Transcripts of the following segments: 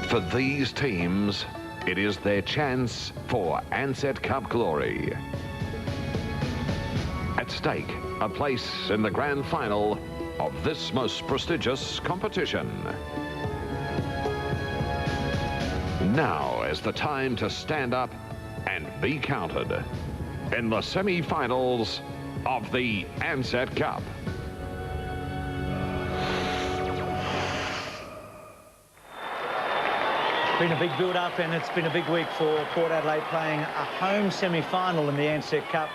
For these teams, it is their chance for Ansett Cup glory. At stake, a place in the grand final of this most prestigious competition. Now is the time to stand up and be counted in the semi-finals of the Ansett Cup. Been a big build-up, and it's been a big week for Port Adelaide, playing a home semi-final in the Ansett Cup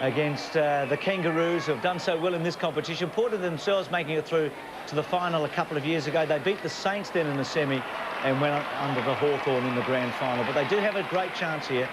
against the Kangaroos, who have done so well in this competition. Port themselves making it through to the final a couple of years ago. They beat the Saints then in the semi and went under the Hawthorn in the grand final. But they do have a great chance here,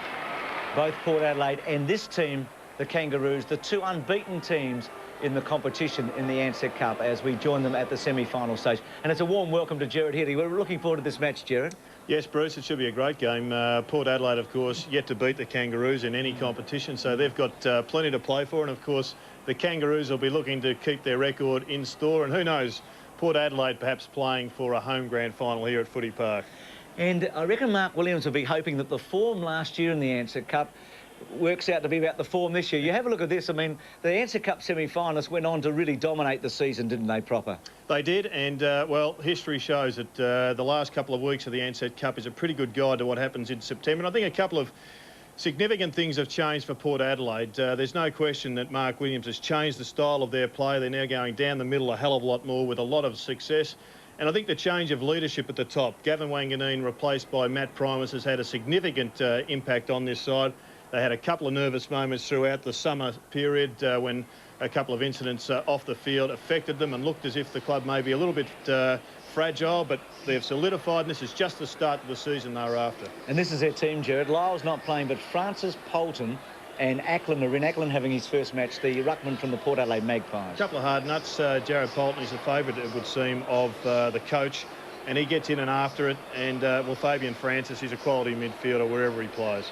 both Port Adelaide and this team, the Kangaroos, the two unbeaten teams in the competition in the Ansett Cup, as we join them at the semi-final stage. And it's a warm welcome to Gerard Healy. We're looking forward to this match, Gerard. Yes, Bruce, it should be a great game. Port Adelaide, of course, yet to beat the Kangaroos in any competition, so they've got plenty to play for. And, of course, the Kangaroos will be looking to keep their record in store. And who knows, Port Adelaide perhaps playing for a home grand final here at Footy Park. And I reckon Mark Williams will be hoping that the form last year in the Ansett Cup works out to be about the form this year. You have a look at this. I mean, the Ansett Cup semi-finalists went on to really dominate the season, didn't they, proper? They did, and, well, history shows that the last couple of weeks of the Ansett Cup is a pretty good guide to what happens in September. And I think a couple of significant things have changed for Port Adelaide. There's no question that Mark Williams has changed the style of their play. They're now going down the middle a hell of a lot more with a lot of success. And I think the change of leadership at the top, Gavin Wanganeen replaced by Matt Primus, has had a significant impact on this side. They had a couple of nervous moments throughout the summer period when a couple of incidents off the field affected them and looked as if the club may be a little bit fragile, but they've solidified, and this is just the start of the season they're after. And this is their team, Gerard. Lyle's not playing, but Francis Polton and Ackland are in. Ackland having his first match, the ruckman from the Port Adelaide Magpies. A couple of hard nuts. Jared Polton is the favourite, it would seem, of the coach, and he gets in and after it. And, well, Fabian Francis, he's a quality midfielder wherever he plays.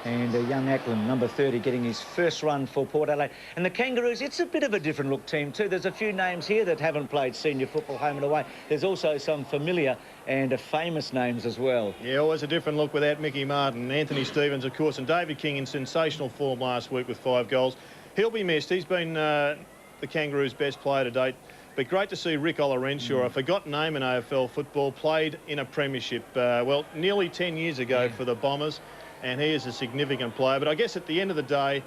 And young Ackland, number 30, getting his first run for Port Adelaide. And the Kangaroos, it's a bit of a different look team too. There's a few names here that haven't played senior football home and away. There's also some familiar and famous names as well. Yeah, always a different look without Mickey Martin. Anthony Stevens, of course, and David King in sensational form last week with 5 goals. He'll be missed. He's been the Kangaroos' best player to date. But great to see Rick Olorenshaw, a forgotten name in AFL football, played in a premiership, well, nearly 10 years ago for the Bombers. And he is a significant player. But I guess at the end of the day,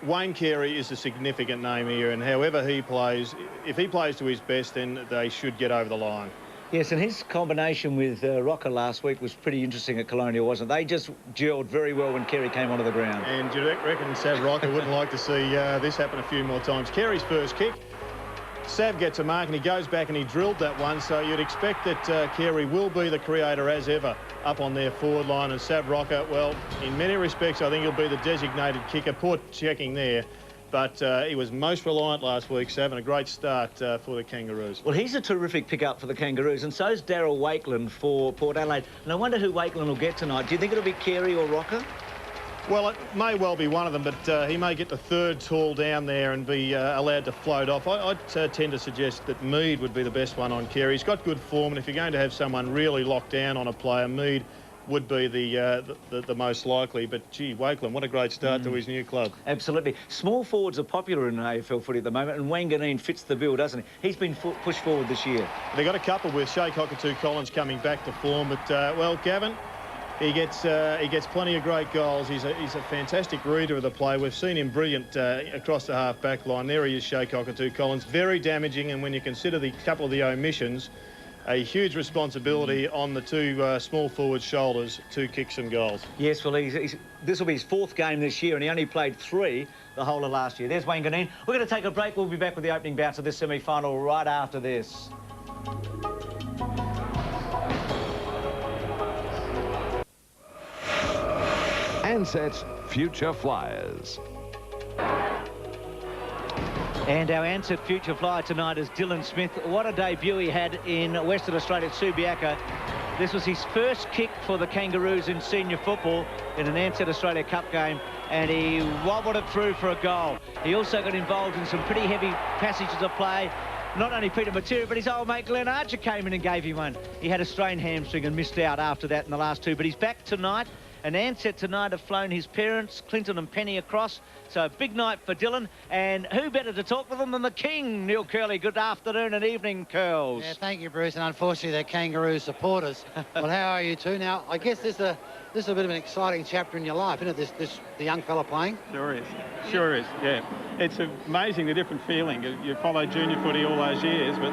Wayne Carey is a significant name here, and however he plays, if he plays to his best, then they should get over the line. Yes, and his combination with Rocker last week was pretty interesting at Colonial, wasn't it? They just gelled very well when Carey came onto the ground. And do you reckon Sav Rocker wouldn't like to see this happen a few more times? Carey's first kick, Sav gets a mark and he goes back and he drilled that one, so you'd expect that Carey will be the creator as ever up on their forward line. And Sav Rocker, well, in many respects I think he'll be the designated kicker. Poor checking there, but he was most reliant last week, Sav, and a great start for the Kangaroos. Well, he's a terrific pick-up for the Kangaroos, and so is Daryl Wakeland for Port Adelaide. And I wonder who Wakeland will get tonight. Do you think it'll be Carey or Rocker? Well, it may well be one of them, but he may get the third tall down there and be allowed to float off. I'd tend to suggest that Mead would be the best one on Carey. He's got good form, and if you're going to have someone really locked down on a player, Mead would be the most likely. But, gee, Wakeland, what a great start to his new club. Absolutely. Small forwards are popular in AFL footy at the moment, and Wanganeen fits the bill, doesn't he? He's been pushed forward this year. They got a couple with Shake Hockatoo-Collins coming back to form, but, well, Gavin, he gets plenty of great goals. He's a fantastic reader of the play. We've seen him brilliant across the half-back line. There he is, Shake Hockatoo-Collins. Very damaging, and when you consider the couple of the omissions, a huge responsibility on the two small forward shoulders to kick some goals. Yes, well, this will be his 4th game this year, and he only played 3 the whole of last year. There's Wanganeen. We're going to take a break. We'll be back with the opening bounce of this semi-final right after this. Ansett's Future Flyers. And our Ansett Future Flyer tonight is Dylan Smith. What a debut he had in Western Australia at Subiaco. This was his first kick for the Kangaroos in senior football in an Ansett Australia Cup game, and he wobbled it through for a goal. He also got involved in some pretty heavy passages of play, not only Peter Matera, but his old mate Glenn Archer came in and gave him one. He had a strained hamstring and missed out after that in the last 2, but he's back tonight. And Ansett tonight have flown his parents, Clinton and Penny, across. So a big night for Dylan. And who better to talk with them than the King, Neil Curley. Good afternoon and evening, Curls. Yeah, thank you, Bruce. And unfortunately, they're Kangaroo supporters. Well, how are you two? Now, I guess this is a bit of an exciting chapter in your life, isn't it? The young fella playing. Sure is. Sure is. Yeah. It's amazing the different feeling. You followed junior footy all those years, but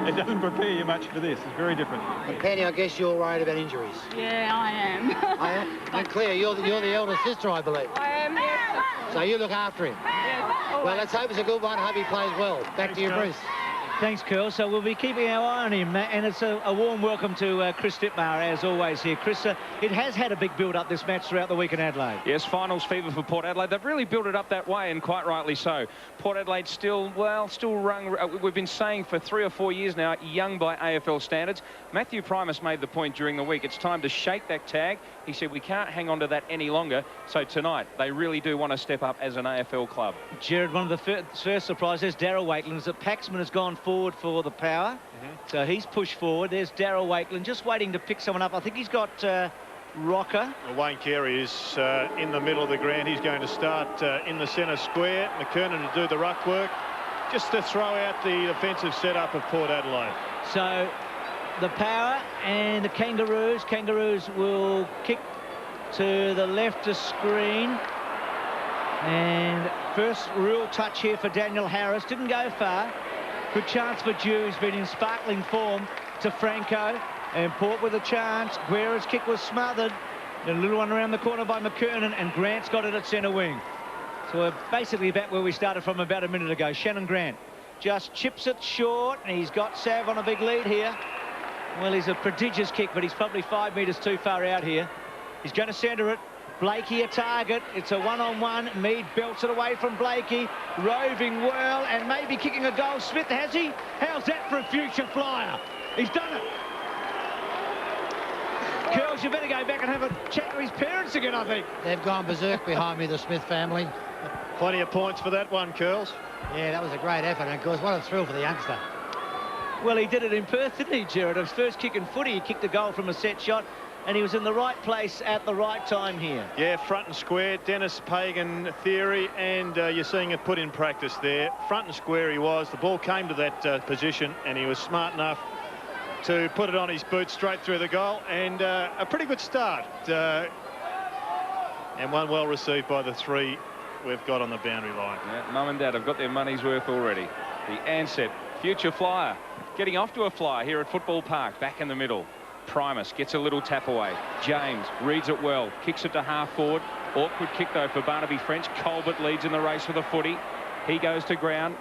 it doesn't prepare you much for this. It's very different. And Penny, I guess you're worried about injuries. Yeah, I am. I am. And Claire, you're the elder sister, I believe. I am, yes. So you look after him. Yes. Well, let's hope it's a good one. Hope he plays well. Back to you, Bruce. Thanks, Curl. So we'll be keeping our eye on him, and it's a warm welcome to Chris Dittmar, as always, here. Chris, it has had a big build-up, this match, throughout the week in Adelaide. Yes, finals fever for Port Adelaide. They've really built it up that way, and quite rightly so. Port Adelaide still rung. We've been saying for 3 or 4 years now, young by AFL standards. Matthew Primus made the point during the week. It's time to shake that tag. He said we can't hang on to that any longer. So tonight, they really do want to step up as an AFL club. Jared, one of the first surprises, Darryl Wakeland, is that Paxman has gone forward for the power. So he's pushed forward. There's Darryl Wakeland just waiting to pick someone up. I think he's got Rocker. Well, Wayne Carey is in the middle of the ground. He's going to start in the centre square. McKernan to do the ruck work, just to throw out the offensive setup of Port Adelaide. So the power and the Kangaroos. Kangaroos will kick to the left of screen. And first real touch here for Daniel Harris. Didn't go far. Good chance for Dew, who's been in sparkling form, to Franco. And Port with a chance. Guerra's kick was smothered. A little one around the corner by McKernan, and Grant's got it at centre wing. So we're basically back where we started from about a minute ago. Shannon Grant just chips it short, and he's got Sav on a big lead here. Well, he's a prodigious kick, but he's probably 5 metres too far out here. He's going to centre it. Blakey a target. It's a one-on-one. Mead belts it away from Blakey. Roving well, and maybe kicking a goal. Smith, has he? How's that for a future flyer? He's done it. Curls, you better go back and have a chat to his parents again, I think. They've gone berserk behind me, the Smith family. Plenty of points for that one, Curls. Yeah, that was a great effort, and of course, what a thrill for the youngster. Well, he did it in Perth, didn't he, Jared? His first kick in footy, he kicked a goal from a set shot, and he was in the right place at the right time here. Yeah, front and square, Dennis Pagan theory, and you're seeing it put in practice there. Front and square he was. The ball came to that position, and he was smart enough to put it on his boot straight through the goal, and a pretty good start. And one well received by the 3 we've got on the boundary line. Yeah, Mum and Dad have got their money's worth already. The Ansett future flyer getting off to a flyer here at Football Park, back in the middle. Primus gets a little tap away. James reads it well, kicks it to half forward. Awkward kick though for Barnaby French. Colbert leads in the race for the footy. He goes to ground.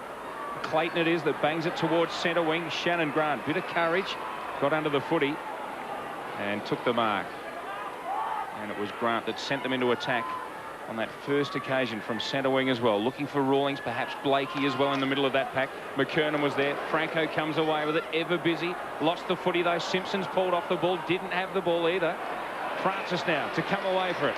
Clayton it is that bangs it towards centre wing. Shannon Grant, bit of courage, got under the footy and took the mark. And it was Grant that sent them into attack on that first occasion from centre wing as well. Looking for Rawlings, perhaps Blakey as well in the middle of that pack. McKernan was there. Franco comes away with it, ever busy. Lost the footy though. Simpson's pulled off the ball, didn't have the ball either. Francis now to come away for it.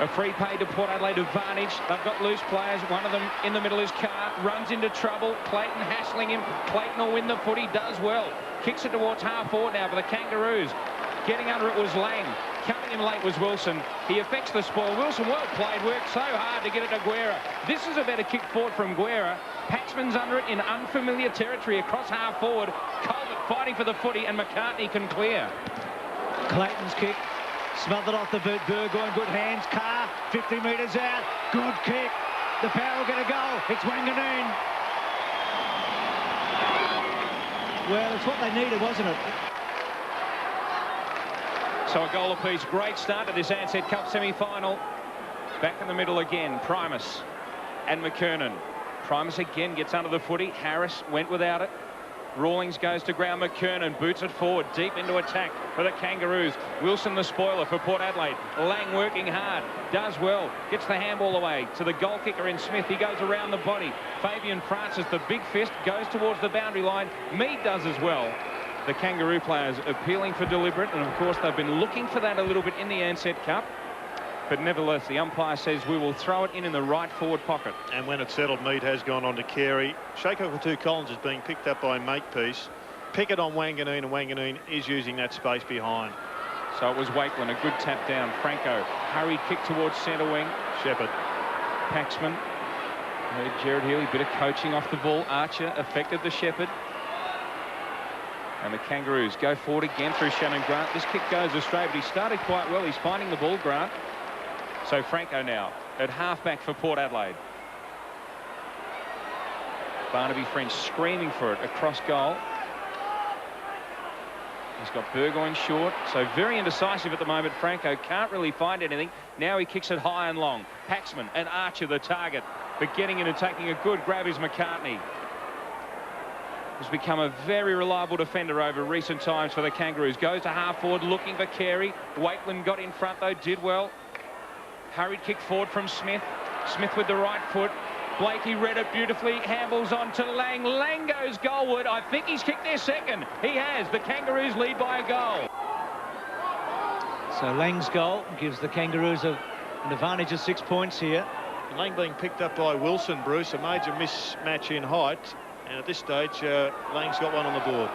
A free pay to Port Adelaide advantage. They've got loose players. One of them in the middle is Carr. Runs into trouble. Clayton hassling him. Clayton will win the footy. Does well. Kicks it towards half forward now for the Kangaroos. Getting under it was Lang. Coming in late was Wilson. He affects the spoil. Wilson, well played. Worked so hard to get it to Guerra. This is a better kick forward from Guerra. Paxman's under it in unfamiliar territory across half forward. Colbert fighting for the footy, and McCartney can clear. Clayton's kick. Smothered off the boot. Burgoyne, good hands. Carr, 50 metres out. Good kick. The power will get a goal. It's Wanganeen. Well, it's what they needed, wasn't it? So a goal apiece. Great start to this Ansett Cup semi-final. Back in the middle again. Primus and McKernan. Primus again gets under the footy. Harris went without it. Rawlings goes to ground. McKernan boots it forward, deep into attack for the Kangaroos. Wilson the spoiler for Port Adelaide. Lang working hard, does well, gets the handball away to the goal kicker in Smith. He goes around the body. Fabian Francis, the big fist, goes towards the boundary line. Mead does as well. The Kangaroo players appealing for deliberate, and of course they've been looking for that a little bit in the Ansett Cup. But nevertheless, the umpire says we will throw it in the right forward pocket. And when it's settled, Mead has gone on to Carey. Shako Collins is being picked up by Makepeace. Pickett on Wanganeen, and Wanganeen is using that space behind. So it was Wakeland, a good tap down. Franco, hurried kick towards centre wing. Shepherd. Paxman. Jared Healy, bit of coaching off the ball. Archer affected the Shepherd. And the Kangaroos go forward again through Shannon Grant. This kick goes astray, but he started quite well. He's finding the ball, Grant. So Franco now at half-back for Port Adelaide. Barnaby French screaming for it across goal. He's got Burgoyne short, so very indecisive at the moment. Franco can't really find anything. Now he kicks it high and long. Paxman and Archer the target, but getting in and taking a good grab is McCartney. Has become a very reliable defender over recent times for the Kangaroos. Goes to half forward looking for Carey. Wakeland got in front though, did well. Hurried kick forward from Smith. Smith with the right foot. Blakey read it beautifully. Handballs on to Lang. Lang goes goalward. I think he's kicked their second. He has. The Kangaroos lead by a goal. So Lang's goal gives the Kangaroos an advantage of 6 points here. Lang being picked up by Wilson, Bruce. A major mismatch in height. And at this stage, Lang's got one on the board.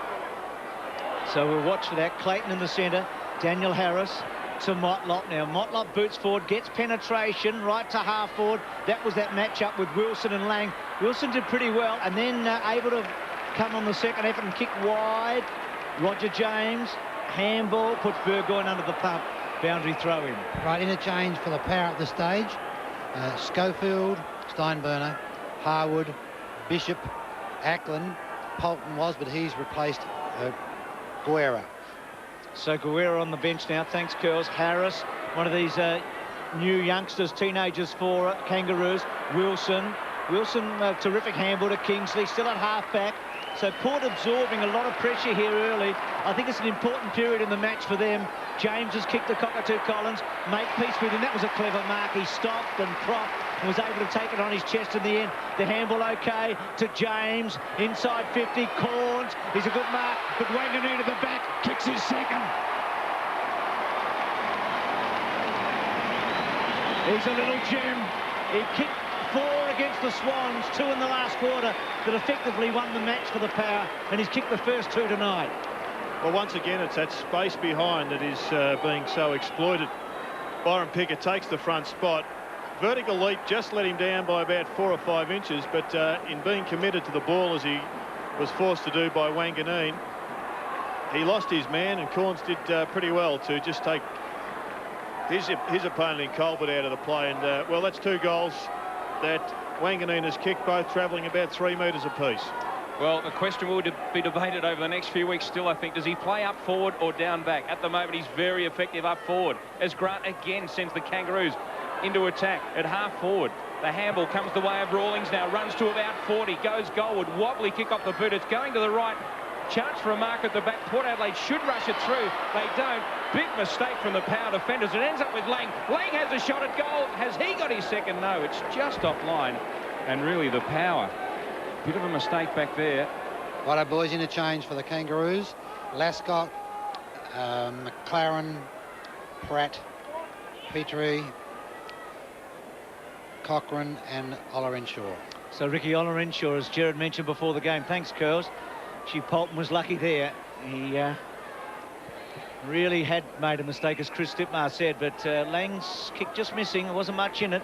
So we'll watch for that. Clayton in the centre. Daniel Harris to Motlop. Now Motlop boots forward, gets penetration right to half forward. That was that matchup with Wilson and Lang. Wilson did pretty well, and then able to come on the second effort and kick wide. Roger James, handball, puts Burgoyne under the pump. Boundary throw in. Right, interchange for the power at this stage. Schofield, Steinberner, Harwood, Bishop, Ackland. Polton was, but he's replaced Guerra. So Guerra on the bench now. Thanks, Curls. Harris, one of these new youngsters, teenagers for Kangaroos. Wilson, terrific handball to Kingsley, still at half-back. So Port absorbing a lot of pressure here early. I think it's an important period in the match for them. James has kicked the cockatoo Collins. Makepeace with him. That was a clever mark. He stopped and propped and was able to take it on his chest in the end. The handball okay to James. Inside 50. Corns. He's a good mark. But Wanganeen to the back. Kicks his second. He's a little gem. He kicked 4 against the Swans, 2 in the last quarter, that effectively won the match for the Power, and he's kicked the first 2 tonight. Well, once again, it's that space behind that is being so exploited. Byron Pickett takes the front spot. Vertical leap just let him down by about 4 or 5 inches, but in being committed to the ball, as he was forced to do by Wanganeen, he lost his man, and Corns did pretty well to just take his opponent in Colbert out of the play. And, well, that's 2 goals that Wanganeen has kicked, both travelling about 3 metres apiece. Well, the question will be debated over the next few weeks still, I think. Does he play up forward or down back? At the moment, he's very effective up forward, as Grant again sends the Kangaroos into attack at half forward. The handball comes the way of Rawlings now, runs to about 40, goes goalward, wobbly kick off the boot. It's going to the right. Chance for a mark at the back. Port Adelaide should rush it through. They don't. Big mistake from the Power defenders. It ends up with Lang. Lang has a shot at goal. Has he got his second? No, it's just offline. And really the Power. Bit of a mistake back there. Righto, boys, interchange for the Kangaroos. Lascott, McLaren, Pratt, Petrie, Cochrane and Ollerenshaw. So Ricky Ollerenshaw, as Jared mentioned before the game. Thanks, Curls. Polton was lucky there. He really had made a mistake, as Chris Stipmar said, but Lang's kick just missing. There wasn't much in it.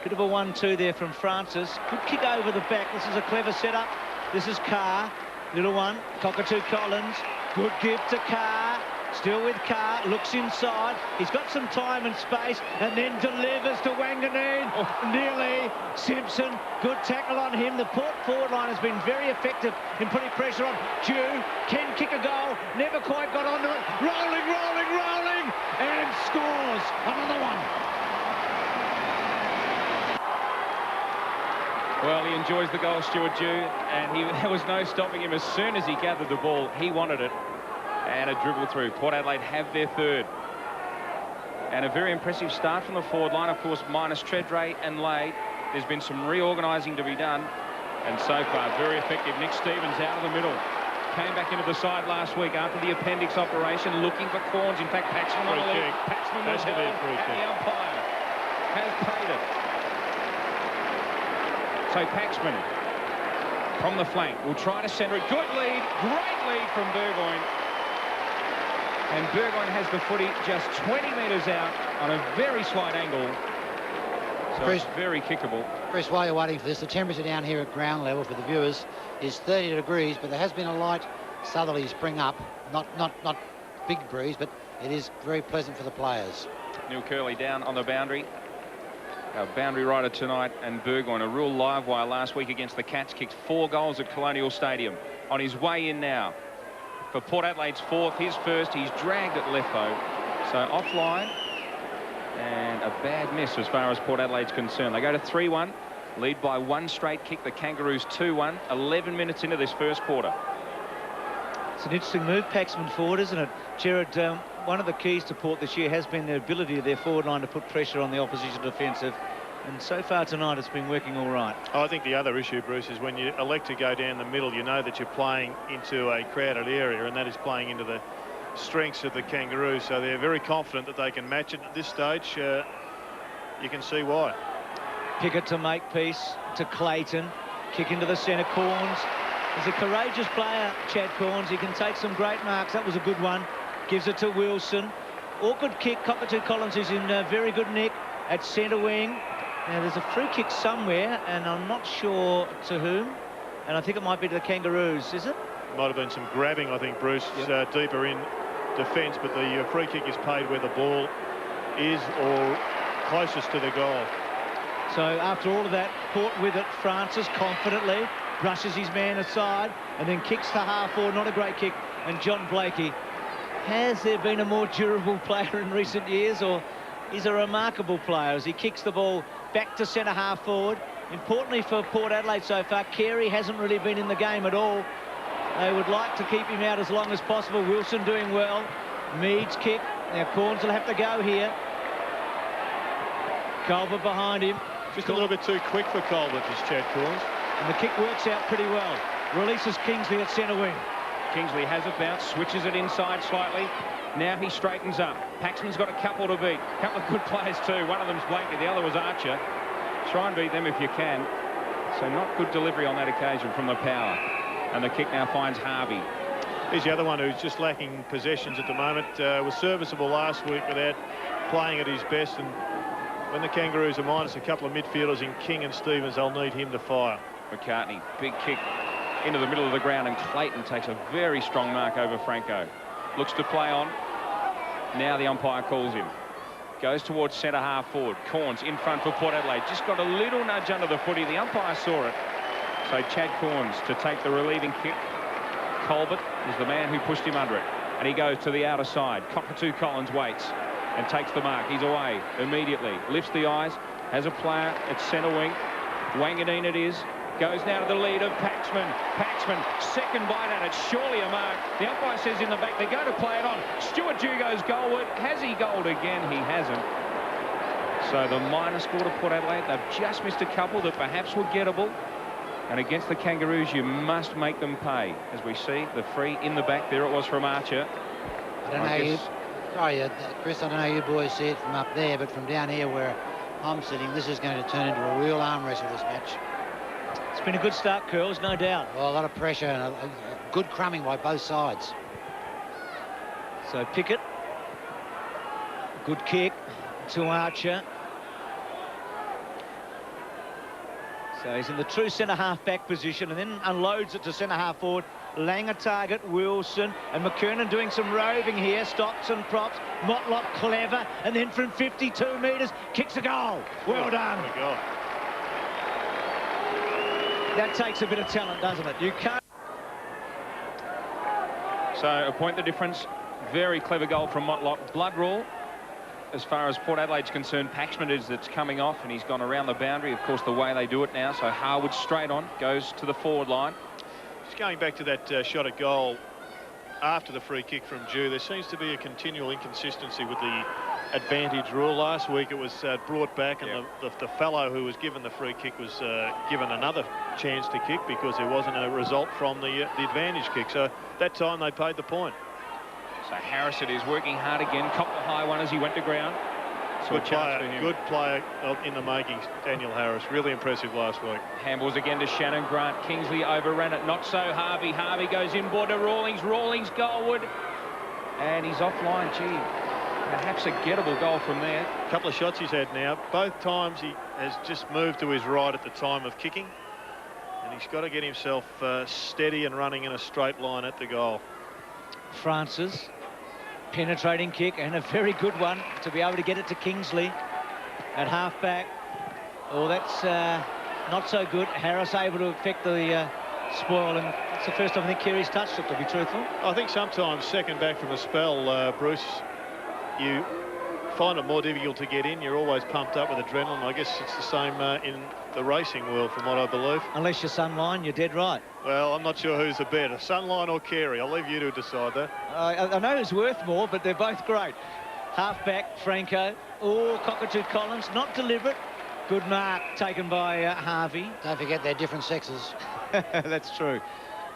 Bit of a 1-2 there from Francis. Good kick over the back. This is a clever setup. This is Carr. Little one. Cockatoo Collins. Good give to Carr. Still with Carr. Looks inside. He's got some time and space, and then delivers to Wanganeen. Nearly. Simpson. Good tackle on him. The Port forward line has been very effective in putting pressure on. Dew can kick a goal. Never quite got onto it. Rolling, rolling, rolling. And scores. Another one. Well, he enjoys the goal, Stuart Dew, and there was no stopping him. As soon as he gathered the ball, he wanted it. And a dribble through. Port Adelaide have their third. And a very impressive start from the forward line, of course, minus Treadray and Lade. There's been some reorganising to be done. And so far, very effective. Nick Stevens out of the middle. Came back into the side last week after the appendix operation, looking for Corns. In fact, Paxman on the left. Paxman was held at the umpire. has paid it. So Paxman from the flank will try to centre it. Good lead, great lead from Burgoyne. And Burgoyne has the footy just 20 metres out on a very slight angle. So Chris, it's very kickable. Chris, while you're waiting for this, the temperature down here at ground level for the viewers is 30 degrees, but there has been a light southerly spring up. Not big breeze, but it is very pleasant for the players. Neil Curley down on the boundary. Our boundary rider tonight, and Burgoyne, a real live wire last week against the Cats, kicked 4 goals at Colonial Stadium. On his way in now for Port Adelaide's 4th, his first. He's dragged at left though, so offline, and a bad miss as far as Port Adelaide's concerned. They go to 3-1, lead by 1 straight kick. The Kangaroos 2-1, 11 minutes into this first quarter. It's an interesting move, Paxman forward, isn't it? Gerard, one of the keys to Port this year has been their ability of their forward line to put pressure on the opposition defensive. And so far tonight, it's been working all right. I think the other issue, Bruce, is when you elect to go down the middle, you know that you're playing into a crowded area, and that is playing into the strengths of the Kangaroos. So they're very confident that they can match it at this stage. You can see why. Pickett to make peace to Clayton. Kick into the centre. Corns. He's a courageous player, Chad Corns. He can take some great marks. That was a good one. Gives it to Wilson. Awkward kick. Cockatoo Collins is in very good nick at centre wing. Now, there's a free kick somewhere, and I'm not sure to whom. And I think it might be to the Kangaroos, is it? Might have been some grabbing, I think, Bruce, deeper in defence, but the free kick is paid where the ball is or closest to the goal. So after all of that, Port with it, Francis confidently brushes his man aside and then kicks to half forward. Not a great kick. And John Blakey, has there been a more durable player in recent years, or he's a remarkable player as he kicks the ball back to centre half forward? Importantly for Port Adelaide so far, Carey hasn't really been in the game at all. They would like to keep him out as long as possible. Wilson doing well. Mead's kick. Now Corns will have to go here. Colbert behind him. Just a little bit too quick for Colbert, is Chad Corns. And the kick works out pretty well. Releases Kingsley at centre wing. Kingsley has it bounced, switches it inside slightly. Now he straightens up. Paxman's got a couple to beat. A couple of good players too. One of them's Blakey, the other was Archer. Try and beat them if you can. So not good delivery on that occasion from the power. And the kick now finds Harvey. He's the other one who's just lacking possessions at the moment. Was serviceable last week without playing at his best. And when the Kangaroos are minus a couple of midfielders in King and Stevens, they'll need him to fire. McCartney, big kick into the middle of the ground, and Clayton takes a very strong mark over Franco. Looks to play on. Now the umpire calls him. Goes towards centre half forward. Corns in front for Port Adelaide. Just got a little nudge under the footy. The umpire saw it. So Chad Corns to take the relieving kick. Colbert is the man who pushed him under it. And he goes to the outer side. Cockatoo Collins waits and takes the mark. He's away immediately. Lifts the eyes. Has a player at centre wing. Wangadine it is. Goes now to the lead of Paxman. Paxman, second bite at it. Surely a mark. The umpire says in the back they're going to play it on. Stuart Dew goes goalward. Has he goaled again? He hasn't. So the minor score to Port Adelaide. They've just missed a couple that perhaps were gettable. And against the Kangaroos, you must make them pay. As we see, the free in the back. There it was from Archer. I don't know how you... Sorry, Chris, I don't know how you boys see it from up there, but from down here where I'm sitting, this is going to turn into a real arm wrestle, this match. It's been a good start, Curls, no doubt. Well, a lot of pressure and a good crumbing by both sides. So Pickett. Good kick to Archer. So he's in the true centre-half back position and then unloads it to centre-half forward. Langer target, Wilson, and McKernan doing some roving here. Stops and props. Motlop clever, and then from 52 metres, kicks a goal. Well done. What a goal. That takes a bit of talent, doesn't it? You can't... So a point the difference. Very clever goal from Motlop. Blood rule. As far as Port Adelaide's concerned, Paxman is that's coming off, and he's gone around the boundary. Of course, the way they do it now. So Harwood straight on, goes to the forward line. Just going back to that shot at goal after the free kick from Dew, there seems to be a continual inconsistency with the advantage rule. Last week it was brought back, and the fellow who was given the free kick was given another chance to kick because there wasn't a result from the advantage kick. So that time they paid the point. So Harris it is, working hard again. Copped the high one as he went to ground. So a chance for him. Good player in the making, Daniel Harris. Really impressive last week. Handballs again to Shannon Grant. Kingsley overran it. Not so Harvey. Harvey goes inboard to Rawlings. Rawlings goalward. And he's offline. Gee, perhaps a gettable goal from there. A couple of shots he's had now. Both times he has just moved to his right at the time of kicking. And he's got to get himself steady and running in a straight line at the goal. Francis, penetrating kick, and a very good one to be able to get it to Kingsley at half-back. Oh, that's not so good. Harris able to affect the spoil, and it's the first time I think Carey's touched it, to be truthful. I think sometimes second back from a spell, Bruce, you find it more difficult to get in. You're always pumped up with adrenaline. I guess it's the same in the racing world, from what I believe. Unless you're Sunline, you're dead right. Well, I'm not sure who's the better, Sunline or Carey. I'll leave you to decide that. I know who's worth more, but they're both great. Half-back, Franco. Oh, Cockatoo Collins, not deliberate. Good mark taken by Harvey. Don't forget they're different sexes. That's true.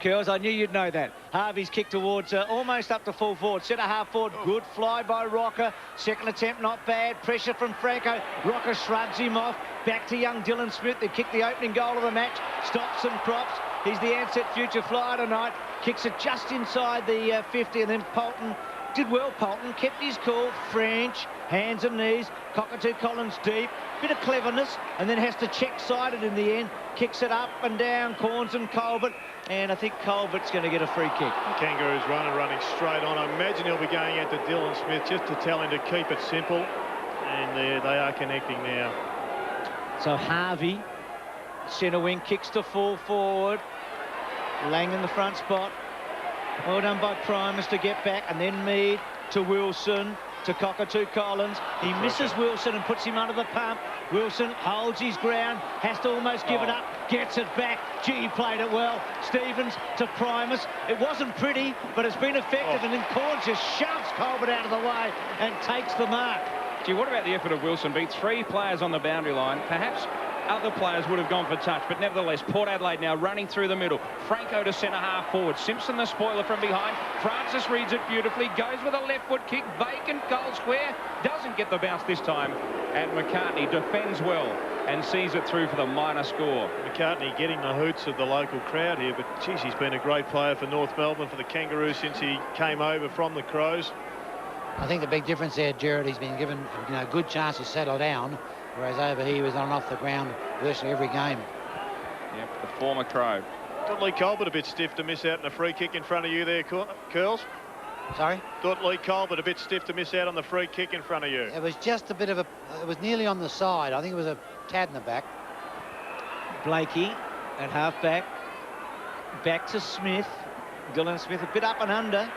Curls, I knew you'd know that. Harvey's kick towards almost up to full forward. Centre half forward, good fly by Rocker. Second attempt, not bad. Pressure from Franco. Rocker shrugs him off. Back to young Dylan Smith. They kicked the opening goal of the match. Stops and props. He's the Ansett future flyer tonight. Kicks it just inside the 50, and then Polton did well. Polton kept his cool. French, hands and knees. Cockatoo Collins deep. Bit of cleverness, and then has to check sided in the end. Kicks it up and down. Corns and Colbert. And I think Colbert's going to get a free kick. Kangaroos running straight on. I imagine he'll be going out to Dylan Smith just to tell him to keep it simple. And they are connecting now. So Harvey, centre wing, kicks to full forward. Lang in the front spot. Well done by Primus to get back, and then Mead to Wilson, to Cockatoo Collins. He misses Wilson and puts him under the pump. Wilson holds his ground, has to almost give it up, gets it back. Gee, he played it well. Stevens to Primus. It wasn't pretty, but it's been effective, and then Corns just shoves Colbert out of the way and takes the mark. Gee, what about the effort of Wilson? Beat 3 players on the boundary line. Perhaps other players would have gone for touch, but nevertheless, Port Adelaide now running through the middle. Franco to centre half forward. Simpson the spoiler from behind. Francis reads it beautifully. Goes with a left foot kick. Vacant goal square. Doesn't get the bounce this time. And McCartney defends well and sees it through for the minor score. McCartney getting the hoots of the local crowd here, but geez, he's been a great player for North Melbourne, for the Kangaroos, since he came over from the Crows. I think the big difference there, Gerard, he's been given a good chance to settle down, whereas over here he was on and off the ground virtually every game. Yep, the former Crow. Thought Lee Colbert a bit stiff to miss out on a free kick in front of you there, Curls. Sorry? Thought Lee Colbert a bit stiff to miss out on the free kick in front of you. It was just a bit of a... It was nearly on the side. I think it was a tad in the back. Blakey at half-back. Back to Smith. Dylan Smith a bit up and under.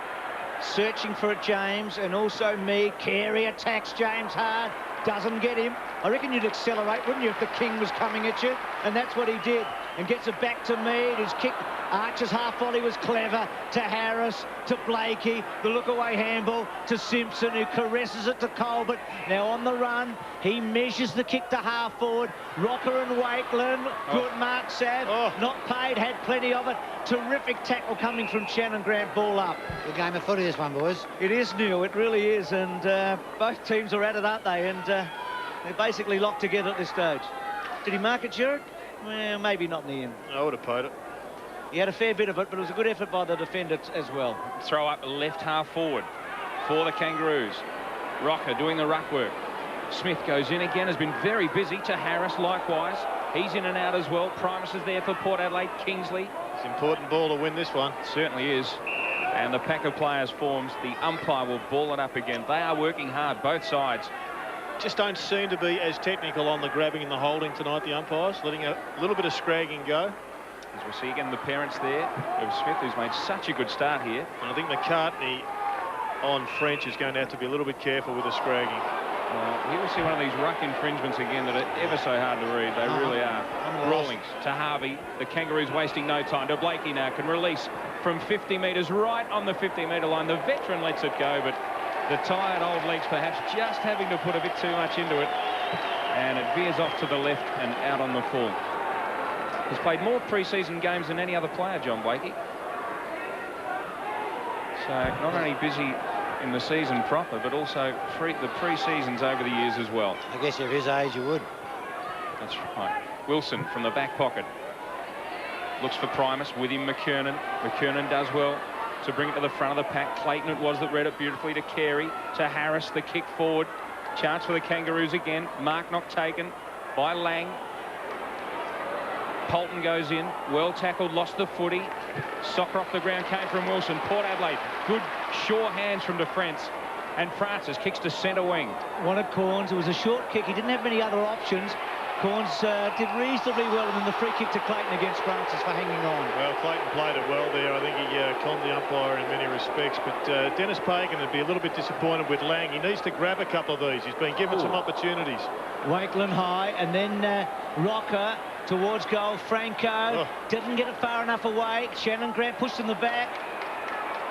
Searching for it, James, and also Mead. Carey attacks James hard. Doesn't get him. I reckon you'd accelerate, wouldn't you, if the King was coming at you? And that's what he did. And gets it back to Mead. His kick, Archer's half volley was clever. To Harris, to Blakey. The look-away handball to Simpson, who caresses it to Colbert. Now on the run, he measures the kick to half forward. Rocker and Wakeland. Good mark, Sav. Not paid, had plenty of it. Terrific tackle coming from Shannon Grant. Ball up. Good game of footy, this one, boys. It is, Neil. It really is. And both teams are at it, aren't they? And they're basically locked together at this stage. Did he mark it, Jared? Well, maybe not in the end. I would have paid it. He had a fair bit of it, but it was a good effort by the defender as well. Throw up left half forward for the Kangaroos. Rocker doing the ruck work. Smith goes in again, has been very busy. To Harris likewise. He's in and out as well. Primus is there for Port Adelaide. Kingsley. It's an important ball to win this one. It certainly is. And the pack of players forms. The umpire will ball it up again. They are working hard, both sides. Just don't seem to be as technical on the grabbing and the holding tonight, the umpires, letting a little bit of scragging go. As we see again the parents there of Smith, who's made such a good start here. And I think McCartney on French is going to have to be a little bit careful with the scragging. Here we see one of these ruck infringements again that are ever so hard to read. They really are. Rawlings to Harvey. The Kangaroos wasting no time. To Blakey now, can release from 50 metres right on the 50-metre line. The veteran lets it go, but the tired old legs perhaps just having to put a bit too much into it. And it veers off to the left and out on the full. He's played more pre-season games than any other player, John Blakey. So not only busy in the season proper, but also the pre-seasons over the years as well. I guess if his age, you would. That's right. Wilson from the back pocket. Looks for Primus, with him McKernan. McKernan does well to bring it to the front of the pack. Clayton it was that read it beautifully to Carey, to Harris, the kick forward. Chance for the Kangaroos again. Mark not taken by Lang. Polton goes in, well tackled, lost the footy. Soccer off the ground came from Wilson. Port Adelaide, good sure hands from defence. And Francis kicks to centre wing. Wanted Corns. It was a short kick. He didn't have many other options. Corns did reasonably well, and then the free kick to Clayton against Francis for hanging on. Well, Clayton played it well there. I think he conned the umpire in many respects. But Dennis Pagan would be a little bit disappointed with Lang. He needs to grab a couple of these. He's been given some opportunities. Wakeland high, and then Rocker towards goal. Franco didn't get it far enough away. Shannon Grant pushed in the back,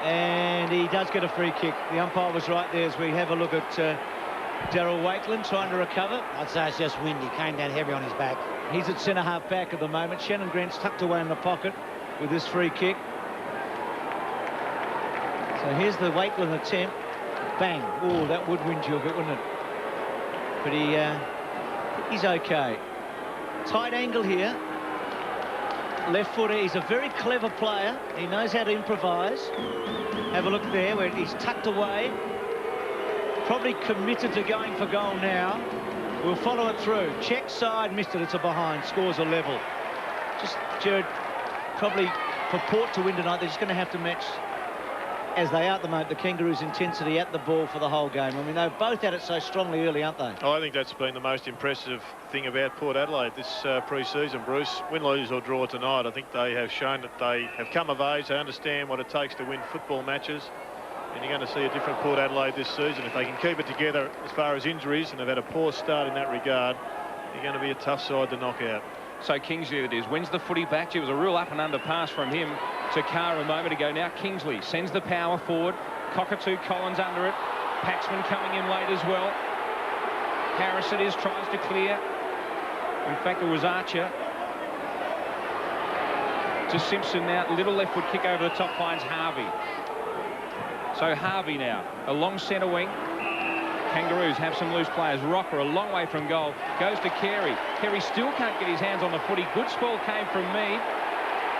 and he does get a free kick. The umpire was right there as we have a look at Daryl Wakeland trying to recover. I'd say it's just wind. He came down heavy on his back. He's at centre half back at the moment. Shannon Grant's tucked away in the pocket with this free kick. So here's the Wakeland attempt. Bang. Oh, that would wind you a bit, wouldn't it? But he's okay. Tight angle here. Left footer. He's a very clever player. He knows how to improvise. Have a look there where he's tucked away. Probably committed to going for goal now. We'll follow it through. Check side, missed it. It's a behind. Scores a level. Just, Jared, probably for Port to win tonight, they're just going to have to match, as they are at the moment, the Kangaroos' intensity at the ball for the whole game. I mean, they're both at it so strongly early, aren't they? Oh, I think that's been the most impressive thing about Port Adelaide this pre-season, Bruce. Win, lose or draw tonight, I think they have shown that they have come of age. They understand what it takes to win football matches. And you're going to see a different Port Adelaide this season. If they can keep it together as far as injuries, and they've had a poor start in that regard, you're going to be a tough side to knock out. So Kingsley it is, wins the footy back. It was a real up and under pass from him to Carr a moment ago. Now Kingsley sends the power forward. Cockatoo Collins under it. Paxman coming in late as well. Harris it is, tries to clear. In fact, it was Archer. To Simpson now. Little left foot kick over the top, finds Harvey. So Harvey now, along centre wing. Kangaroos have some loose players. Rocker a long way from goal. Goes to Carey. Carey still can't get his hands on the footy. Good spell came from Mead.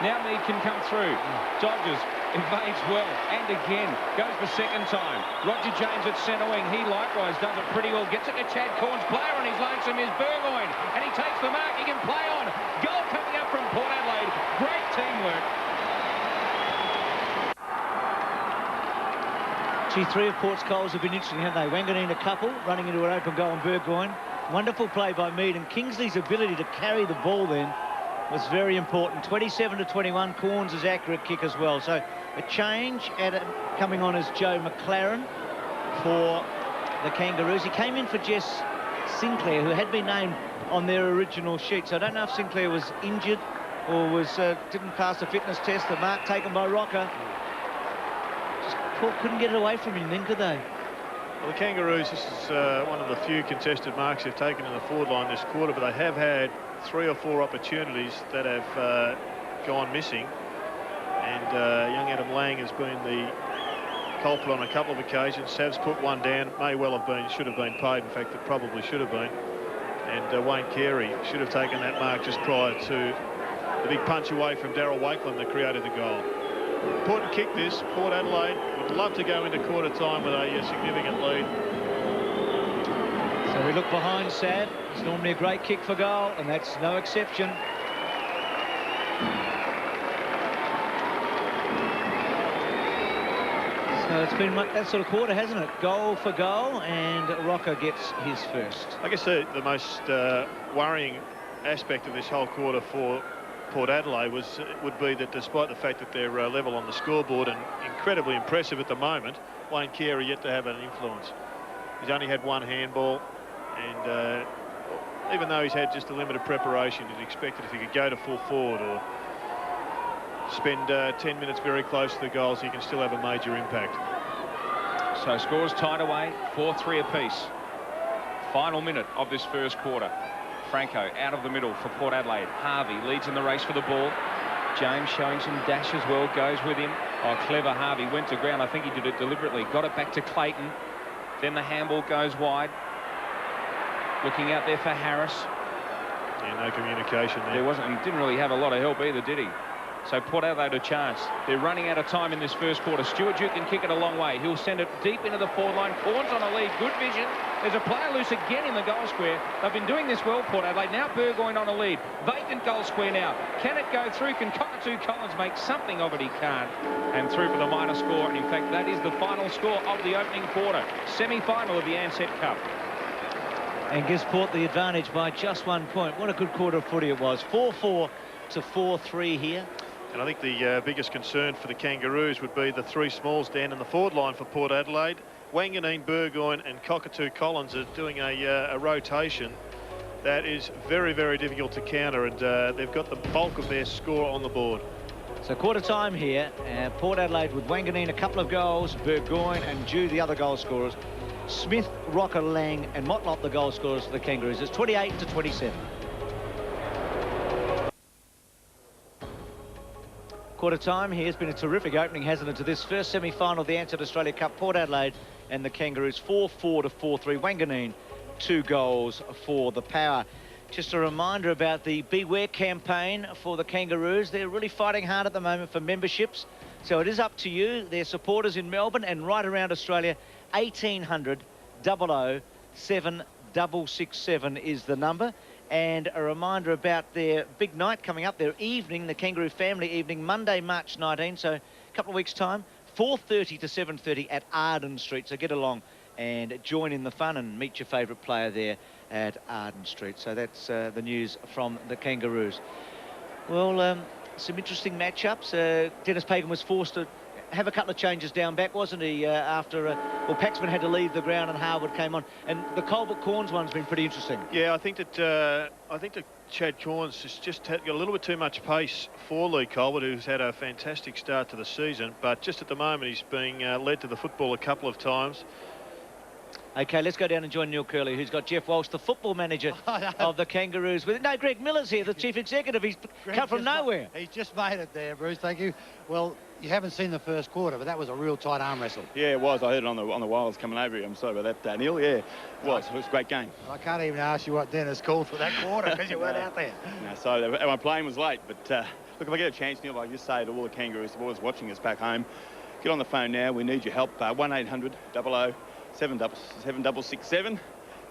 Now Mead can come through. Dodgers evades well. And again, goes the second time. Roger James at centre wing. He likewise does it pretty well. Gets it to Chad Corns. Player on his lonesome is Burgoyne. And he takes the mark. He can play on. Goal coming up from Port Adelaide. Great teamwork. Gee, three of Port's goals have been interesting, haven't they? Wanganeen a couple, running into an open goal, and Burgoyne. Wonderful play by Mead, and Kingsley's ability to carry the ball then was very important. 27-21, Corns' accurate kick as well. So a change coming on as Joe McLaren for the Kangaroos. He came in for Jess Sinclair, who had been named on their original sheet. So I don't know if Sinclair was injured or didn't pass the fitness test. The mark taken by Rocker. Port couldn't get it away from him then, could they? Well, the Kangaroos, this is one of the few contested marks they've taken in the forward line this quarter, but they have had 3 or 4 opportunities that have gone missing. And young Adam Lang has been the culprit on a couple of occasions. Sav's put one down, may well have been, should have been paid. In fact, it probably should have been. And Wayne Carey should have taken that mark just prior to the big punch away from Daryl Wakeland that created the goal. Important kick this. Port Adelaide would love to go into quarter time with a significant lead. So we look behind Sav. It's normally a great kick for goal, and that's no exception. So it's been that sort of quarter, hasn't it? Goal for goal, and Rocker gets his first. I guess the most worrying aspect of this whole quarter for Port Adelaide would be that despite the fact that they're level on the scoreboard and incredibly impressive at the moment, Wayne Carey yet to have an influence. He's only had 1 handball, and even though he's had just a limited preparation, you'd expected if he could go to full forward or spend 10 minutes very close to the goals, he can still have a major impact. So scores tied away, 4-3 apiece. Final minute of this first quarter. Franco out of the middle for Port Adelaide. Harvey leads in the race for the ball. James showing some dash as well, goes with him. Oh, clever Harvey went to ground. I think he did it deliberately. Got it back to Clayton. Then the handball goes wide. Looking out there for Harris. Yeah, no communication there. There wasn't, and didn't really have a lot of help either, did he? So Port Adelaide a chance. They're running out of time in this first quarter. Stuart Duke can kick it a long way. He'll send it deep into the forward line. Corns on a lead. Good vision. There's a player loose again in the goal square. They've been doing this well, Port Adelaide. Now Burgoyne on a lead. Vacant goal square now. Can it go through? Can Cockatoo Collins make something of it? He can't. And through for the minor score. And in fact, that is the final score of the opening quarter. Semi-final of the Ansett Cup. And gives Port the advantage by just 1 point. What a good quarter of footy it was. 4-4 to 4-3 here. And I think the biggest concern for the Kangaroos would be the three smalls down in the forward line for Port Adelaide. Wanganeen, Burgoyne and Cockatoo Collins are doing a rotation that is very, very difficult to counter, and they've got the bulk of their score on the board. So quarter time here. Port Adelaide with Wanganeen a couple of goals, Burgoyne and Dew the other goal scorers. Smith, Rocker, Lang and Motlop the goal scorers for the Kangaroos. It's 28 to 27. Quarter time here. It's been a terrific opening, hasn't it, to this first semi-final of the Ansett Australia Cup. Port Adelaide and the Kangaroos 4-4 to 4-3. Wanganeen 2 goals for the Power. Just a reminder about the Beware campaign for the Kangaroos. They're really fighting hard at the moment for memberships. So it is up to you. Their supporters in Melbourne and right around Australia. 1800 00 7667 is the number. And a reminder about their big night coming up, their evening, the Kangaroo Family Evening, Monday, March 19, so a couple of weeks' time, 4:30 to 7:30 at Arden Street. So get along and join in the fun and meet your favourite player there at Arden Street. So that's the news from the Kangaroos. Well, some interesting matchups. Dennis Pagan was forced to have a couple of changes down back, wasn't he, after well, Paxman had to leave the ground and Harwood came on, and the Colbert Corns one's been pretty interesting. Yeah, I think that Chad Corns has just got a little bit too much pace for Lee Colbert, who's had a fantastic start to the season, but just at the moment he's being led to the football a couple of times. Okay, let's go down and join Neil Curley, who's got Jeff Walsh, the football manager of the Kangaroos. No, Greg Miller's here, the chief executive. He's come from nowhere. He's just made it there, Bruce. Thank you. Well, you haven't seen the first quarter, but that was a real tight arm wrestle. Yeah, it was. I heard it on the wireless coming over here. I'm sorry about that, Neil. Yeah, it was. It was a great game. I can't even ask you what Dennis called for that quarter because you weren't out there. No, so my plane was late, but look, if I get a chance, Neil, I just say to all the Kangaroos, the boys watching us back home, get on the phone now. We need your help. 1800 00 7667.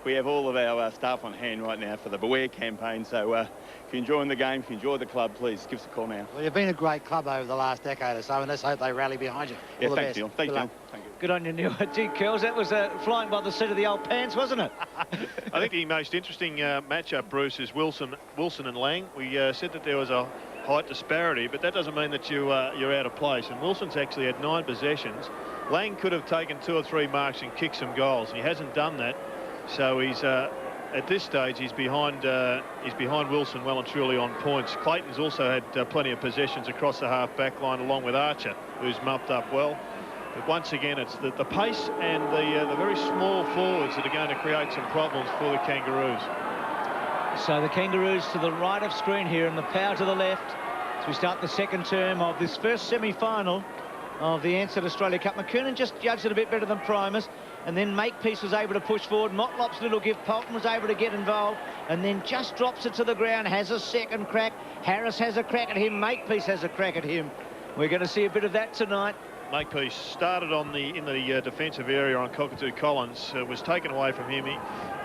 We have all of our staff on hand right now for the Beware campaign. So if you're enjoying the game, if you enjoy the club, please give us a call now. Well, you've been a great club over the last decade or so, and let's hope they rally behind you. Yeah, thanks, Neil. Thanks, Neil. Thank you. Good on you, Neil. Gee, Curls, that was flying by the seat of the old pants, wasn't it? I think the most interesting matchup, Bruce, is Wilson and Lang. We said that there was a height disparity, but that doesn't mean that you're out of place. And Wilson's actually had 9 possessions. Lang could have taken 2 or 3 marks and kicked some goals. He hasn't done that, so he's at this stage he's behind Wilson well and truly on points. Clayton's also had plenty of possessions across the half-back line, along with Archer, who's mopped up well. But once again, it's the pace and the very small forwards that are going to create some problems for the Kangaroos. So the Kangaroos to the right of screen here and the Power to the left as we start the second term of this first semi-final of the Ansett Australia Cup. McKernan just judged it a bit better than Primus, and then Makepeace was able to push forward. Motlop's little gift, Polton was able to get involved, and then just drops it to the ground, has a second crack. Harris has a crack at him, Makepeace has a crack at him. We're going to see a bit of that tonight. Makepeace started in the defensive area on Cockatoo Collins, was taken away from him.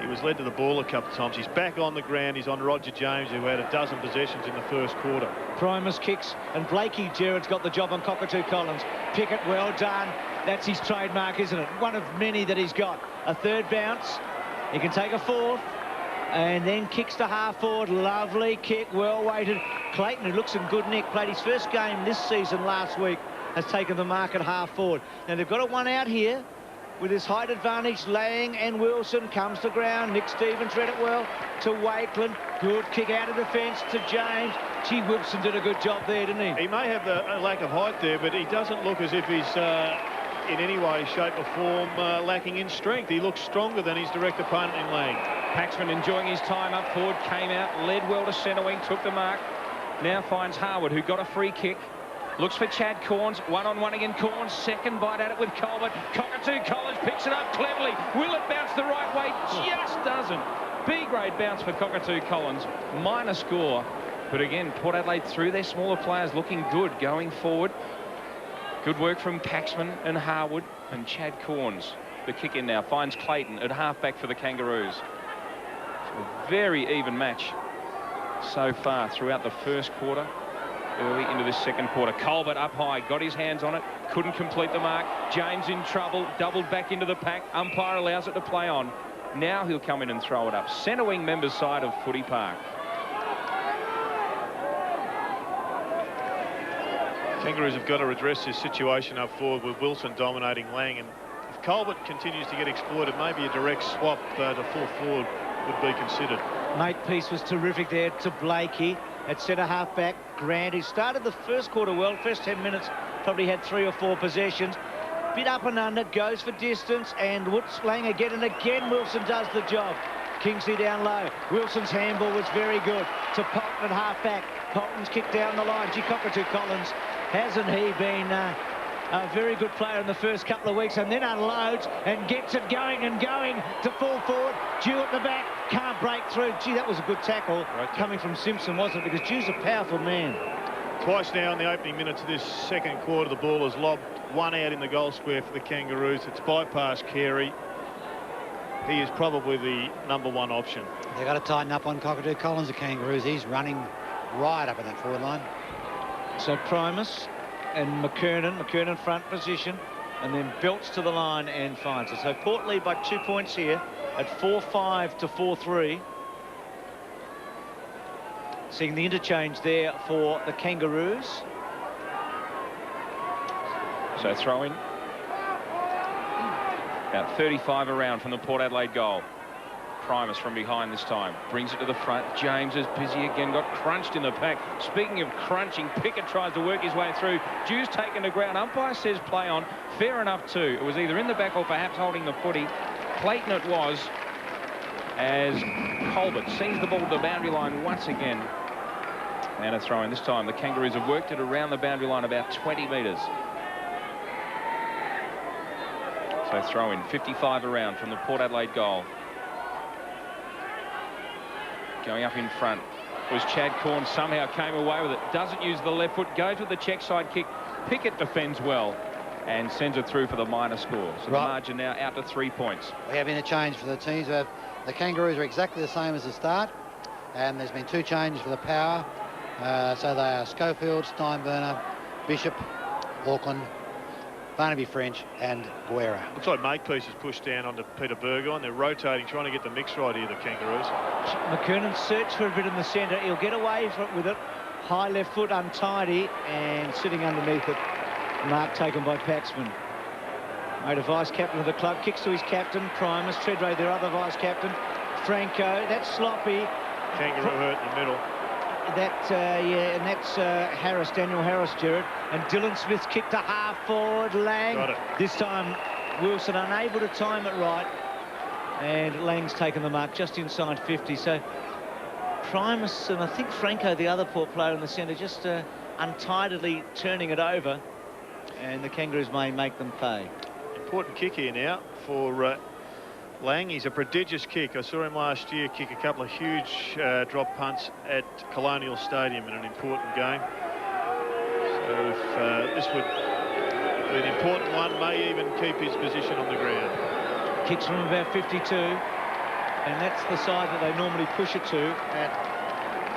He was led to the ball a couple of times. He's back on the ground. He's on Roger James, who had a dozen possessions in the first quarter. Primus kicks, and Blakey Gerard's got the job on Cockatoo Collins. Pickett, well done. That's his trademark, isn't it? One of many that he's got. A third bounce. He can take a fourth. And then kicks to half forward. Lovely kick, well weighted. Clayton, who looks in good nick, played his first game this season last week, has taken the mark at half forward. Now they've got a one out here with his height advantage. Lang and Wilson comes to ground. Nick Stevens read it well to Wakeland. Good kick out of defence to James. Gee, Wilson did a good job there, didn't he? He may have a lack of height there, but he doesn't look as if he's in any way, shape or form lacking in strength. He looks stronger than his direct opponent in Lang. Paxman enjoying his time up forward, came out, led well to centre wing, took the mark. Now finds Harwood, who got a free kick. Looks for Chad Corns. One-on-one again. Corns, second bite at it with Colbert. Cockatoo Collins picks it up cleverly. Will it bounce the right way? Just doesn't. B-grade bounce for Cockatoo Collins. Minor score. But again, Port Adelaide through their smaller players looking good going forward. Good work from Paxman and Harwood. And Chad Corns, the kick in now, finds Clayton at halfback for the Kangaroos. A very even match so far throughout the first quarter. Early into this second quarter. Colbert up high, got his hands on it, couldn't complete the mark. James in trouble, doubled back into the pack. Umpire allows it to play on. Now he'll come in and throw it up. Centre wing members side of Footy Park. Kangaroos have got to redress this situation up forward with Wilson dominating Lang, and if Colbert continues to get exploited, maybe a direct swap to full forward would be considered. Makepeace was terrific there to Blakey at centre half-back. Grant, he started the first quarter well. First 10 minutes probably had 3 or 4 possessions. Bit up and under, goes for distance, and Woods Lang again, and again Wilson does the job. Kingsley down low. Wilson's handball was very good to Polton at half-back. Polton's kick down the line. Gee, Cockatoo Collins, hasn't he been a very good player in the first couple of weeks, and then unloads and gets it going and going to full forward. Dew at the back, can't break through. Gee, that was a good tackle coming from Simpson, wasn't it? Because Dew's a powerful man. Twice now in the opening minutes of this second quarter, the ball has lobbed one out in the goal square for the Kangaroos. It's bypassed Carey. He is probably the #1 option. They've got to tighten up on Cockatoo Collins, the Kangaroos. He's running right up in that forward line. So Primus and McKernan front position, and then belts to the line and finds it. So Port lead by 2 points here at 4-5 to 4-3. Seeing the interchange there for the Kangaroos. So throw in. About 35 around from the Port Adelaide goal. Primus from behind this time. Brings it to the front. James is busy again. Got crunched in the pack. Speaking of crunching, Pickett tries to work his way through. Dew's taken the ground. Umpire says play on. Fair enough too. It was either in the back or perhaps holding the footy. Clayton it was, as Colbert sends the ball to the boundary line once again. And a throw in. This time the Kangaroos have worked it around the boundary line about 20 metres. So throw in. 55 around from the Port Adelaide goal. Going up in front was Chad Corn. Somehow came away with it. Doesn't use the left foot. Goes with the check side kick. Pickett defends well and sends it through for the minor score. So the margin now out to 3 points. We have interchange for the teams. The Kangaroos are exactly the same as the start, and there's been 2 changes for the power. So they are Schofield, Steinburner, Bishop, Auckland, Barnaby French and Guerra. Looks like Makepeace has pushed down onto Peter Burgoyne. They're rotating, trying to get the mix right here, the Kangaroos. McKernan searched for a bit in the centre. He'll get away with it. High left foot, untidy, and sitting underneath it. Mark taken by Paxman. Made a vice-captain of the club. Kicks to his captain, Primus. Treadray, their other vice-captain. Franco, that's sloppy. Kangaroo hurt in the middle. Yeah, and that's Harris, Daniel Harris, Jared. And Dylan Smith's kick to half forward. Lang. Got it. This time Wilson unable to time it right. And Lang's taken the mark just inside 50. So Primus and I think Franco, the other Port player in the centre, just untidily turning it over. And the Kangaroos may make them pay. Important kick here now for Lang. He's a prodigious kick. I saw him last year kick a couple of huge drop punts at Colonial Stadium in an important game. So if this would be an important one, may even keep his position on the ground. Kicks from about 52, and that's the side that they normally push it to at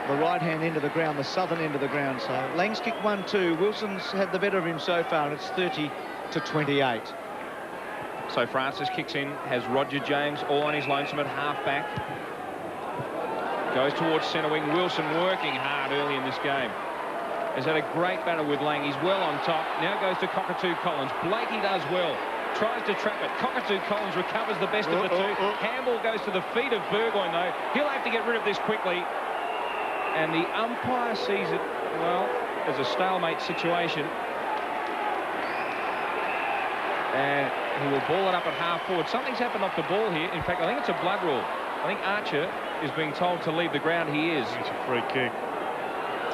the right-hand end of the ground, the southern end of the ground. So Lang's kicked 1-2. Wilson's had the better of him so far, and it's 30 to 28. So Francis kicks in, has Roger James all on his lonesome at half-back. Goes towards centre wing. Wilson working hard early in this game. Has had a great battle with Lang. He's well on top. Now goes to Cockatoo Collins. Blakey does well. Tries to trap it. Cockatoo Collins recovers the best of the two. Handball goes to the feet of Burgoyne, though. He'll have to get rid of this quickly. And the umpire sees it, well, as a stalemate situation. And he will ball it up at half forward. Something's happened off the ball here. In fact, I think it's a blood rule. I think Archer is being told to leave the ground. He is. It's a free kick.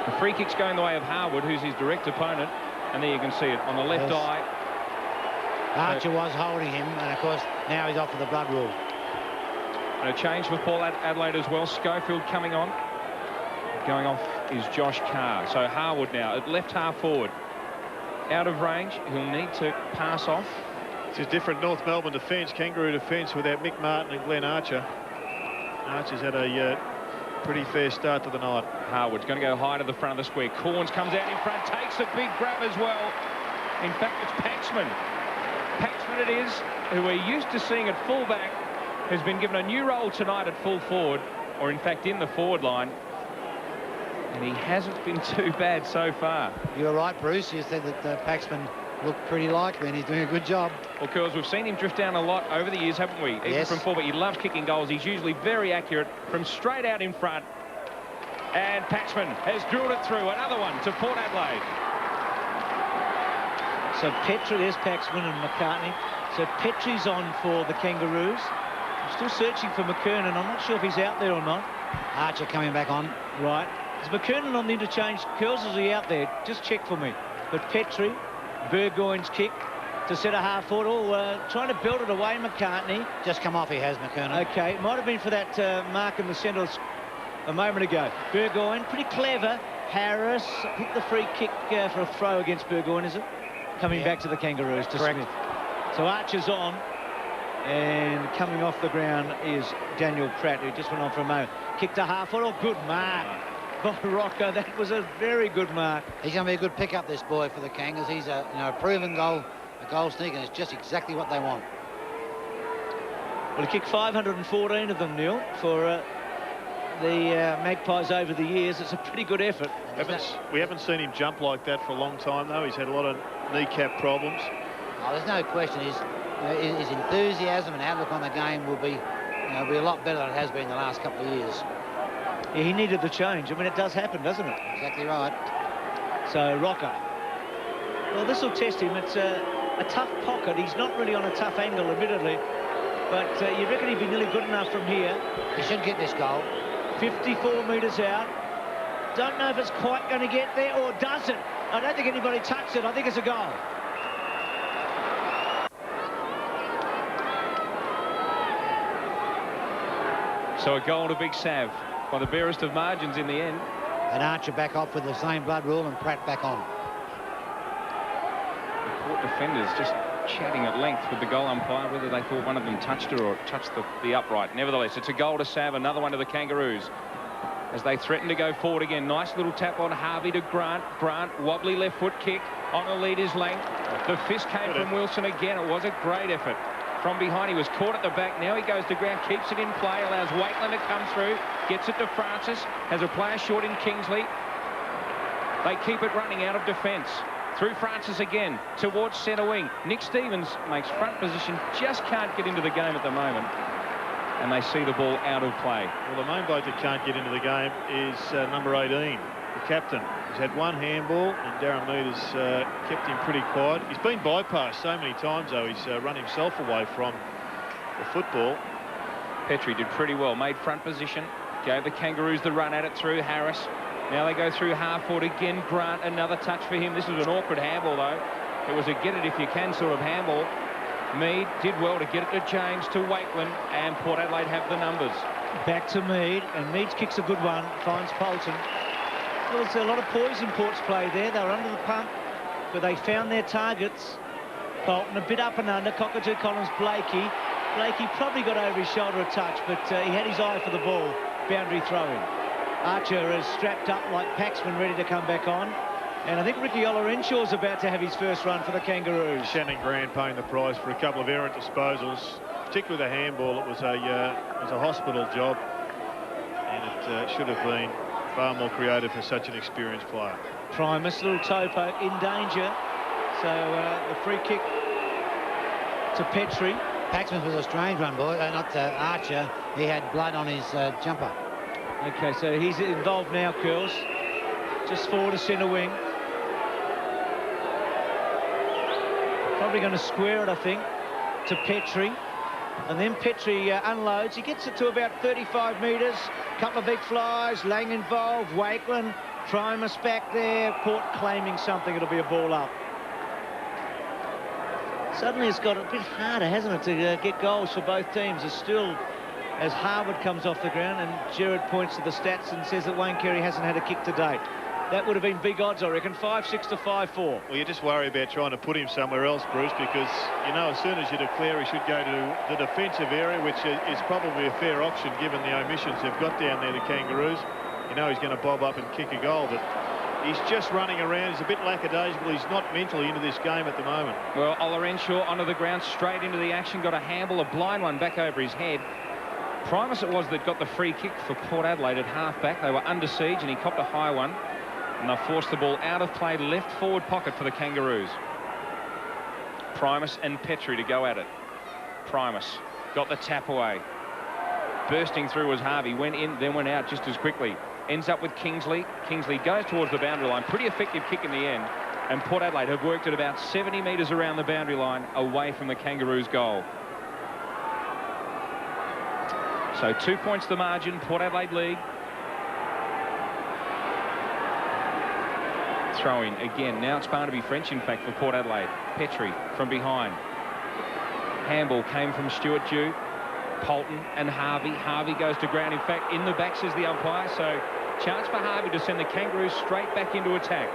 The free kick's going the way of Harwood, who's his direct opponent. And there you can see it on the left Yes. eye. Archer was holding him, and of course now he's off for the blood rule. And a change for Port Adelaide as well. Schofield coming on. Going off is Josh Carr. So Harwood now at left half forward. Out of range. He'll need to pass off. It's a different North Melbourne defence, Kangaroo defence, without Mick Martin and Glenn Archer. Archer's had a pretty fair start to the night. Harwood's going to go high to the front of the square. Corns comes out in front, takes a big grab as well. In fact, it's Paxman. Paxman it is, who we're used to seeing at fullback, has been given a new role tonight at full forward, or in fact in the forward line. And he hasn't been too bad so far. You're right, Bruce. You said that Paxman looked pretty likely, and he's doing a good job. Well, Curls, we've seen him drift down a lot over the years, haven't we? Even Yes. from fullback, he loves kicking goals. He's usually very accurate from straight out in front. And Paxman has drilled it through. Another one to Port Adelaide. So Petrie, there's Paxman and McCartney. So Petrie's on for the Kangaroos. I'm still searching for McKernan. I'm not sure if he's out there or not. Archer coming back on. Right. Is McKernan on the interchange? Curls, is he out there? Just check for me. But Petrie, Burgoyne's kick to centre half forward. Oh, trying to build it away, McCartney. Just come off, he has, McKernan. Okay, it might have been for that mark in the centre a moment ago. Burgoyne, pretty clever. Harris, I think the free kick for a throw against Burgoyne, is it? Coming back to the Kangaroos, to Correct. Smith. So Archer's on, and coming off the ground is Daniel Pratt, who just went on for a moment. Kick to half forward. Oh, good mark by Rocco. That was a very good mark. He's going to be a good pickup, this boy, for the Kangas. He's a proven goal sneaker, and it's just exactly what they want. Well, he kicked 514 of them, Neil, for the Magpies over the years. It's a pretty good effort. We haven't seen him jump like that for a long time, though. He's had a lot of kneecap problems. Oh, there's no question. His enthusiasm and outlook on the game will be a lot better than it has been the last couple of years. Yeah, he needed the change. I mean, it does happen, doesn't it? Exactly right. So Rocco. Well, this will test him. It's a tough pocket. He's not really on a tough angle, admittedly. But you reckon he'd be nearly good enough from here. He should get this goal. 54 metres out. Don't know if it's quite going to get there, or does it? I don't think anybody touched it. I think it's a goal. So a goal to Big Sav by the barest of margins in the end. And Archer back off with the same blood rule, and Pratt back on. The Port defenders just chatting at length with the goal umpire, whether they thought one of them touched her or touched the upright. Nevertheless, it's a goal to Sav, another one to the Kangaroos. As they threaten to go forward again. Nice little tap on Harvey to Grant. Grant, wobbly left foot kick on a leader's length. The fist came from Wilson again. It was a great effort. From behind, he was caught at the back. Now he goes to ground, keeps it in play, allows Waitland to come through, gets it to Francis, has a player short in Kingsley. They keep it running out of defence. Through Francis again, towards centre wing. Nick Stevens makes front position, just can't get into the game at the moment. And they see the ball out of play. Well, the main bloke that can't get into the game is number 18, the captain. He's had one handball, and Darren Mead has kept him pretty quiet. He's been bypassed so many times, though. He's run himself away from the football. Petrie did pretty well, made front position, gave the Kangaroos the run at it through Harris. Now they go through half forward again. Grant, another touch for him. This was an awkward handball, though. It was a get it if you can sort of handball. Mead did well to get it to James, to Waitland, and Port Adelaide have the numbers. Back to Mead, and Mead kicks a good one, finds Polton. Well, there's a lot of poison Port's play there. They were under the pump, but they found their targets. Polton a bit up and under, Cockatoo Collins, Blakey. Blakey probably got over his shoulder a touch, but he had his eye for the ball. Boundary throw-in. Archer is strapped up like Paxman, ready to come back on. And I think Ricky Olarenshaw's about to have his first run for the Kangaroos. Shannon Grant paying the price for a couple of errant disposals, particularly the handball. It was a hospital job, and it should have been far more creative for such an experienced player. Primus, little toe poke, in danger. So the free kick to Petrie. Paxman was a strange one, boy. Not Archer. He had blood on his jumper. Okay, so he's involved now, Curls. Just forward to centre wing. Probably going to square it, I think, to Petrie. And then Petrie unloads. He gets it to about 35 metres. Couple of big flies. Lang involved. Wakeland. Primus back there. Port claiming something. It'll be a ball up. Suddenly it's got a bit harder, hasn't it, to get goals for both teams. It's still, as Harwood comes off the ground, and Gerard points to the stats and says that Wayne Carey hasn't had a kick to date. That would have been big odds, I reckon, 5-6 to 5-4. Well, you just worry about trying to put him somewhere else, Bruce, because, you know, as soon as you declare he should go to the defensive area, which is probably a fair option given the omissions they've got down there, the Kangaroos, you know he's going to bob up and kick a goal, but he's just running around. He's a bit lackadaisical. He's not mentally into this game at the moment. Well, Olorenshaw onto the ground, straight into the action, got a handle, a blind one back over his head. Primus it was that got the free kick for Port Adelaide at half-back. They were under siege, and he copped a high one. And they'll force the ball out of play, left forward pocket for the Kangaroos. Primus and Petrie to go at it. Primus got the tap away. Bursting through was Harvey. Went in, then went out just as quickly. Ends up with Kingsley. Kingsley goes towards the boundary line. Pretty effective kick in the end. And Port Adelaide have worked at about 70 metres around the boundary line away from the Kangaroos' goal. So 2 points the margin. Port Adelaide lead. Throw-in again. Now it's Barnaby French, in fact, for Port Adelaide. Petrie from behind. Handball came from Stuart Dew. Polton and Harvey. Harvey goes to ground. In fact, in the back, says the umpire. So chance for Harvey to send the Kangaroos straight back into attack.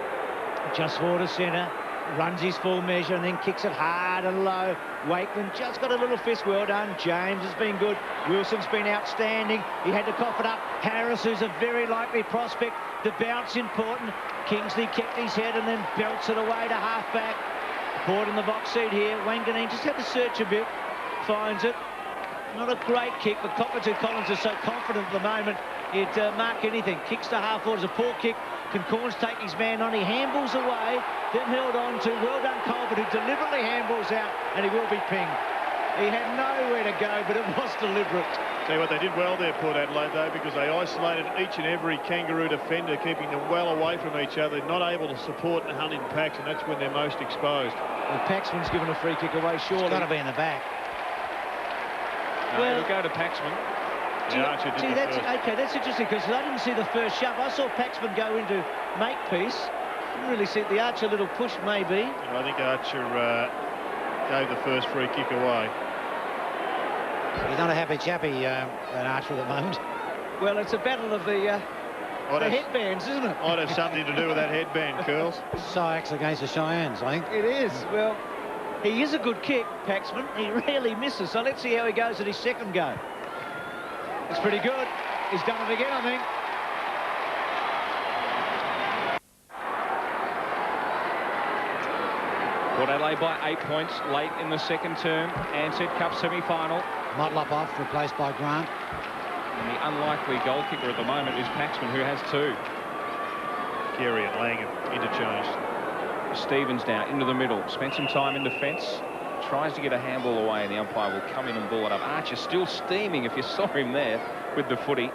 Just forward to centre. Runs his full measure and then kicks it hard and low. Wakeman just got a little fist. Well done. James has been good. Wilson's been outstanding. He had to cough it up. Harris, who's a very likely prospect. The bounce important. Kingsley kept his head and then belts it away to half-back. Port in the box seat here. Wanganeen just had to search a bit. Finds it. Not a great kick, but Cockatoo Collins is so confident at the moment he'd mark anything. Kicks to half-forward. It's a poor kick. Can Corns take his man on? He handballs away, then held on to. Well done, Colbert, who deliberately handballs out, and he will be pinged. He had nowhere to go, but it was deliberate. Tell you what, they did well there, Port Adelaide, though, because they isolated each and every Kangaroo defender, keeping them well away from each other, not able to support and hunt in packs, and that's when they're most exposed. Well, Paxman's given a free kick away, surely. It's got to be in the back. No, well, it'll go to Paxman. That's interesting, because I didn't see the first shove. I saw Paxman go into Makepeace. Didn't really see the Archer little push, maybe. I think Archer gave the first free kick away. He's not a happy chappy, an Archer at the moment. Well, it's a battle of the headbands, isn't it? Might have something to do with that headband, Curls. Syaks against the Cheyennes, I think. It is. Well, he is a good kick, Paxman. He rarely misses, so let's see how he goes at his second go. It's pretty good. He's done it again, I think. Port Adelaide by 8 points late in the second term. Ansett Cup semi-final. Motlop off, replaced by Grant. And the unlikely goal kicker at the moment is Paxman, who has 2. Carey and Langham interchanged. Stevens now into the middle. Spent some time in defence. Tries to get a handball away, and the umpire will come in and ball it up. Archer still steaming, if you saw him there, with the footy.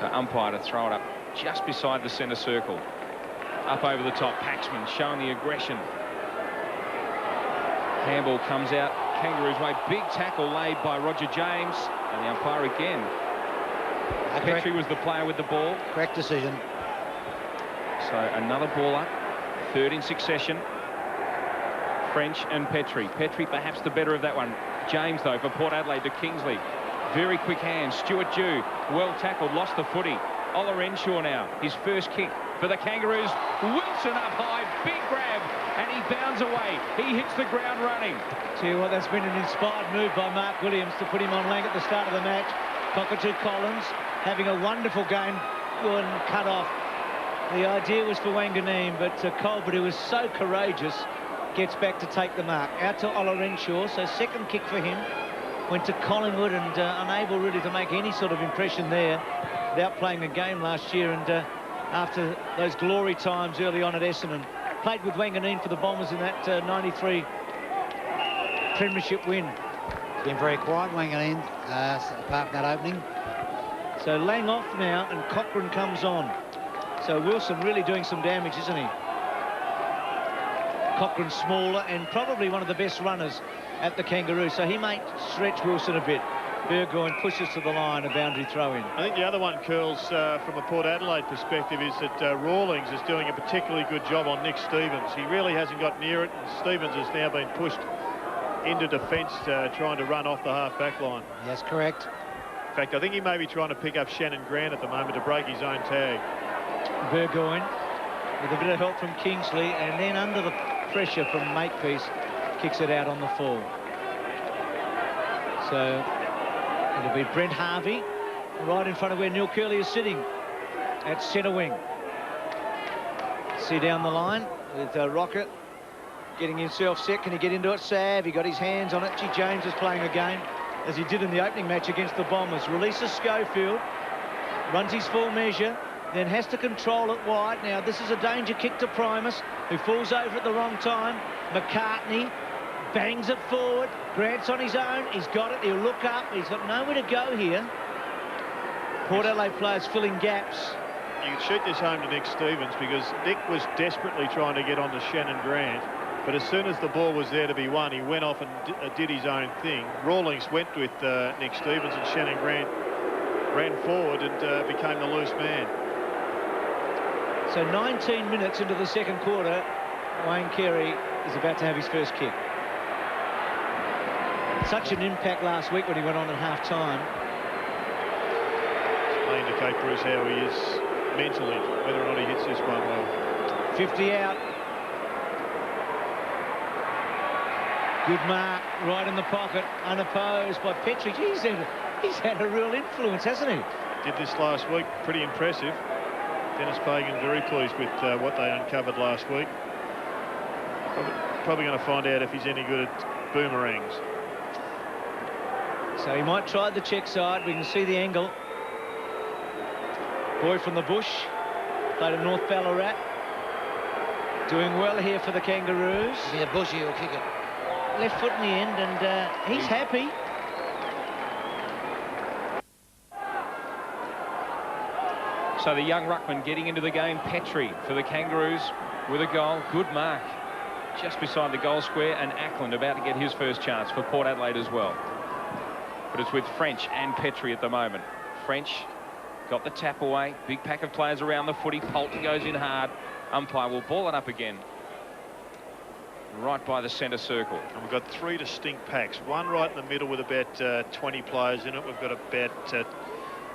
So umpire to throw it up just beside the centre circle. Up over the top, Paxman showing the aggression. Handball comes out Kangaroos way. Big tackle laid by Roger James, and the umpire again. Petrie was the player with the ball. Correct decision. So another ball up, 3rd in succession. French and Petrie. Petrie perhaps the better of that one. James, though, for Port Adelaide to Kingsley. Very quick hands. Stuart Dew, well tackled, lost the footy. Olorenshaw now, his first kick for the Kangaroos. Wilson up high, big grab, and he bounds away. He hits the ground running. Tell you what, that's been an inspired move by Mark Williams to put him on lang at the start of the match. Cockatoo Collins having a wonderful game. Good and cut off. The idea was for Wanganeen, but Colbert, who was so courageous, gets back to take the mark. Out to Olorenshaw, so second kick for him. Went to Collingwood and unable really to make any sort of impression there without playing the game last year, and after those glory times early on at Essendon. Played with Wanganeen for the Bombers in that 93 premiership win. It's been very quiet, Wanganeen, apart from that opening. So Lang off now, and Cochrane comes on. So Wilson really doing some damage, isn't he? Cochrane's smaller and probably one of the best runners at the Kangaroos, so he might stretch Wilson a bit. Burgoyne pushes to the line, a boundary throw in. I think the other one, Curls, from a Port Adelaide perspective, is that Rawlings is doing a particularly good job on Nick Stevens. He really hasn't got near it, and Stevens has now been pushed into defence, trying to run off the half-back line. Yes, correct. In fact, I think he may be trying to pick up Shannon Grant at the moment to break his own tag. Burgoyne with a bit of help from Kingsley, and then under the pressure from Makepeace, kicks it out on the full. So it'll be Brent Harvey right in front of where Neil Curley is sitting at centre wing. See down the line with Rocket getting himself set. Can he get into it? Sav, he got his hands on it. Gee, James is playing a game as he did in the opening match against the Bombers. Releases Schofield, runs his full measure, then has to control it wide. Now this is a danger kick to Primus, who falls over at the wrong time. McCartney bangs it forward. Grant's on his own. He's got it. He'll look up. He's got nowhere to go here. Port Adelaide players filling gaps. You can shoot this home to Nick Stevens, because Nick was desperately trying to get on to Shannon Grant, but as soon as the ball was there to be won, he went off and did his own thing. Rawlings went with Nick Stevens, and Shannon Grant ran forward and became the loose man. So 19 minutes into the second quarter, Wayne Carey is about to have his first kick. Such an impact last week when he went on at half-time. May indicate, Bruce, how he is mentally, whether or not he hits this one well. 50 out. Good mark, right in the pocket, unopposed by Petrie. He's had a real influence, hasn't he? Did this last week, pretty impressive. Dennis Pagan very pleased with what they uncovered last week. Probably going to find out if he's any good at boomerangs. So he might try the check side. We can see the angle. Boy from the bush, played at North Ballarat. Doing well here for the Kangaroos. Yeah, Bushy will kick it. Left foot in the end, and he's happy. So the young ruckman getting into the game, Petrie for the Kangaroos with a goal. Good mark just beside the goal square, and Ackland about to get his first chance for Port Adelaide as well. But it's with French and Petrie at the moment. French got the tap away. Big pack of players around the footy. Polton goes in hard. Umpire will ball it up again, right by the centre circle. And we've got three distinct packs. One right in the middle with about 20 players in it. We've got about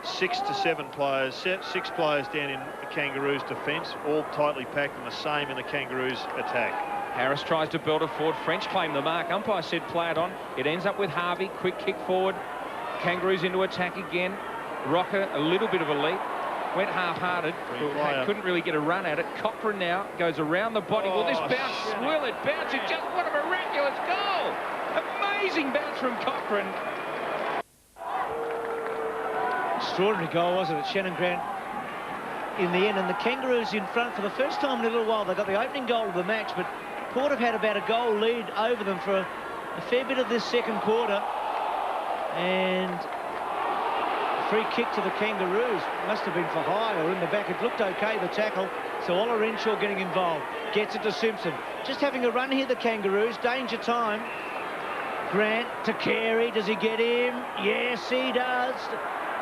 6 to 7 players, 6 players down in the Kangaroos defence, all tightly packed, and the same in the Kangaroos attack. Harris tries to build it forward. French claimed the mark. Umpire said play it on. It ends up with Harvey. Quick kick forward. Kangaroos into attack again. Rocker, a little bit of a leap. Went half-hearted. Couldn't really get a run at it. Cochrane now goes around the body. Well, this bounce, will it bounce? It just, what a miraculous goal! Amazing bounce from Cochrane. Extraordinary goal, wasn't it? Shannon Grant in the end, and the Kangaroos in front for the first time in a little while. They got the opening goal of the match, but Port have had about a goal lead over them for a fair bit of this second quarter. And a free kick to the Kangaroos. Must have been for high or in the back. It looked okay, the tackle. So Ola Renshaw getting involved. Gets it to Simpson. Just having a run here, the Kangaroos. Danger time. Grant to Carey. Does he get him? Yes, he does.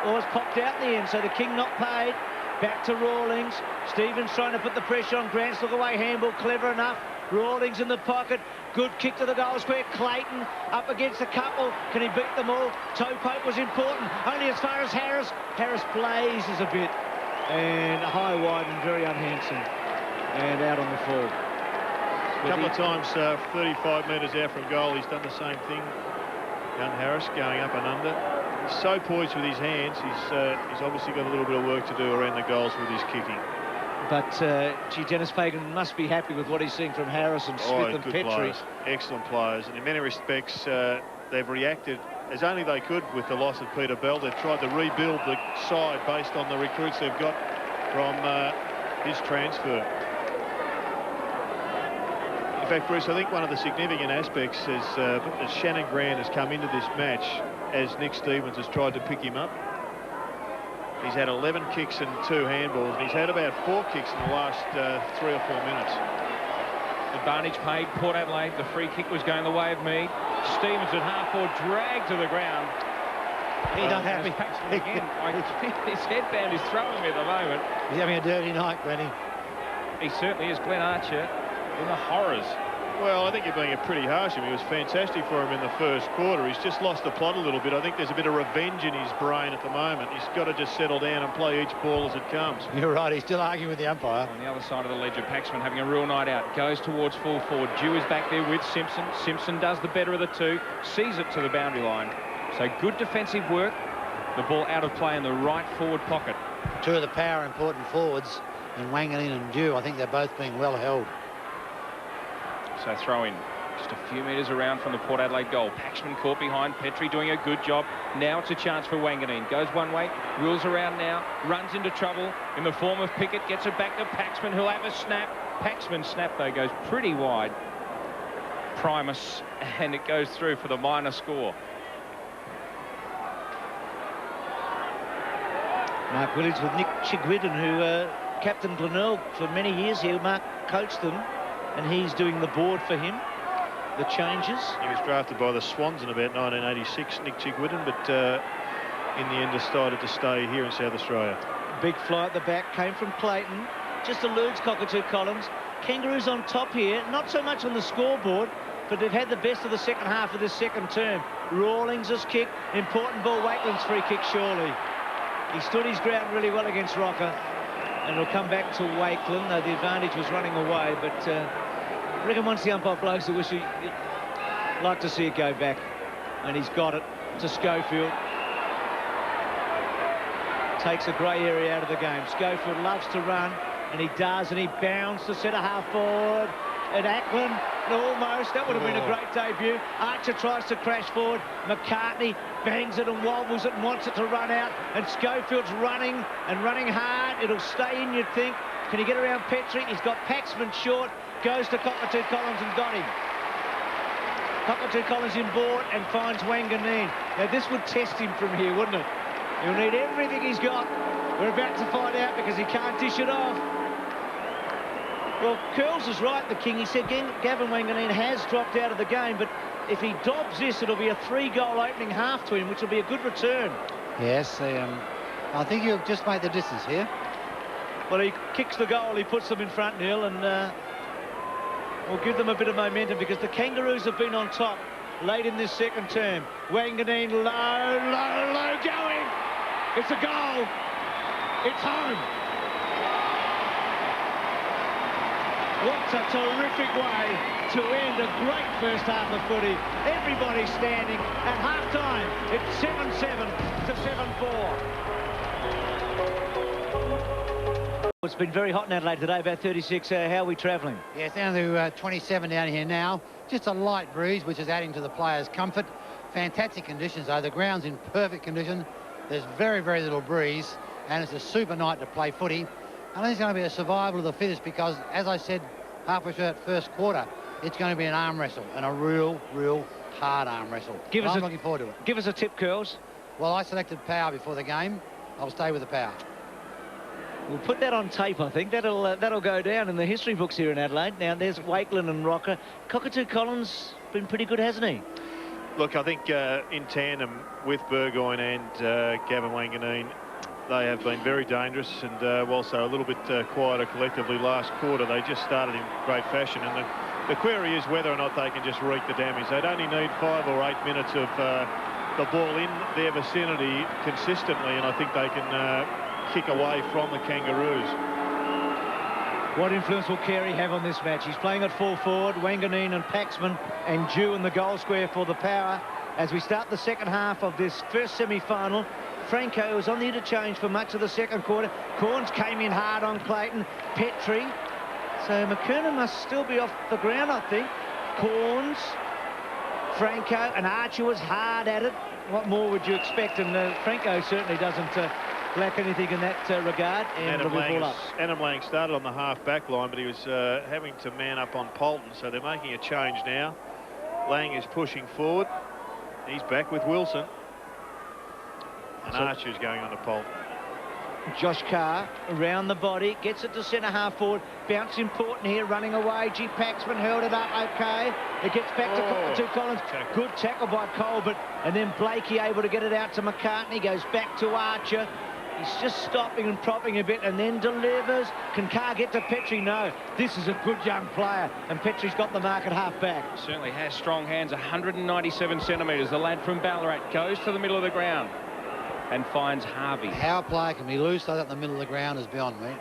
Oh, it's popped out in the end, so the King not paid. Back to Rawlings. Stevens trying to put the pressure on. Grant's look away handball, clever enough. Rawlings in the pocket. Good kick to the goal square. Clayton up against a couple. Can he beat them all? Toe poke was important. Only as far as Harris. Harris blazes a bit. And high, wide and very unhandsome. And out on the fall. A couple of times 35 metres out from goal, he's done the same thing. Young Harris going up and under. He's so poised with his hands. He's obviously got a little bit of work to do around the goals with his kicking. But, gee, Dennis Pagan must be happy with what he's seeing from Harris and Smith and Petrie. Players. Excellent players. And in many respects, they've reacted as only they could with the loss of Peter Bell. They've tried to rebuild the side based on the recruits they've got from his transfer. In fact, Bruce, I think one of the significant aspects is that Shannon Grant has come into this match as Nick Stevens has tried to pick him up. He's had 11 kicks and 2 handballs, and he's had about 4 kicks in the last 3 or 4 minutes. Advantage paid Port Adelaide. The free kick was going the way of Mead. Stevens at half-forward, dragged to the ground. He's not happy. Again, his headband is throwing me at the moment. He's having a dirty night, Glennie. He certainly is. Glenn Archer in the horrors. Well, I think you're being pretty harsh. I mean, it was fantastic for him in the first quarter. He's just lost the plot a little bit. I think there's a bit of revenge in his brain at the moment. He's got to just settle down and play each ball as it comes. You're right. He's still arguing with the umpire. On the other side of the ledger, Paxman having a real night out. Goes towards full forward. Dew is back there with Simpson. Simpson does the better of the two. Sees it to the boundary line. So good defensive work. The ball out of play in the right forward pocket. Two of the power important forwards in Wanganeen and Dew. I think they're both being well held. So throw in just a few metres around from the Port Adelaide goal. Paxman caught behind. Petrie doing a good job. Now it's a chance for Wanganeen. Goes one way, wheels around now, runs into trouble in the form of Pickett. Gets it back to Paxman, who'll have a snap. Paxman's snap, though, goes pretty wide. Primus, and it goes through for the minor score. Mark Williams with Nick Chigwidden, who captained Glenelg for many years here. Mark coached them, and he's doing the board for him, the changes. He was drafted by the Swans in about 1986, Nick Chigwidden, but in the end decided to stay here in South Australia. Big fly at the back, came from Clayton. Just eludes Cockatoo Collins. Kangaroos on top here, not so much on the scoreboard, but they've had the best of the second half of this second term. Rawlings' kick, important ball. Wakeland's free kick, surely. He stood his ground really well against Rocker, and it'll come back to Wakeland, though the advantage was running away. But I reckon once the umpire blows the whistle, you'd like to see it go back, and he's got it to Schofield. Takes a grey area out of the game. Schofield loves to run, and he does, and he bounds to centre half forward. And Ackland, almost, that would have been a great debut. Archer tries to crash forward. McCartney bangs it and wobbles it and wants it to run out. And Schofield's running and running hard. It'll stay in, you'd think. Can he get around Petrie? He's got Paxman short. Goes to Cockatoo Collins and got him. Cockatoo Collins in board and finds Wanganeen. Now, this would test him from here, wouldn't it? He'll need everything he's got. We're about to find out because he can't dish it off. Well, Curls is right, the King. He said Gavin Wanganeen has dropped out of the game, but if he dobs this, it'll be a 3-goal opening half to him, which will be a good return. Yes, I think he'll just make the distance here. Well, he kicks the goal, he puts them in front, Neil, and will give them a bit of momentum because the Kangaroos have been on top late in this second term. Wanganeen low going. It's a goal. It's home. What a terrific way to end a great first half of footy. Everybody standing at half-time. It's 7-7 to 7-4. It's been very hot in Adelaide today, about 36. How are we travelling? Yeah, it's down to 27 down here now. Just a light breeze, which is adding to the players' comfort. Fantastic conditions, though. The ground's in perfect condition. There's very, very little breeze, and it's a super night to play footy. I think it's going to be a survival of the fittest because, as I said halfway through that first quarter, it's going to be an arm wrestle, and a real hard arm wrestle. I'm looking forward to it. Give us a tip, Curls. Well, I selected power before the game. I'll stay with the power. We'll put that on tape, I think. That'll go down in the history books here in Adelaide. Now, there's Wakeland and Rocker. Cockatoo Collins been pretty good, hasn't he? Look, I think in tandem with Burgoyne and Gavin Wanganeen, they have been very dangerous, and whilst they're a little bit quieter collectively last quarter, they just started in great fashion. And the query is whether or not they can just wreak the damage. They'd only need 5 or 8 minutes of the ball in their vicinity consistently, and I think they can kick away from the Kangaroos. What influence will Carey have on this match? He's playing at full forward. Wanganeen and Paxman and Dew in the goal square for the power. As we start the second half of this first semi-final, Franco was on the interchange for much of the second quarter. Corns came in hard on Clayton. Petrie. So McKernan must still be off the ground, I think. Corns, Franco, and Archer was hard at it. What more would you expect? And Franco certainly doesn't lack anything in that regard. And Adam Lang started on the half-back line, but he was having to man up on Polton, so they're making a change now. Lang is pushing forward. He's back with Wilson. And Archer's going on to Polton. Josh Carr around the body, gets it to centre half forward. Bounce important here, running away. G. Paxman held it up okay. It gets back to Collins. Good tackle by Colbert. And then Blakey able to get it out to McCartney. Goes back to Archer. He's just stopping and propping a bit and then delivers. Can Carr get to Petrie? No. This is a good young player. And Petrie's got the mark at half-back. Certainly has strong hands, 197 centimetres. The lad from Ballarat goes to the middle of the ground and finds Harvey. How a player can be loose like that in the middle of the ground is beyond me.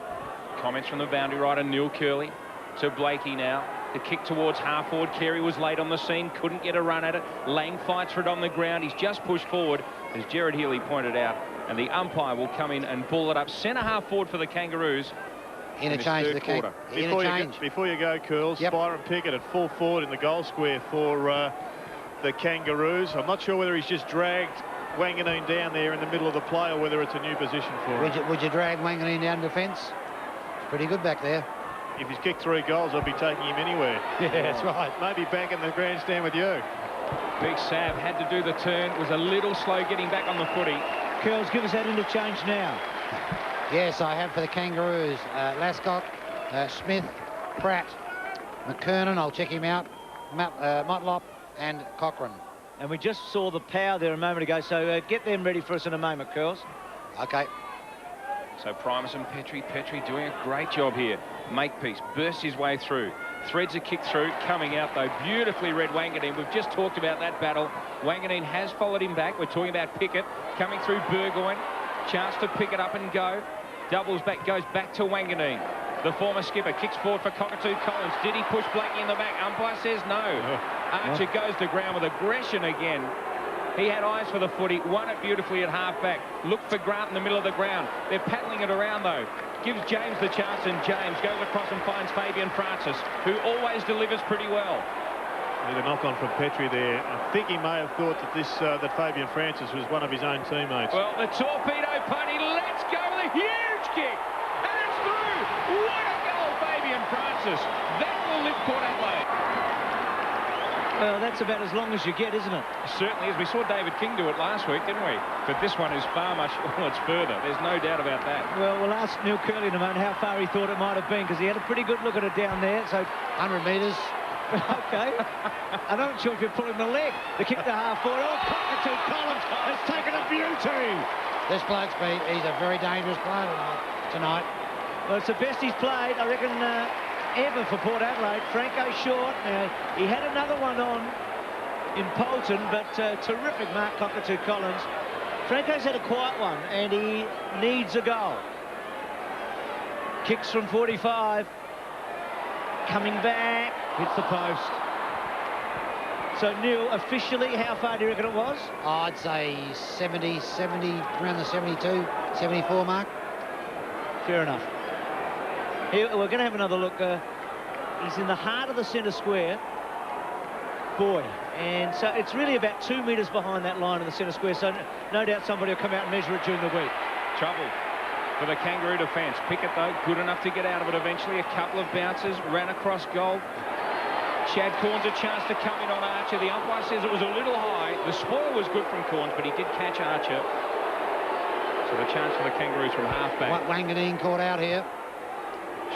Comments from the boundary rider, Neil Curley. To Blakey now. The kick towards half forward. Carey was late on the scene, couldn't get a run at it. Lang fights for it on the ground. He's just pushed forward, as Gerard Healy pointed out. And the umpire will come in and ball it up centre half forward for the Kangaroos. Interchange the quarter. Before you go, Curls, yep. Byron Pickett at full forward in the goal square for the Kangaroos. I'm not sure whether he's just dragged Wanganeen down there in the middle of the play or whether it's a new position for him. Would you drag Wanganeen down defence? Pretty good back there. If he's kicked 3 goals, I'll be taking him anywhere. Yeah, that's right. Maybe back in the grandstand with you. Big Sav had to do the turn, was a little slow getting back on the footy. Curls, give us that interchange now. Yes, I have for the Kangaroos. Lascott, Smith, Pratt, McKernan, I'll check him out, Motlop and Cochrane. And we just saw the power there a moment ago, so get them ready for us in a moment, Curls. Okay. So Primus and Petrie doing a great job here. Makepeace bursts his way through. Threads a kick through, coming out though. Beautifully read Wanganeen. We've just talked about that battle. Wanganeen has followed him back. We're talking about Pickett coming through Burgoyne. Chance to pick it up and go. Doubles back, goes back to Wanganeen. The former skipper kicks forward for Cockatoo Collins. Did he push Blakey in the back? Umpire says no. Archer goes to ground with aggression again. He had eyes for the footy, won it beautifully at half-back. Looked for Grant in the middle of the ground. They're paddling it around, though. Gives James the chance, and James goes across and finds Fabian Francis, who always delivers pretty well. Need a knock-on from Petrie there. I think he may have thought that that Fabian Francis was one of his own teammates. Well, the torpedo pony lets go with a huge kick. And it's through. What a goal, Fabian Francis. That will lift Port Adelaide. Well, that's about as long as you get, isn't it? Certainly is. We saw David King do it last week, didn't we? But this one is far much, well, it's further. There's no doubt about that. Well, we'll ask Neil Curley in a moment how far he thought it might have been, because he had a pretty good look at it down there. So 100 metres. Okay. I'm not sure if you're pulling the leg. The kick to half forward. Oh, Cockatoo Collins has taken a beauty. This bloke's he's a very dangerous player tonight. Well, it's the best he's played, I reckon, ever for Port Adelaide. Franco short. Now, he had another one on in Polton, but terrific mark, Cockatoo Collins. Franco's had a quiet one, and he needs a goal. Kicks from 45. Coming back, hits the post. So, Neil, officially, how far do you reckon it was? I'd say 70, around the 72, 74 mark. Fair enough. Here, we're going to have another look. He's in the heart of the centre square. Boy. And so it's really about 2 metres behind that line in the centre square. So no doubt somebody will come out and measure it during the week. Trouble for the Kangaroo defence. Pickett, though, good enough to get out of it eventually. A couple of bounces, ran across goal. Chad Corns a chance to come in on Archer. The umpire says it was a little high. The spoil was good from Corns, but he did catch Archer. So the chance for the Kangaroos from half-back. Wanganeen caught out here.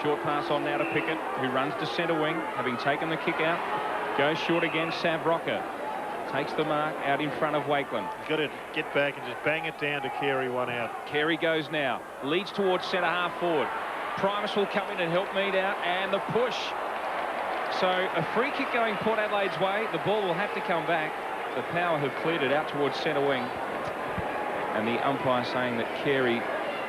Short pass on now to Pickett, who runs to centre wing, having taken the kick out. Goes short again, Sav Rocker. Takes the mark out in front of Wakeland. He's got to get back and just bang it down to Carey, one out. Carey goes now. Leads towards centre half forward. Primus will come in and help Mead out, and the push. So a free kick going Port Adelaide's way. The ball will have to come back. The Power have cleared it out towards centre wing. And the umpire saying that Carey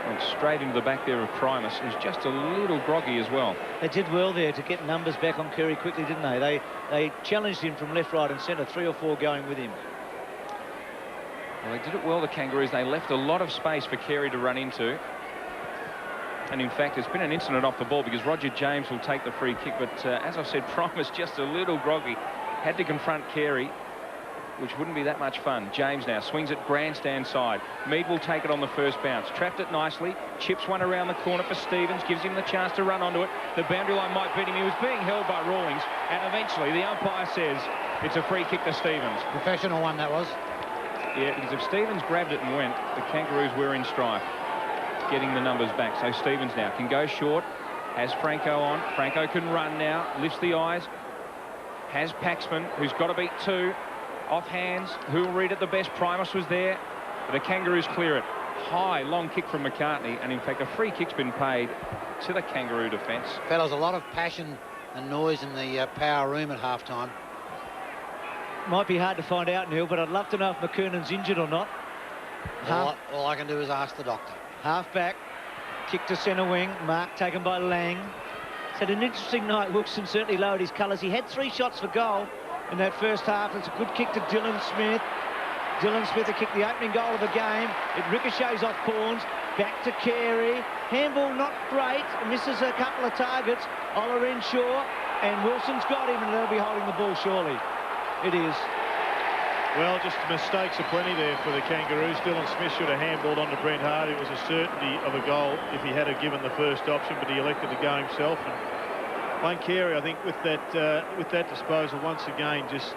went straight into the back there of Primus, who's just a little groggy as well. They did well there to get numbers back on Carey quickly, didn't they? They challenged him from left, right and centre, 3 or 4 going with him. Well, they did it well, the Kangaroos. They left a lot of space for Carey to run into. And in fact, it's been an incident off the ball because Roger James will take the free kick. But as I've said, Primus just a little groggy. Had to confront Carey, which wouldn't be that much fun. James now swings it grandstand side. Mead will take it on the first bounce. Trapped it nicely. Chips one around the corner for Stevens. Gives him the chance to run onto it. The boundary line might beat him. He was being held by Rawlings. And eventually the umpire says it's a free kick to Stevens. Professional one, that was. Yeah, because if Stevens grabbed it and went, the Kangaroos were in strife. getting the numbers back. So Stevens now can go short. Has Franco on. Franco can run now. Lifts the eyes. Has Paxman, who's got to beat 2. Off hands. Who will read it the best? Primus was there. But the Kangaroos clear it. High, long kick from McCartney. And, in fact, a free kick's been paid to the Kangaroo defence. Fellas, a lot of passion and noise in the power room at half-time. Might be hard to find out, Neil, but I'd love to know if McKernan's injured or not. All I can do is ask the doctor. Half-back, kick to centre wing. Mark taken by Lang. It's had an interesting night. Wilson certainly lowered his colours. He had 3 shots for goal in that first half. It's a good kick to Dylan Smith. Dylan Smith will kick the opening goal of the game. It ricochets off Corns. Back to Carey. Handball not great. Misses a couple of targets. Ola Renshaw. And Wilson's got him, and they'll be holding the ball, surely. It is. Well, just mistakes aplenty there for the Kangaroos. Dylan Smith should have handballed on to Brent Harvey. It was a certainty of a goal if he had given the first option, but he elected to go himself. And Wayne Carey, I think, with that disposal, once again, just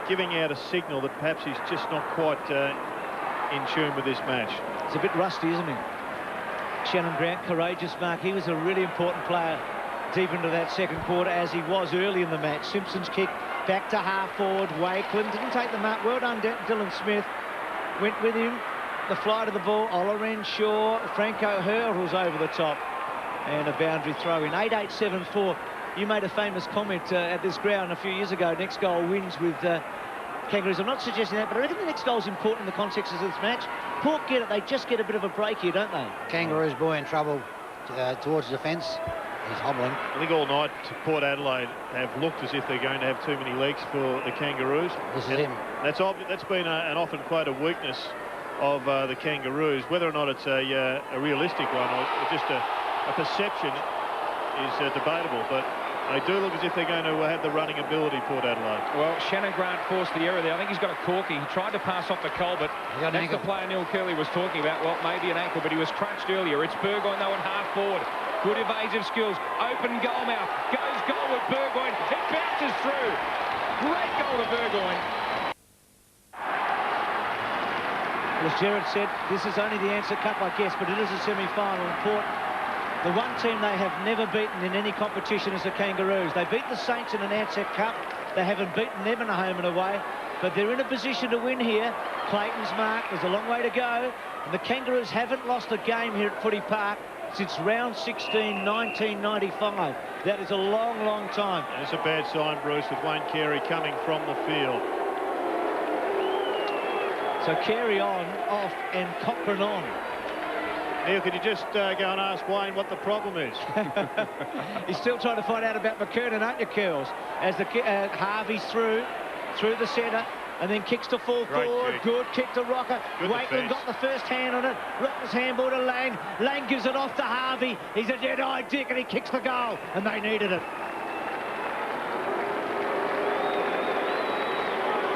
giving out a signal that perhaps he's just not quite in tune with this match. He's a bit rusty, isn't he? Shannon Grant, courageous mark. He was a really important player deep into that second quarter, as he was early in the match. Simpson's kick back to half forward. Wakeland didn't take the mark. Well done, Dylan Smith. Went with him. The flight of the ball. Ola Renshaw. Franco hurls over the top. And a boundary throw in. 8-8-7-4. You made a famous comment at this ground a few years ago. Next goal wins with Kangaroos. I'm not suggesting that, but I reckon the next goal is important in the context of this match. Port get it. They just get a bit of a break here, don't they? Kangaroos boy in trouble towards the defence. He's hobbling. I think all night Port Adelaide have looked as if they're going to have too many legs for the Kangaroos. This is him. That's been an often quoted weakness of the Kangaroos. Whether or not it's a realistic one or just a perception is debatable, but they do look as if they're going to have the running ability, Port Adelaide. Well, Shannon Grant forced the error there. I think he's got a corky. He tried to pass off to Colbert. That's the player Neil Curley was talking about. Well, maybe an ankle, but he was crunched earlier. It's Burgoyne, though, at half forward. Good evasive skills. Open goal mouth. Goes goal with Burgoyne. It bounces through. Great goal to Burgoyne. As Gerard said, this is only the Ansett Cup, I guess, but it is a semi-final. Port, the one team they have never beaten in any competition is the Kangaroos. They beat the Saints in an Ansett Cup. They haven't beaten them in a home and away, but they're in a position to win here. Clayton's mark. There's a long way to go. And the Kangaroos haven't lost a game here at Footy Park since round 16, 1995. That is a long, long time. It's a bad sign, Bruce, with Wayne Carey coming from the field. So Carey on, off, and Cochrane on. Neil, could you just go and ask Wayne what the problem is? He's still trying to find out about McKernan, aren't you, Curls? As the Harvey's through the centre, and then kicks to full forward. Kick. Good kick to Rocker. Good Wakeland defense. got the first hand on it. Rocker's handball to Lang. Lang gives it off to Harvey. He's a dead-eyed dick, and he kicks the goal, and they needed it.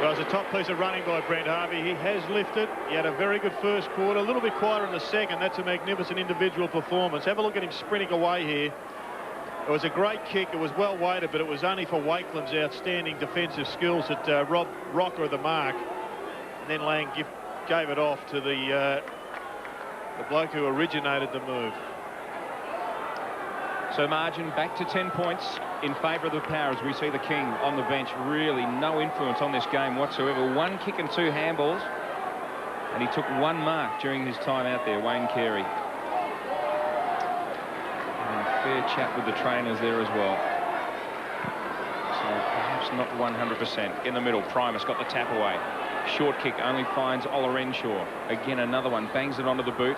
Well, it was a top piece of running by Brent Harvey. He has lifted. He had a very good first quarter, a little bit quieter in the second. That's a magnificent individual performance. Have a look at him sprinting away here. It was a great kick. It was well weighted, but it was only for Wakeland's outstanding defensive skills that robbed Rocker of the mark. And then Lang gave it off to the bloke who originated the move. So margin back to 10 points in favour of the Power as we see the King on the bench. Really no influence on this game whatsoever. 1 kick and 2 handballs. And he took 1 mark during his time out there, Wayne Carey. And a fair chat with the trainers there as well. So perhaps not 100%. In the middle, Primus got the tap away. Short kick only finds Ola Renshaw. Again, another one. Bangs it onto the boot.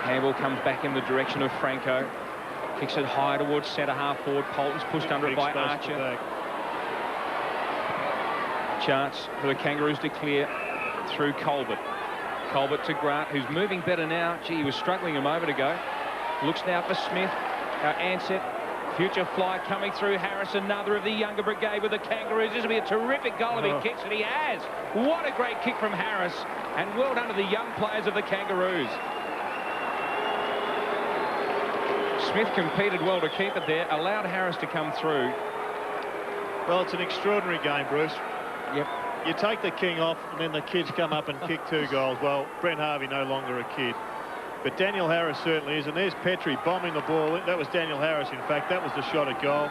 Handball comes back in the direction of Franco. Kicks it high towards centre half forward. Polton's pushed under it by Archer. Chance for the Kangaroos to clear through Colbert. Colbert to Grant, who's moving better now. Gee, he was struggling a moment ago. Looks now for Smith. Ansett. Future fly coming through Harris, another of the younger brigade with the Kangaroos. This will be a terrific goal if he kicks it. He has. What a great kick from Harris. And well done to the young players of the Kangaroos. Smith competed well to keep it there, allowed Harris to come through. Well, it's an extraordinary game, Bruce. Yep. You take the King off, and then the kids come up and kick 2 goals. Well, Brent Harvey no longer a kid. But Daniel Harris certainly is, and there's Petrie bombing the ball. That was Daniel Harris, in fact. That was the shot at goal.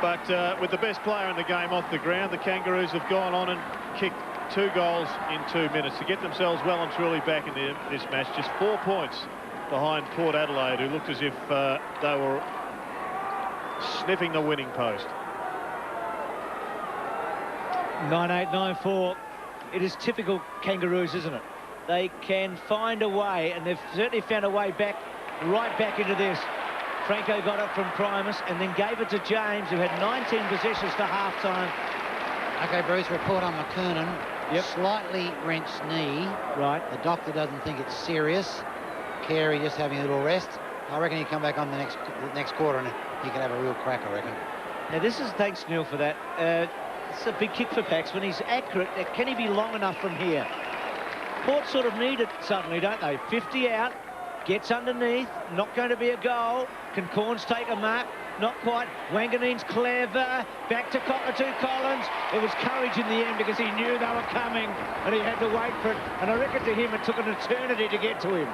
But with the best player in the game off the ground, the Kangaroos have gone on and kicked 2 goals in 2 minutes to get themselves well and truly back in this match. Just 4 points behind Port Adelaide, who looked as if they were sniffing the winning post. 9-8, 9-4. It is typical Kangaroos, isn't it? They can find a way, and they've certainly found a way back, right back into this. Franco got it from Primus and then gave it to James, who had 19 possessions to half-time. OK, Bruce, report on McKernan. Yep. Slightly wrenched knee. Right. The doctor doesn't think it's serious. Carey just having a little rest. I reckon he'll come back on the next quarter and he can have a real crack, I reckon. Now, this is, thanks, Neil, for that. It's a big kick for Pax. When he's accurate, can he be long enough from here? Port sort of need it suddenly, don't they? 50 out, gets underneath, not going to be a goal. Can Corns take a mark? Not quite. Wanganeen's clever. Back to Cockatoo Collins. It was courage in the end because he knew they were coming and he had to wait for it. And I reckon to him it took an eternity to get to him.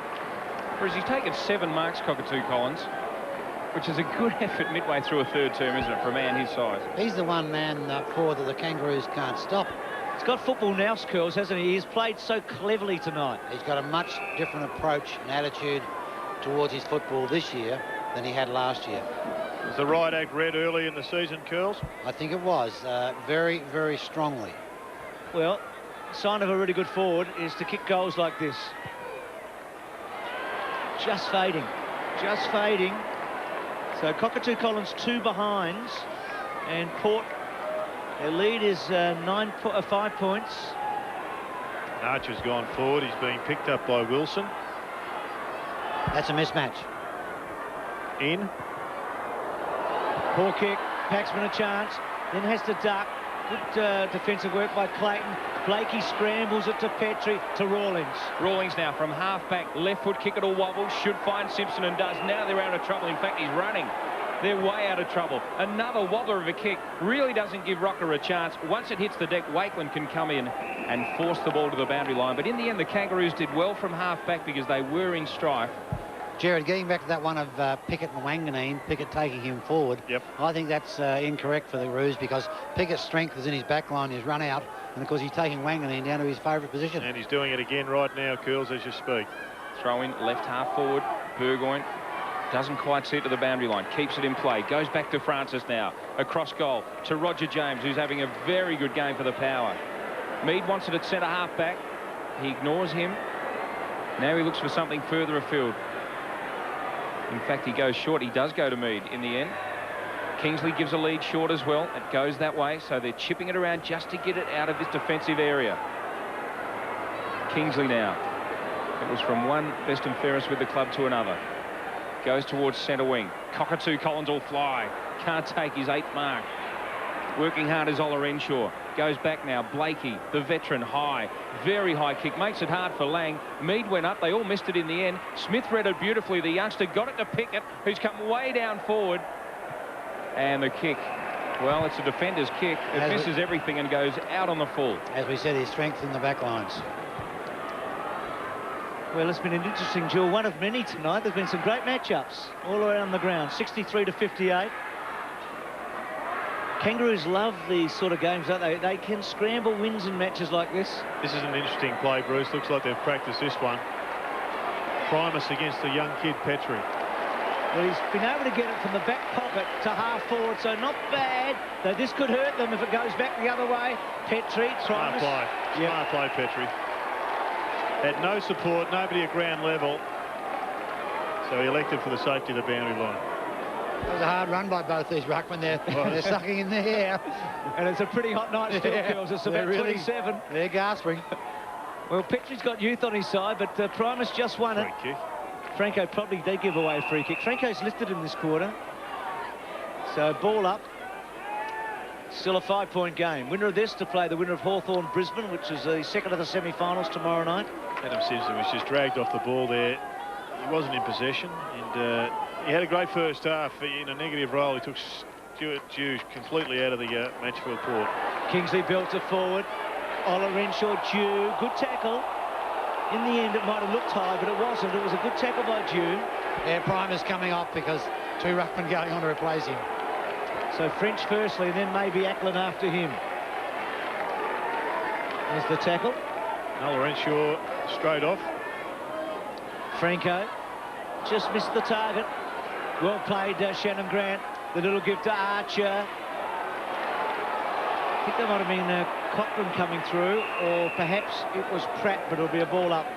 Whereas he's taken 7 marks, Cockatoo Collins, which is a good effort midway through a third term, isn't it, for a man his size? He's the one man forward that the Kangaroos can't stop. He's got football now skills, hasn't he? He's played so cleverly tonight. He's got a much different approach and attitude towards his football this year than he had last year. Was the right act read early in the season, Curls? I think it was very, very strongly. Well, sign of a really good forward is to kick goals like this. Just fading. Just fading. So Cockatoo Collins 2 behinds, and Port, their lead is 5 points. Archer's gone forward. He's being picked up by Wilson. That's a mismatch. In. Poor kick. Paxman a chance. Then has to duck. Good defensive work by Clayton. Blakey scrambles it to Petrie, to Rawlings. Rawlings now from half-back. Left foot kick, it'll wobble. Should find Simpson and does. Now they're out of trouble. In fact, he's running. They're way out of trouble. Another wobbler of a kick. Really doesn't give Rocker a chance. Once it hits the deck, Wakeland can come in and force the ball to the boundary line. But in the end, the Kangaroos did well from half-back because they were in strife. Jared, getting back to that one of Pickett and Wanganeen, Pickett taking him forward. Yep. I think that's incorrect for the Roos because Pickett's strength is in his back line, his run out, and of course he's taking Wanganeen down to his favourite position. And he's doing it again right now, Curls, as you speak. Throw in left half forward. Burgoyne doesn't quite see it to the boundary line. Keeps it in play. Goes back to Francis now. Across goal to Roger James, who's having a very good game for the Power. Mead wants it at centre half back. He ignores him. Now he looks for something further afield. In fact, he goes short. He does go to Mead in the end. Kingsley gives a lead short as well. It goes that way, so they're chipping it around just to get it out of this defensive area. Kingsley now. It was from one best and fairest with the club to another. Goes towards centre wing. Cockatoo Collins will fly. Can't take his 8th mark. Working hard is Ola Renshaw. Goes back now. Blakey, the veteran, high. Very high kick. Makes it hard for Lang. Mead went up. They all missed it in the end. Smith read it beautifully. The youngster got it to Pickett, who's come way down forward. And the kick. Well, it's a defender's kick. It misses everything and goes out on the full. As we said, his strength in the back lines. Well, it's been an interesting duel, one of many tonight. There's been some great matchups all around the ground. 63 to 58. Kangaroos love these sort of games, don't they? They can scramble wins in matches like this. This is an interesting play, Bruce. Looks like they've practiced this one. Primus against the young kid, Petrie. Well, he's been able to get it from the back pocket to half forward, so not bad. Though this could hurt them if it goes back the other way. Petrie, Smart play. Smart play, Petrie. Had no support, nobody at ground level. So he elected for the safety of the boundary line. That was a hard run by both these ruckmen. They're sucking in the air. And it's a pretty hot night still, Girls. It's about 27. They're gasping. Well, Petrie's got youth on his side, but Primus just won it. Free kick. Franco probably did give away a free kick. Franco's lifted in this quarter. So ball up. Still a 5-point game. Winner of this to play the winner of Hawthorn Brisbane, which is the second of the semi-finals tomorrow night. Adam Simpson was just dragged off the ball there. He wasn't in possession, and he had a great first half. In a negative role, he took Stuart Dew completely out of the match for Port. Kingsley built it forward. Ola Renshaw, Dew, good tackle. In the end, it might have looked high, but it wasn't. It was a good tackle by June. Yeah, Primer's coming off because two ruckmen going on to replace him. So French firstly, and then maybe Ackland after him. There's the tackle. Renshaw straight off. Franco just missed the target. Well played, Shannon Grant. The little gift to Archer. I think there might have been Cochrane coming through, or perhaps it was Pratt, but it'll be a ball up.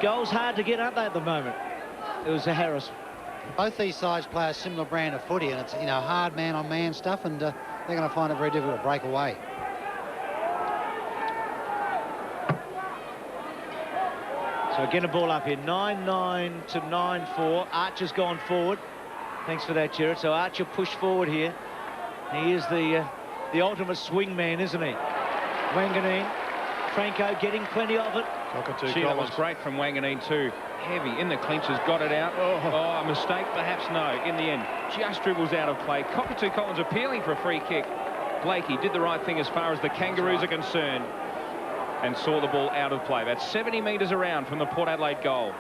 Goals hard to get, aren't they, at the moment? It was a Harris. Both these sides play a similar brand of footy, and it's, you know, hard man-on-man stuff, and they're going to find it very difficult to break away. So again, a ball up here. 9-9 to 9-4. Archer's gone forward. Thanks for that, Jared. So Archer pushed forward here. He is the ultimate swing man, isn't he? Wanganeen. Franco getting plenty of it. Gee, that was great from Wanganeen too. Heavy in the clinches, got it out. Oh, a mistake, perhaps no. In the end, just dribbles out of play. Cockatoo Collins appealing for a free kick. Blakey did the right thing as far as the Kangaroos are concerned, and saw the ball out of play. That's 70 metres around from the Port Adelaide goal.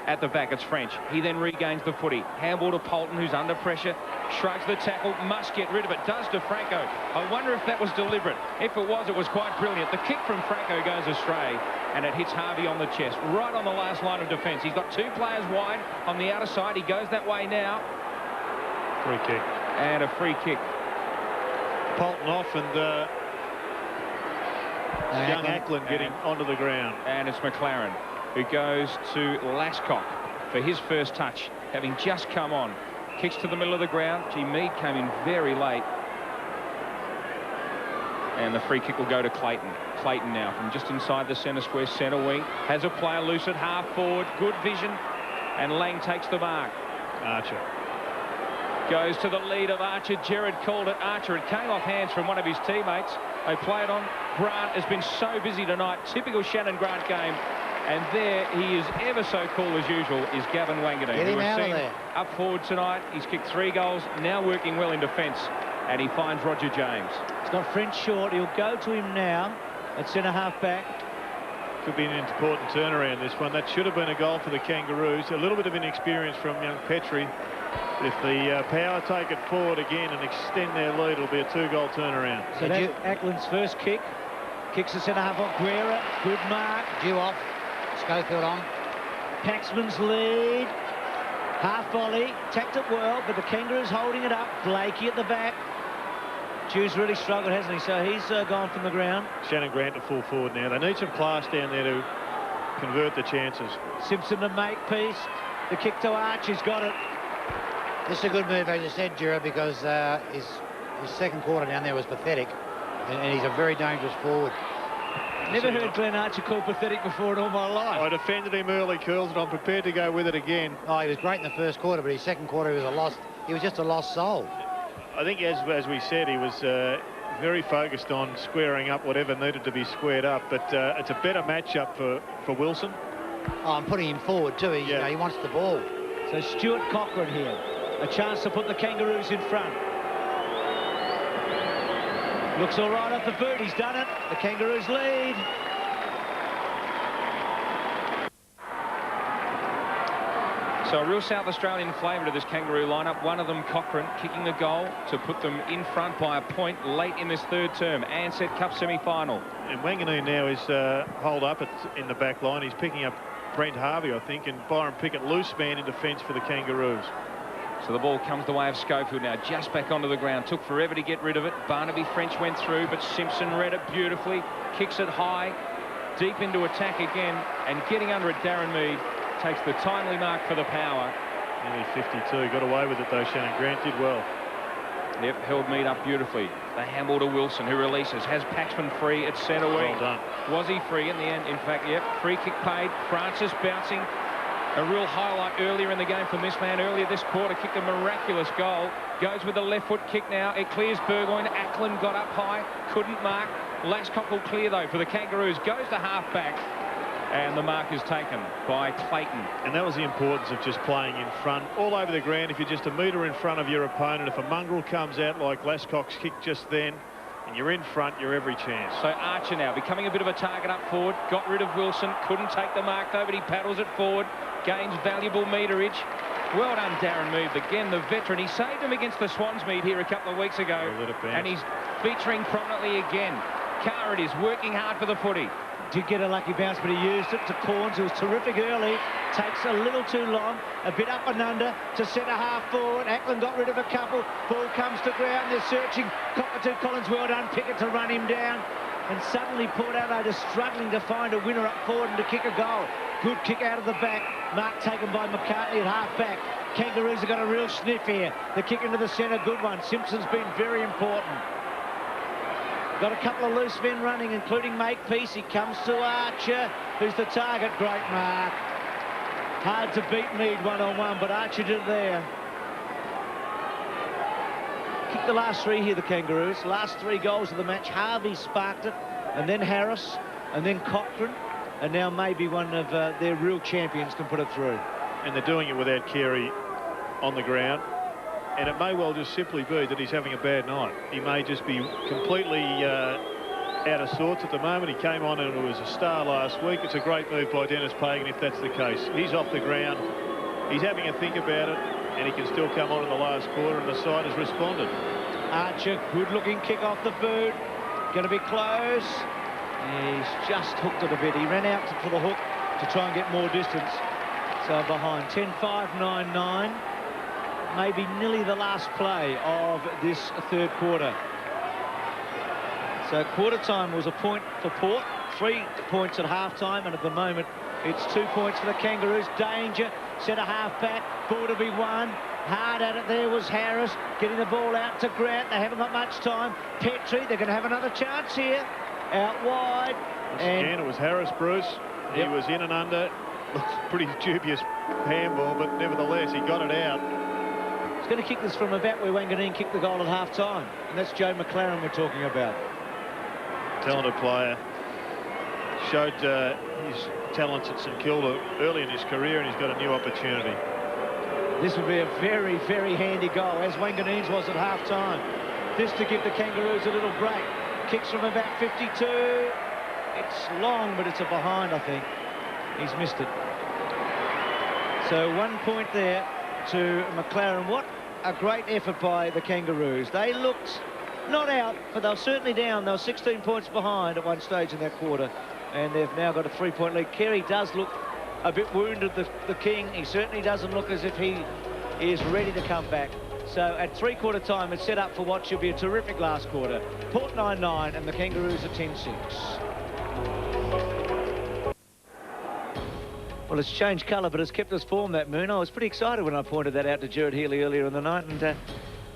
At the back, it's French. He then regains the footy. Handball to Polton, who's under pressure. Shrugs the tackle, must get rid of it. Does to Franco. I wonder if that was deliberate. If it was quite brilliant. The kick from Franco goes astray, and it hits Harvey on the chest, right on the last line of defence. He's got two players wide on the outer side. He goes that way now. Free kick. And a free kick. Polton off, and young Ackland getting onto the ground. And it's McLaren, who goes to Lascock for his first touch, having just come on. Kicks to the middle of the ground. Gee, Mead came in very late. And the free kick will go to Clayton. Clayton now from just inside the centre square, centre wing. Has a player loose at half forward. Good vision. And Lang takes the mark. Archer. Goes to the lead of Archer. Gerard called it. Archer. It came off hands from one of his teammates. They play it on. Grant has been so busy tonight. Typical Shannon Grant game. And there he is, ever so cool as usual, is Gavin Wanganeen. Get him out of there. Up forward tonight. He's kicked 3 goals, now working well in defence. And he finds Roger James. He's got French short. He'll go to him now at centre-half back. Could be an important turnaround, this one. That should have been a goal for the Kangaroos. A little bit of inexperience from young Petrie. If the Power take it forward again and extend their lead, it'll be a 2-goal turnaround. So that's Ackland's first kick. Kicks the centre-half on Guerra. Good mark. Due off. Schofield on. Paxman's lead. Half volley. Tacked it well, but the Kangaroos holding it up. Blakey at the back. Dew's really struggled, hasn't he? So he's gone from the ground. Shannon Grant to full forward now. They need some class down there to convert the chances. Simpson to make peace. The kick to Arch. He's got it. This is a good move, as you said, Gerard, because his second quarter down there was pathetic, and he's a very dangerous forward. Never heard Glenn Archer called pathetic before in all my life. I defended him early, Curls, and I'm prepared to go with it again. Oh, he was great in the first quarter, but his second quarter he was just a lost soul. I think, as we said, he was very focused on squaring up whatever needed to be squared up, but it's a better matchup for Wilson. Oh, I'm putting him forward too. You know, he wants the ball. So Stuart Cochrane here. A chance to put the Kangaroos in front. Looks all right off the boot. He's done it. The Kangaroos lead. So a real South Australian flavour to this Kangaroo lineup. One of them, Cochrane, kicking a goal to put them in front by a point late in this third term. Ansett Cup semi-final. And Wanganeen now is holed up in the back line. He's picking up Brent Harvey, I think, and Byron Pickett, loose man in defence for the Kangaroos. So the ball comes the way of Schofield now, just back onto the ground. Took forever to get rid of it. Barnaby French went through, but Simpson read it beautifully. Kicks it high, deep into attack again, and getting under it, Darren Mead takes the timely mark for the Power. Nearly 52. Got away with it, though. Shannon Grant did well. Yep, held Mead up beautifully. The handball to Wilson, who releases. Has Paxman free at centre wing. Well done. Was he free in the end? In fact, yep. Free kick paid. Francis bouncing. A real highlight earlier in the game from this man. Earlier this quarter, kicked a miraculous goal. Goes with the left foot kick now. It clears Burgoyne. Ackland got up high. Couldn't mark. Lascock will clear, though, for the Kangaroos. Goes to half-back. And the mark is taken by Clayton. And that was the importance of just playing in front. All over the ground, if you're just a metre in front of your opponent, if a mongrel comes out like Lascock's kick just then, and you're in front, you're every chance. So Archer now becoming a bit of a target up forward. Got rid of Wilson. Couldn't take the mark though, but he paddles it forward. Gains valuable meterage. Well done, Darren Mead. Again, the veteran. He saved him against the Swans Mead here a couple of weeks ago. And he's featuring prominently again. Carr, it is working hard for the footy. Did get a lucky bounce, but he used it to Corns, who was terrific early. Takes a little too long. A bit up and under to centre half forward. Ackland got rid of a couple. Ball comes to ground. They're searching. Cockatoo Collins, well done. Pickett to run him down. And suddenly Port Adelaide is struggling to find a winner up forward and to kick a goal. Good kick out of the back. Mark taken by McCartney at half back. Kangaroos have got a real sniff here. The kick into the centre, good one. Simpson's been very important. Got a couple of loose men running, including Makepeace. He comes to Archer, who's the target. Great mark. Hard to beat Mead one-on-one, but Archer did it there. Kicked the last three here, the Kangaroos. Last 3 goals of the match. Harvey sparked it, and then Harris, and then Cochrane, and now maybe one of their real champions can put it through. And they're doing it without Carey on the ground. And it may well just simply be that he's having a bad night. He may just be completely out of sorts at the moment. He came on and was a star last week. It's a great move by Dennis Pagan if that's the case. He's off the ground. He's having a think about it, and he can still come on in the last quarter, and the side has responded. Archer, good-looking kick off the boot. Going to be close. He's just hooked it a bit. He ran out for the hook to try and get more distance. So behind 10-5-9-9. Maybe nearly the last play of this third quarter. So quarter time was a point for Port, 3 points at half time, and at the moment it's 2 points for the Kangaroos. Danger, centre half back, ball to be won. Hard at it there was Harris, getting the ball out to Grant. They haven't got much time. Petrie, they're going to have another chance here. Out wide. And again, it was Harris, Bruce. He was in and under. Looks pretty dubious handball, but nevertheless, he got it out. He's going to kick this from about where Wanganeen kicked the goal at half-time. And that's Joe McLaren we're talking about. Talented player. Showed his talents at St Kilda early in his career, and he's got a new opportunity. This would be a very, very handy goal, as Wanganeen's was at half-time. This to give the Kangaroos a little break. Kicks from about 52. It's long, but it's a behind, I think. He's missed it. So 1 point there to McLaren. What a great effort by the Kangaroos. They looked not out, but they were certainly down. They were 16 points behind at one stage in that quarter, and they've now got a 3-point lead. Carey does look a bit wounded, the King. He certainly doesn't look as if he is ready to come back. So at 3-quarter time, it's set up for what should be a terrific last quarter. Port 9-9 and the Kangaroos are 10-6. Well, it's changed colour, but it's kept its form, that moon. I was pretty excited when I pointed that out to Gerard Healy earlier in the night. And,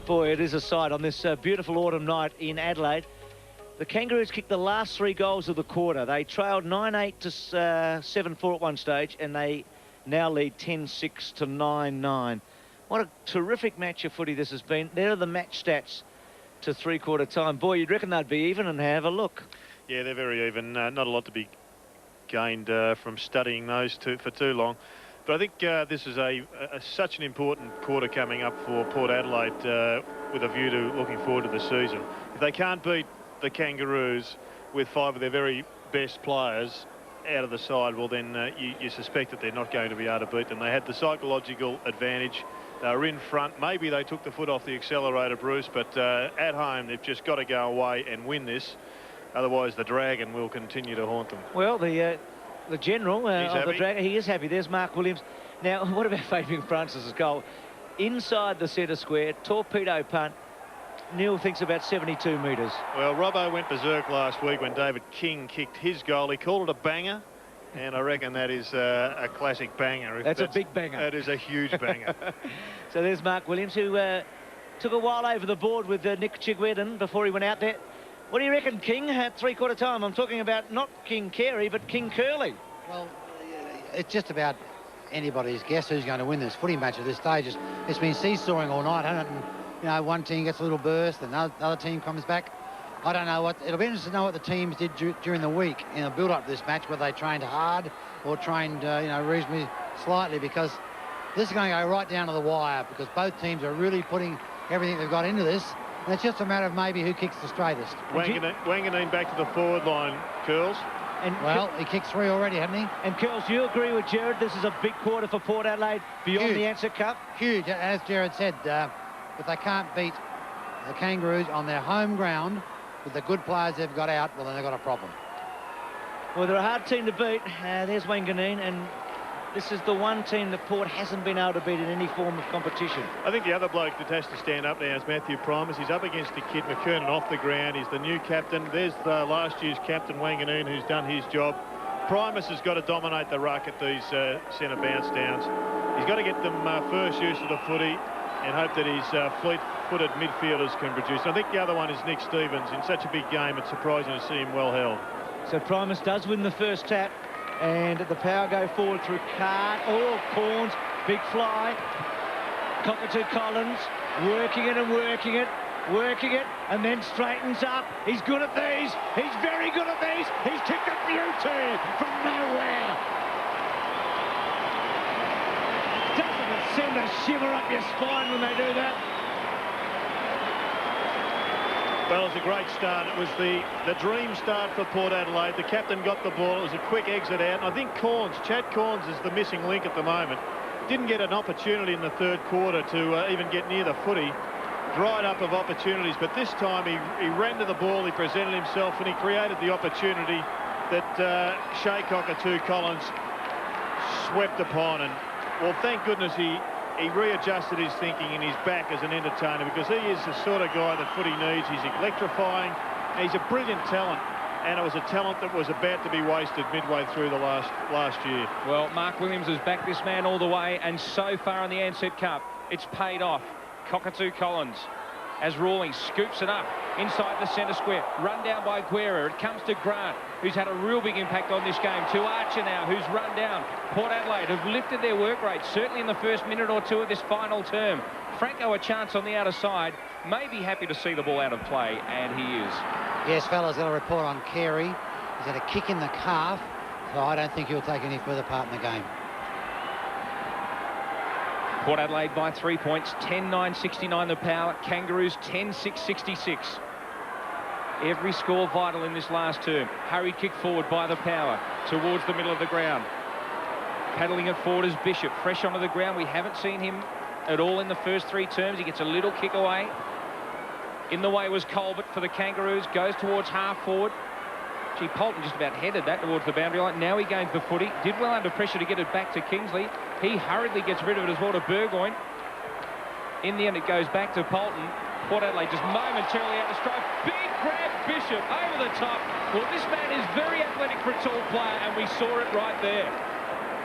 boy, it is a sight on this beautiful autumn night in Adelaide. The Kangaroos kicked the last 3 goals of the quarter. They trailed 9-8 to 7-4 at one stage, and they now lead 10-6 to 9-9. What a terrific match of footy this has been. There are the match stats to 3-quarter time. Boy, you'd reckon they'd be even, and have a look. Yeah, they're very even. Not a lot to be gained from studying those two for too long. But I think this is such an important quarter coming up for Port Adelaide with a view to looking forward to the season. If they can't beat the Kangaroos with 5 of their very best players out of the side, well then you suspect that they're not going to be able to beat them. They had the psychological advantage. They were in front. Maybe they took the foot off the accelerator, Bruce, but at home they've just got to go away and win this. Otherwise, the Dragon will continue to haunt them. Well, the general of the Dragon, he is happy. There's Mark Williams. Now, what about Fabian Francis's goal? Inside the centre square, torpedo punt. Neil thinks about 72 metres. Well, Robbo went berserk last week when David King kicked his goal. He called it a banger, and I reckon that is a classic banger. That's a big banger. That is a huge banger. So there's Mark Williams, who took a while over the board with Nick Chigwedden before he went out there. What do you reckon, King, at 3-quarter time? I'm talking about not King Carey, but King Curley. Well, it's just about anybody's guess who's going to win this footy match at this stage. It's been seesawing all night, hasn't it? And, you know, one team gets a little burst, and the other team comes back. I don't know what... It'll be interesting to know what the teams did during the week in the build-up to this match, whether they trained hard or trained, you know, reasonably slightly, because this is going to go right down to the wire, because both teams are really putting everything they've got into this. And it's just a matter of maybe who kicks the straightest. Wanganeen back to the forward line, Curls. And well, he kicked 3 already, hasn't he? And Curls, do you agree with Jared? This is a big quarter for Port Adelaide beyond the Ansett Cup. Huge, as Jared said. If they can't beat the Kangaroos on their home ground with the good players they've got out, well, then they've got a problem. Well, they're a hard team to beat. There's Wanganeen, and this is the one team that Port hasn't been able to beat in any form of competition. I think the other bloke that has to stand up now is Matthew Primus. He's up against the kid McKernan off the ground. He's the new captain. There's the last year's captain, Wanganeen, who's done his job. Primus has got to dominate the ruck at these centre bounce downs. He's got to get them first use of the footy and hope that his fleet-footed midfielders can produce. I think the other one is Nick Stevens. In such a big game, it's surprising to see him well held. So Primus does win the first tap, and the Power go forward through Card. Oh, Corns, big fly. Cockatoo Collins working it and working it, and then straightens up. He's good at these. He's very good at these. He's kicked a beauty from nowhere. Doesn't it send a shiver up your spine when they do that? Well, it was a great start. It was the dream start for Port Adelaide. The captain got the ball. It was a quick exit out. And I think Chad Corns is the missing link at the moment. Didn't get an opportunity in the third quarter to even get near the footy. Dried up of opportunities. But this time he ran to the ball, he presented himself, and he created the opportunity that Shea Cockatoo Collins swept upon. And, well, thank goodness he readjusted his thinking and he's back as an entertainer, because he is the sort of guy that footy needs. He's electrifying. He's a brilliant talent, and it was a talent that was about to be wasted midway through the last year. Well, Mark Williams has backed this man all the way, and so far in the Ansett Cup, it's paid off. Cockatoo Collins, as Rawlings scoops it up inside the centre square, run down by Guerra. It comes to Grant, who's had a real big impact on this game. To Archer now, who's run down. Port Adelaide have lifted their work rate, certainly in the first minute or two of this final term. Franco a chance on the outer side, may be happy to see the ball out of play, and he is. Yes, fellas, got a report on Carey. He's had a kick in the calf, so I don't think he'll take any further part in the game. Port Adelaide by 3 points, 10-9-69 the Power. Kangaroos 10-6-66. Every score vital in this last term. Hurried kick forward by the Power towards the middle of the ground. Paddling it forward is Bishop, fresh onto the ground. We haven't seen him at all in the first 3 terms. He gets a little kick away. In the way was Colbert for the Kangaroos. Goes towards half forward. Gee, Polton just about headed that towards the boundary line. Now he gains the footy. Did well under pressure to get it back to Kingsley. He hurriedly gets rid of it as well to Burgoyne. In the end, it goes back to Polton. Port Adelaide just momentarily out of stride. Big grab, Bishop over the top. Well, this man is very athletic for a tall player, and we saw it right there.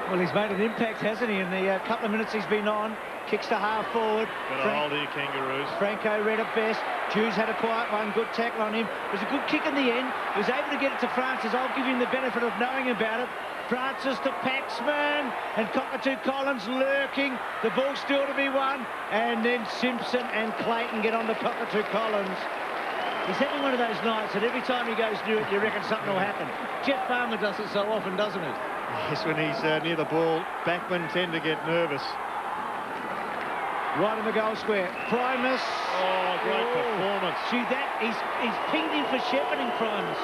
Well, he's made an impact, hasn't he, in the couple of minutes he's been on. Kicks to half forward. Got a hold of you, Kangaroos. Franco read it best. Hughes had a quiet one. Good tackle on him. It was a good kick in the end. He was able to get it to Francis. I'll give him the benefit of knowing about it. Francis to Paxman, and Cockatoo Collins lurking. The ball still to be won. And then Simpson and Clayton get on to Cockatoo Collins. He's having one of those nights that every time he goes near it, you reckon something will happen. Jeff Farmer does it so often, doesn't he? Yes, when he's near the ball, backmen tend to get nervous. Right in the goal square. Primus. Oh, great performance. See that? He's pinged him for shepherding, Primus.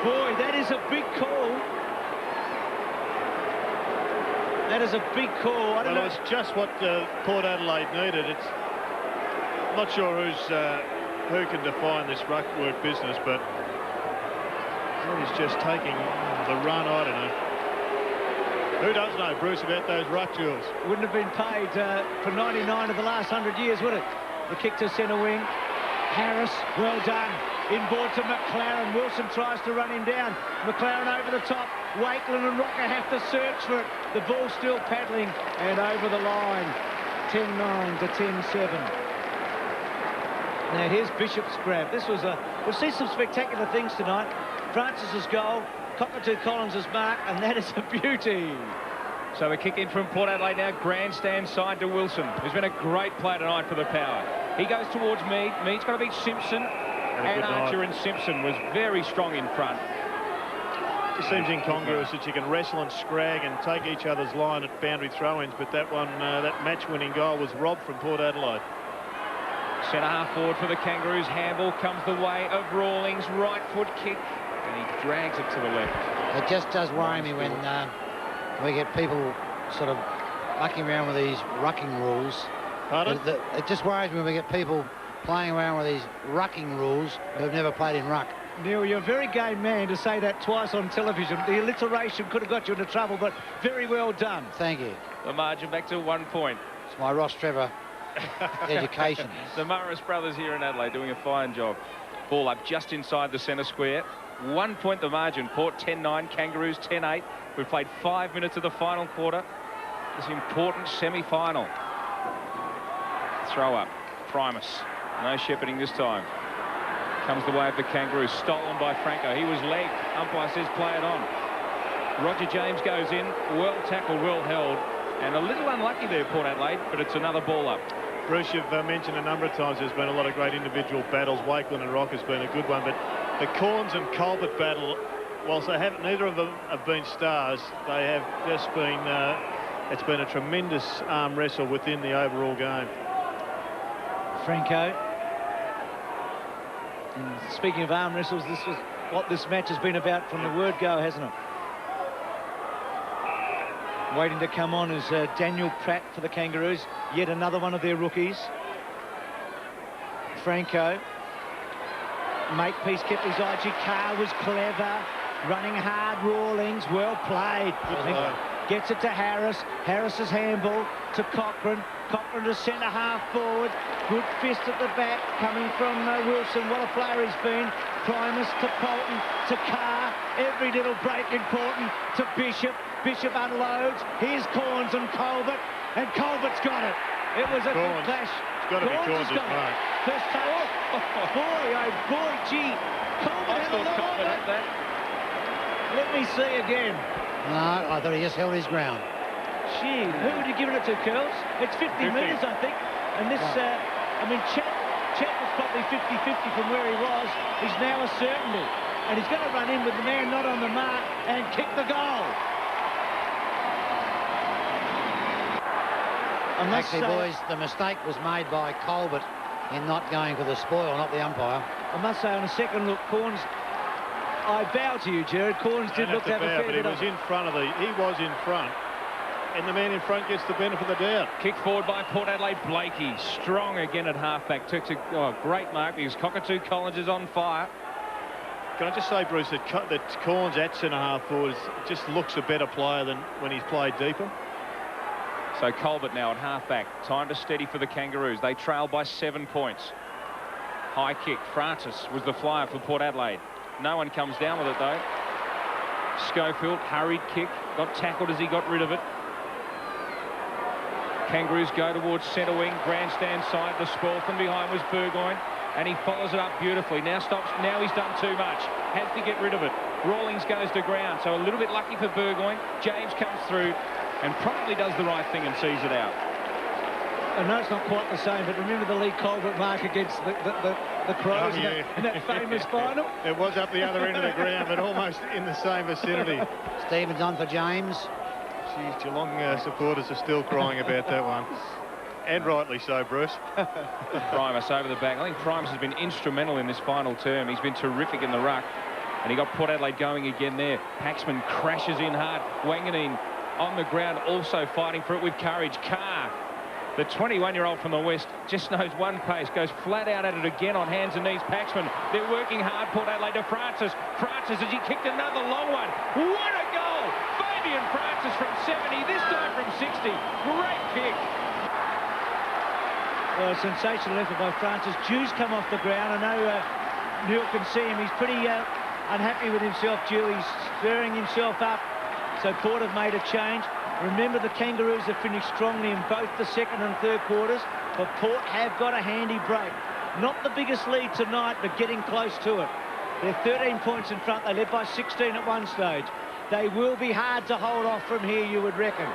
Boy, that is a big call. That is a big call. I don't know. It's just what Port Adelaide needed. It's not sure who can define this ruck work business, but he's just taking the run. I don't know. Who does know, Bruce, about those ruck duels? Wouldn't have been paid for 99 of the last 100 years, would it? The kick to centre wing. Harris, well done. Inboard to McLaren. Wilson tries to run him down. McLaren over the top. Wakeland and Rocker have to search for it. The ball still paddling and over the line. 10-9 to 10-7. Now here's Bishop's grab. This was we'll see some spectacular things tonight. Francis's goal. Cockatoo Collins' mark, and that is a beauty. So a kick in from Port Adelaide now, grandstand side to Wilson, who's been a great player tonight for the Power. He goes towards Mead. Mead's got to beat Simpson, and Archer and Simpson was very strong in front. It seems incongruous that you can wrestle and scrag and take each other's line at boundary throw-ins, but that one, that match-winning goal was robbed from Port Adelaide. Centre-half forward for the Kangaroos. Handball comes the way of Rawlings. Right foot kick. And he drags it to the left. It just does worry me when we get people sort of mucking around with these rucking rules. Pardon? It just worries me when we get people playing around with these rucking rules who've never played in ruck. Neil, you're a very game man to say that twice on television. The alliteration could have got you into trouble, but very well done. Thank you. The margin back to 1 point. It's my Ross Trevor education. The Morris brothers here in Adelaide doing a fine job. Ball up just inside the centre square. 1 point the margin. Port 10-9, Kangaroos 10-8. We've played 5 minutes of the final quarter. This important semi-final. Throw up. Primus. No shepherding this time. Comes the way of the Kangaroos. Stolen by Franco. He was legged. Umpire says play it on. Roger James goes in. Well tackled, well held. And a little unlucky there, Port Adelaide, but it's another ball up. Bruce, you've mentioned a number of times there's been a lot of great individual battles. Wakeland and Rock has been a good one, but the Corns and Colbert battle, whilst they haven't, neither of them have been stars, they have just been, it's been a tremendous arm wrestle within the overall game. Franco. And speaking of arm wrestles, this is what this match has been about from the word go, hasn't it? Waiting to come on is Daniel Pratt for the Kangaroos, yet another one of their rookies. Franco. Makepeace kept his eye. Carr was clever, running hard. Rawlings, well played. Gets it to Harris. Harris's handball to Cochrane. Cochrane to centre-half forward. Good fist at the back coming from Wilson. What a player he's been. Primus to Polton to Carr. Every little break important to Bishop. Bishop unloads. Here's Corns and Colbert. And Colbert's got it. It was a good clash. It's got to be Corns' mark. First time. Boy, oh boy, gee. Colbert had a lot of it. Let me see again. No, I thought he just held his ground. Gee, who would you given it to, Curls? It's 50 metres, I think. And this, I mean, Chet was probably 50-50 from where he was. He's now a certainty. And he's going to run in with the man not on the mark and kick the goal. Actually, boys, the mistake was made by Colbert in not going for the spoil, not the umpire. I must say, on a second look, Corns, I bow to you, Jared. Corns did look to have a fair bit of... He was in front, and the man in front gets the benefit of the doubt. Kick forward by Port Adelaide. Blakey, strong again at halfback. Took a great mark because Cockatoo Collins is on fire. Can I just say, Bruce, that Corns at centre-half forward just looks a better player than when he's played deeper. So Colbert now at halfback. Time to steady for the Kangaroos. They trail by 7 points. High kick. Francis was the flyer for Port Adelaide. No one comes down with it, though. Schofield, hurried kick. Got tackled as he got rid of it. Kangaroos go towards centre wing. Grandstand side. The spoil from behind was Burgoyne. And he follows it up beautifully. Now stops. Now he's done too much. Has to get rid of it. Rawlings goes to ground. So a little bit lucky for Burgoyne. James comes through and probably does the right thing and sees it out. I know it's not quite the same, but remember the Lee Colbert mark against the Crows in that famous final? It was up the other end of the ground, but almost in the same vicinity. Stevens on for James. Geez, Geelong supporters are still crying about that one. And rightly so, Bruce. Primus over the back. I think Primus has been instrumental in this final term. He's been terrific in the ruck. And he got Port Adelaide going again there. Paxman crashes in hard. Wanganeen on the ground, also fighting for it with courage. Carr, the 21-year-old from the West, just knows one pace, goes flat out at it again on hands and knees. Paxman, they're working hard. Port Adelaide to Francis. Francis, as he kicked another long one. What a goal! Fabian Francis from 70, this time from 60. Great kick. Well, a sensational effort by Francis. Dew's come off the ground. I know Neil can see him. He's pretty unhappy with himself, Dew. He's stirring himself up. So Port have made a change. Remember, the Kangaroos have finished strongly in both the second and third quarters, but Port have got a handy break. Not the biggest lead tonight, but getting close to it. They're 13 points in front. They led by 16 at one stage. They will be hard to hold off from here, you would reckon.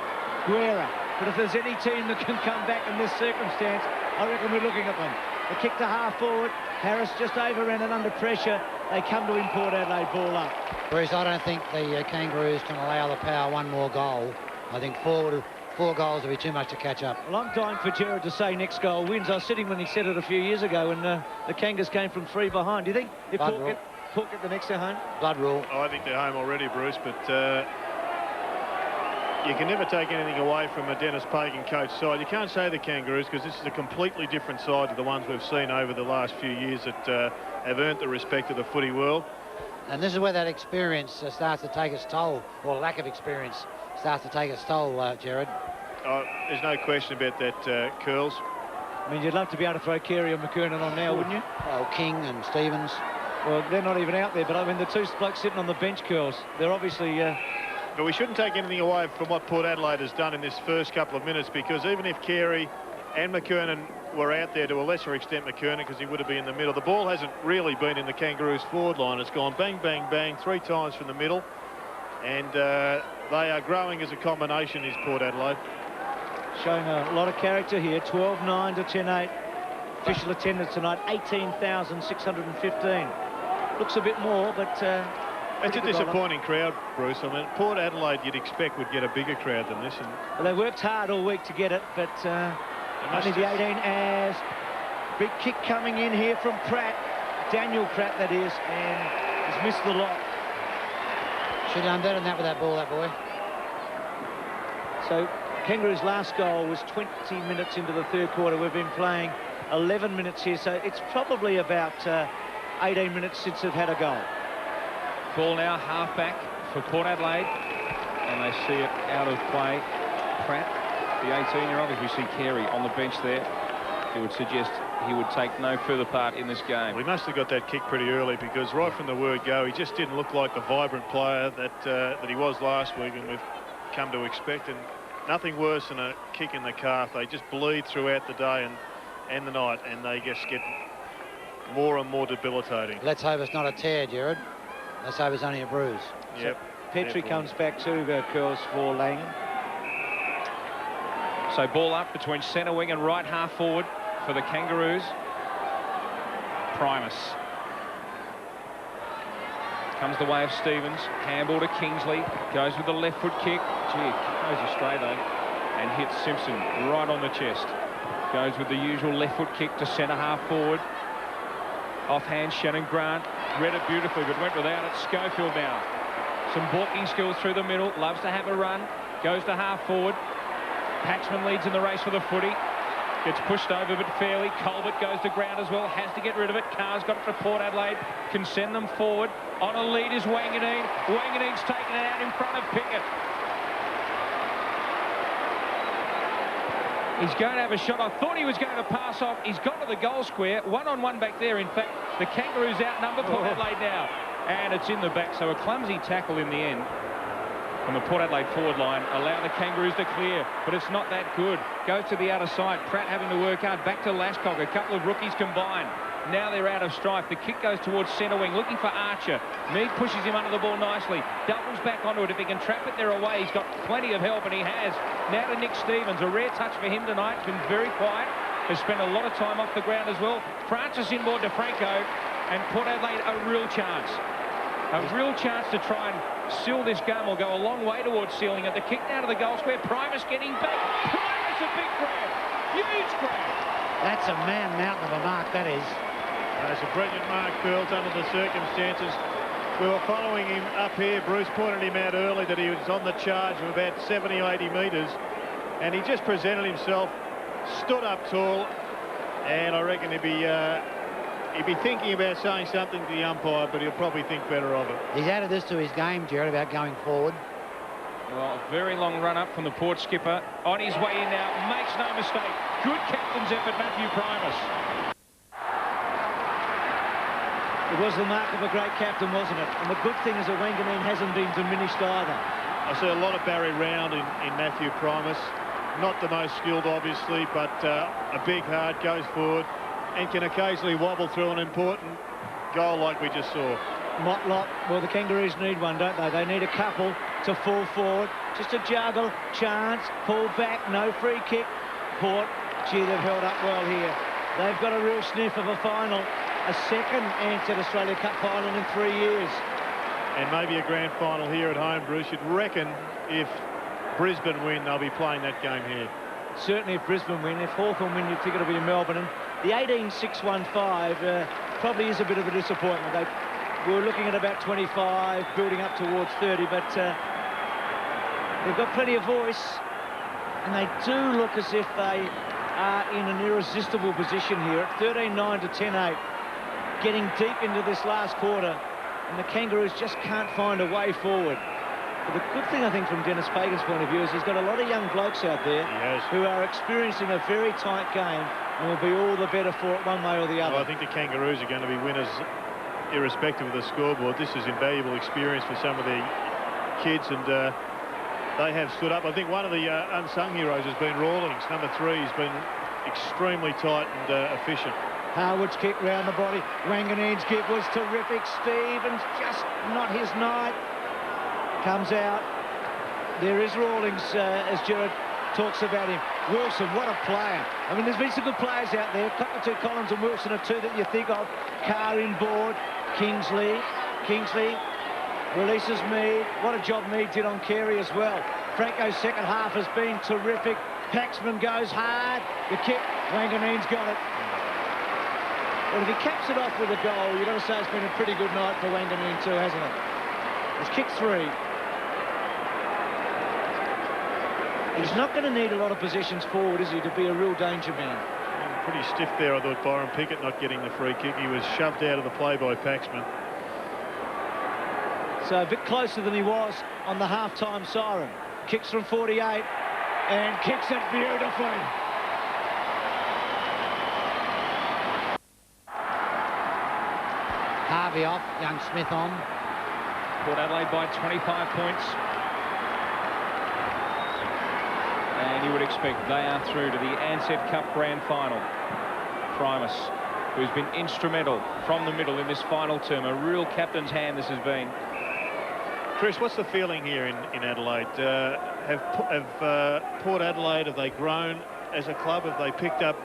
Guerra. But if there's any team that can come back in this circumstance, I reckon we're looking at them. The kick to half forward. Harris just overran it under pressure. They come to Port Adelaide, ball up. Whereas I don't think the Kangaroos can allow the Power one more goal. I think forward 4 goals will be too much to catch up. Well, I'm dying for Gerard to say next goal wins. I was sitting when he said it a few years ago when the Kangas came from 3 behind. Do you think if Port get the next home? Blood rule. Oh, I think they're home already, Bruce, but you can never take anything away from a Dennis Pagan coach side. You can't say the Kangaroos, because this is a completely different side to the ones we've seen over the last few years that have earned the respect of the footy world. And this is where that experience starts to take its toll, or lack of experience starts to take its toll, Gerard. Oh, there's no question about that, Curls. I mean, you'd love to be able to throw Carey and McKernan on now, wouldn't you? Oh, King and Stevens. Well, they're not even out there, but I mean, the 2 blokes sitting on the bench, Curls, they're obviously... But we shouldn't take anything away from what Port Adelaide has done in this first couple of minutes, because even if Carey and McKernan were out there, to a lesser extent McKernan, because he would have been in the middle, the ball hasn't really been in the Kangaroos forward line. It's gone bang, bang, bang 3 times from the middle, and they are growing as a combination, is Port Adelaide. Showing a lot of character here. 12-9 to 10-8. Official attendance tonight, 18,615. Looks a bit more, but... it's a disappointing crowd, Bruce. I mean, Port Adelaide you'd expect would get a bigger crowd than this. And well, they worked hard all week to get it, but only the 18 as... Big kick coming in here from Pratt. Daniel Pratt, that is, and he's missed the lot. Should have done better than that with that ball, that boy. So, Kangaroos' last goal was 20 minutes into the 3rd quarter. We've been playing 11 minutes here, so it's probably about 18 minutes since they've had a goal. Ball now, half-back for Port Adelaide, and they see it out of play. Pratt, the 18-year-old, as we see Carey on the bench there, it would suggest he would take no further part in this game. We must have got that kick pretty early, because right from the word go, he just didn't look like the vibrant player that he was last week, and we've come to expect. And nothing worse than a kick in the calf. They just bleed throughout the day and the night, and they just get more and more debilitating. Let's hope it's not a tear, Gerard. Let's hope it's only a bruise. Yep. So Petrie comes back to Curls for Lang. So ball up between centre wing and right half forward for the Kangaroos. Primus. Comes the way of Stevens. Handball to Kingsley. Goes with the left foot kick. Gee, goes astray though. And hits Simpson right on the chest. Goes with the usual left foot kick to centre half forward. Offhand, Shannon Grant. Read it beautifully, but went without it. Schofield now. Some balking skills through the middle. Loves to have a run. Goes to half forward. Paxman leads in the race for the footy. Gets pushed over, but fairly. Colbert goes to ground as well. Has to get rid of it. Carr's got it for Port Adelaide. Can send them forward. On a lead is Wanganeen. Wanganeen's taken it out in front of Pickett. He's going to have a shot. I thought he was going to pass off. He's got to the goal square. One-on-one back there. In fact, the Kangaroos outnumber Port Adelaide now. And it's in the back. So a clumsy tackle in the end from the Port Adelaide forward line. Allow the Kangaroos to clear, but it's not that good. Goes to the outer side. Pratt having to work hard. Back to Lashcock. A couple of rookies combined. Now they're out of strife. The kick goes towards centre wing, looking for Archer. Mead pushes him under the ball nicely. Doubles back onto it. If he can trap it there away, he's got plenty of help, and he has. Now to Nick Stevens. A rare touch for him tonight. He's been very quiet. Has spent a lot of time off the ground as well. Francis inboard to Franco, and Port Adelaide a real chance. A real chance to try and seal this game. Will go a long way towards sealing it. The kick down to the goal square. Primus getting back. Primus a big grab. Huge grab. That's a man-mountain of a mark, that is. It's a brilliant mark, Curls, under the circumstances. We were following him up here. Bruce pointed him out early that he was on the charge of about 70 or 80 metres, and he just presented himself, stood up tall, and I reckon he'd be thinking about saying something to the umpire, but he'll probably think better of it. He's added this to his game, Gerard, about going forward. Well, a very long run up from the Port skipper. On his way in now, makes no mistake. Good captain's effort, Matthew Primus. It was the mark of a great captain, wasn't it? And the good thing is that Wanganeen hasn't been diminished either. I see a lot of Barry round in Matthew Primus. Not the most skilled, obviously, but a big heart, goes forward, and can occasionally wobble through an important goal like we just saw. Motlop, well, the Kangaroos need one, don't they? They need a couple to fall forward. Just a juggle, chance, pull back, no free kick. Port, gee, they've held up well here. They've got a real sniff of a final. A second Ansett Australia Cup final in 3 years. And maybe a grand final here at home, Bruce. You'd reckon if Brisbane win, they'll be playing that game here. Certainly if Brisbane win. If Hawthorn win, you'd think it'll be in Melbourne. And the 18-6-1-5 probably is a bit of a disappointment. We were looking at about 25, building up towards 30, but they've got plenty of voice, and they do look as if they are in an irresistible position here at 13-9 to 10-8, getting deep into this last quarter, and the Kangaroos just can't find a way forward. But the good thing, I think, from Dennis Fagan's point of view is he's got a lot of young blokes out there who are experiencing a very tight game and will be all the better for it one way or the other. Well, I think the Kangaroos are going to be winners irrespective of the scoreboard. This is invaluable experience for some of the kids, and they have stood up. I think one of the unsung heroes has been Rawlings. Number 3 has been extremely tight and efficient. Harwood's kick round the body. Wanganeen's kick was terrific. Stevens just not his night. Comes out. There is Rawlings, as Gerard talks about him. Wilson, what a player. I mean, there's been some good players out there. Cockatoo Collins and Wilson are two that you think of. Carr inboard. Kingsley releases Mead. What a job Mead did on Carey as well. Franco's second half has been terrific. Paxman goes hard. The kick, Wanganeen's got it. Well, if he caps it off with a goal, you've got to say it's been a pretty good night for Wanganeen too, hasn't it? He's kicked 3. He's not going to need a lot of positions forward, is he, to be a real danger man? Pretty stiff there, I thought. Byron Pickett not getting the free kick. He was shoved out of the play by Paxman. So a bit closer than he was on the half-time siren. Kicks from 48 and kicks it beautifully. Harvey off, young Smith on. Port Adelaide by 25 points. And you would expect they are through to the Ansett Cup Grand Final. Primus, who's been instrumental from the middle in this final term. A real captain's hand this has been. Chris, what's the feeling here in Adelaide? Have Port Adelaide, have they grown as a club? Have they picked up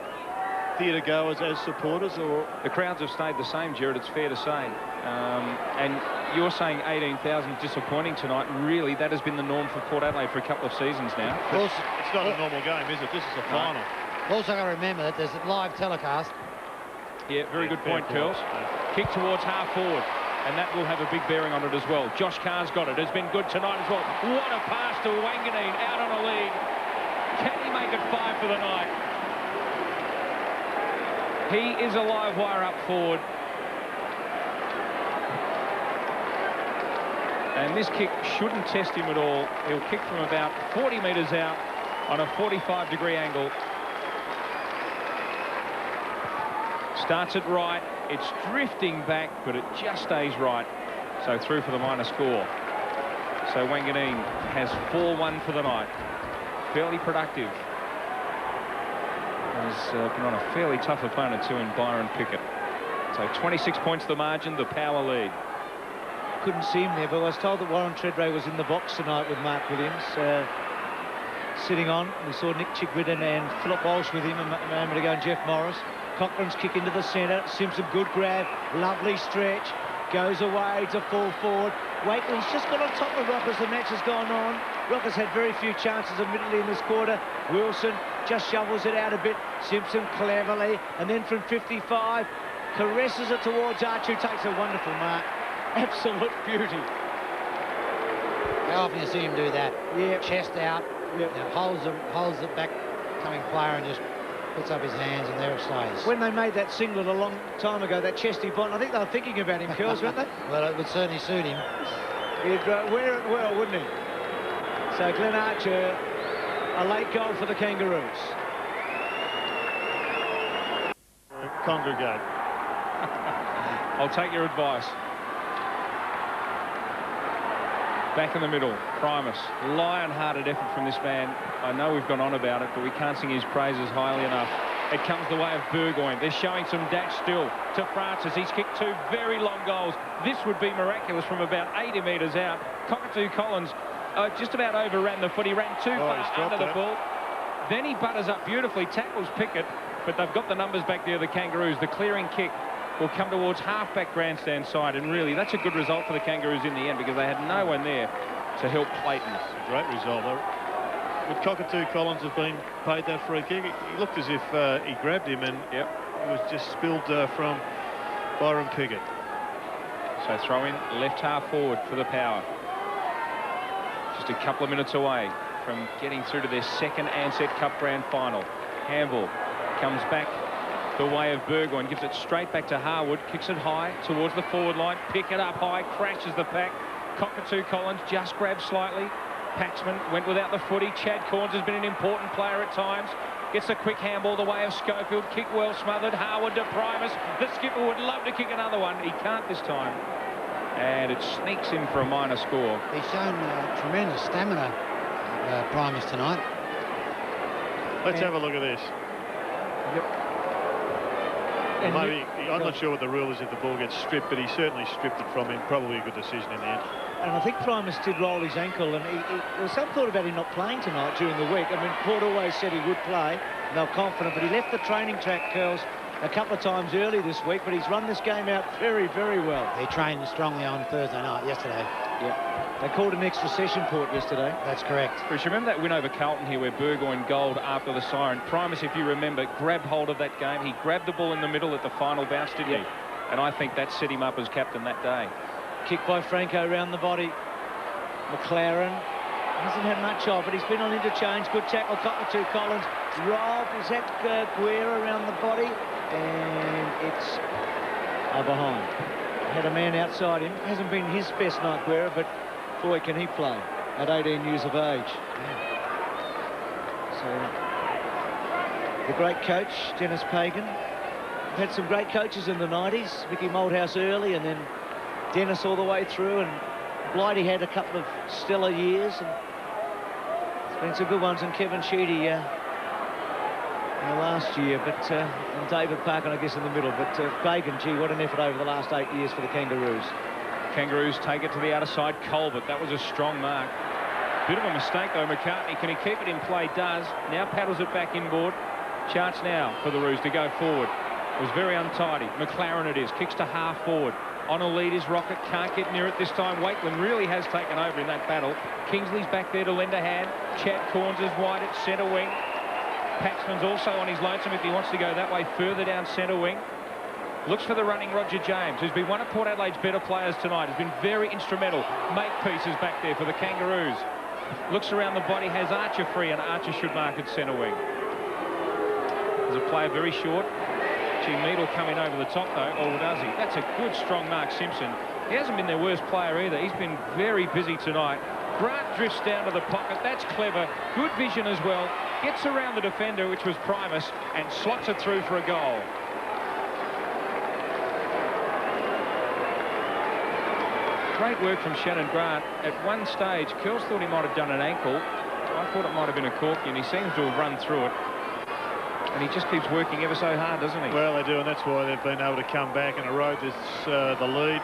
theatre goers as supporters? Or the crowds have stayed the same, Gerard, it's fair to say. And you're saying 18,000 disappointing tonight. Really, that has been the norm for Port Adelaide for a couple of seasons now. It's not a normal game, is it? This is a final. Also got to remember that there's a live telecast. Yeah, very good point, Curls. Kick towards half forward, and that will have a big bearing on it as well. Josh Carr's got it. Has been good tonight as well. What a pass to Wanganeen, out on a lead. Can he make it 5 for the night? He is a live wire up forward. And this kick shouldn't test him at all. He'll kick from about 40 metres out on a 45-degree angle. Starts it right. It's drifting back, but it just stays right. So through for the minor score. So Wanganeen has 4-1 for the night. Fairly productive. Has been on a fairly tough opponent too in Byron Pickett. So 26 points the margin, the power lead. Couldn't see him there, but I was told that Warren Treadray was in the box tonight with Mark Williams sitting on. We saw Nick Chigwidden and Philip Walsh with him a moment ago, and Jeff Morris. Cochrane's kick into the centre. Simpson, good grab, lovely stretch, goes away to fall forward. Wakeland's just got on top of Rock as the match has gone on. Rock has had very few chances admittedly in this quarter. Wilson just shovels it out a bit. Simpson cleverly, and then from 55 caresses it towards Arch, who takes a wonderful mark. Absolute beauty. How often you see him do that? Yeah. Chest out, holds the back coming player and just puts up his hands, and there it stays. When they made that singlet a long time ago, that chesty bond, I think they were thinking about him, Curls, weren't they? Well, it would certainly suit him. He'd wear it well, wouldn't he? So Glenn Archer, a late goal for the Kangaroos. Congregate. I'll take your advice. Back in the middle, Primus. Lion-hearted effort from this man. I know we've gone on about it, but we can't sing his praises highly enough. It comes the way of Burgoyne. They're showing some dash still to Francis. He's kicked 2 very long goals. This would be miraculous from about 80 metres out. Cockatoo Collins just about overran the foot. He ran too far under the ball. Then he butters up beautifully, tackles Pickett, but they've got the numbers back there, the Kangaroos. The clearing kick will come towards half-back grandstand side, and really that's a good result for the Kangaroos in the end, because they had no one there to help Clayton. Great result. Would Cockatoo Collins have been paid that free kick? He looked as if he grabbed him, and it was just spilled from Byron Pickett. So throw in left half forward for the Power. Just a couple of minutes away from getting through to their second Ansett Cup Grand Final. Hamble comes back the way of Burgoyne, gives it straight back to Harwood, kicks it high towards the forward line, pick it up high, crashes the pack. Cockatoo Collins just grabbed slightly. Paxman went without the footy. Chad Corns has been an important player at times. Gets a quick handball the way of Schofield. Kick well smothered. Harwood to Primus. The skipper would love to kick another one. He can't this time. And it sneaks in for a minor score. He's shown tremendous stamina, Primus, tonight. Let's have a look at this. And maybe, I'm not sure what the rule is if the ball gets stripped, but he certainly stripped it from him. Probably a good decision in the end. And I think Primus did roll his ankle, and there was some thought about him not playing tonight during the week. I mean, Port always said he would play, and they were confident, but he left the training track, Curls, a couple of times early this week, but he's run this game out very, very well. He trained strongly on Thursday night, yesterday. Yeah. They called an extra session, Port, yesterday. That's correct. Bruce, you remember that win over Carlton here where Burgoyne goaled after the siren? Primus, if you remember, grabbed hold of that game. He grabbed the ball in the middle at the final bounce, didn't he? And I think that set him up as captain that day. Kick by Franco around the body. McLaren hasn't had much of it. He's been on interchange. Good tackle. Cockatoo Collins robbed. Is that Guerra around the body? And it's behind. Had a man outside him. Hasn't been his best night, Guerra, but boy, can he play at 18 years of age. So the great coach, Dennis Pagan. Had some great coaches in the 90s. Mickey Malthouse early, and then Dennis all the way through, and Blighty had a couple of stellar years, and there's been some good ones, and Kevin Sheedy in the last year, but and David Parkin, I guess, in the middle. But Pagan, gee, what an effort over the last 8 years for the Kangaroos. Kangaroos take it to the outer side. Colbert, that was a strong mark. Bit of a mistake though, McCartney. Can he keep it in play? Does. Now paddles it back inboard. Chance now for the Roos to go forward. It was very untidy. McLaren it is. Kicks to half forward. On a lead is Rocket. Can't get near it this time. Waitland really has taken over in that battle. Kingsley's back there to lend a hand. Chad Corns is wide at centre wing. Paxman's also on his lonesome if he wants to go that way further down centre wing. Looks for the running Roger James, who's been one of Port Adelaide's better players tonight. Has been very instrumental. Make pieces back there for the Kangaroos. Looks around the body, has Archer free, and Archer should mark at centre wing. There's a player very short. Meadle coming over the top though, or does he? That's a good strong mark, Simpson. He hasn't been their worst player either. He's been very busy tonight. Grant drifts down to the pocket. That's clever. Good vision as well. Gets around the defender, which was Primus, and slots it through for a goal. Great work from Shannon Grant. At one stage, Curls thought he might have done an ankle. I thought it might have been a corky, and he seems to have run through it. And he just keeps working ever so hard, doesn't he? Well, they do, and that's why they've been able to come back and erode this, the lead.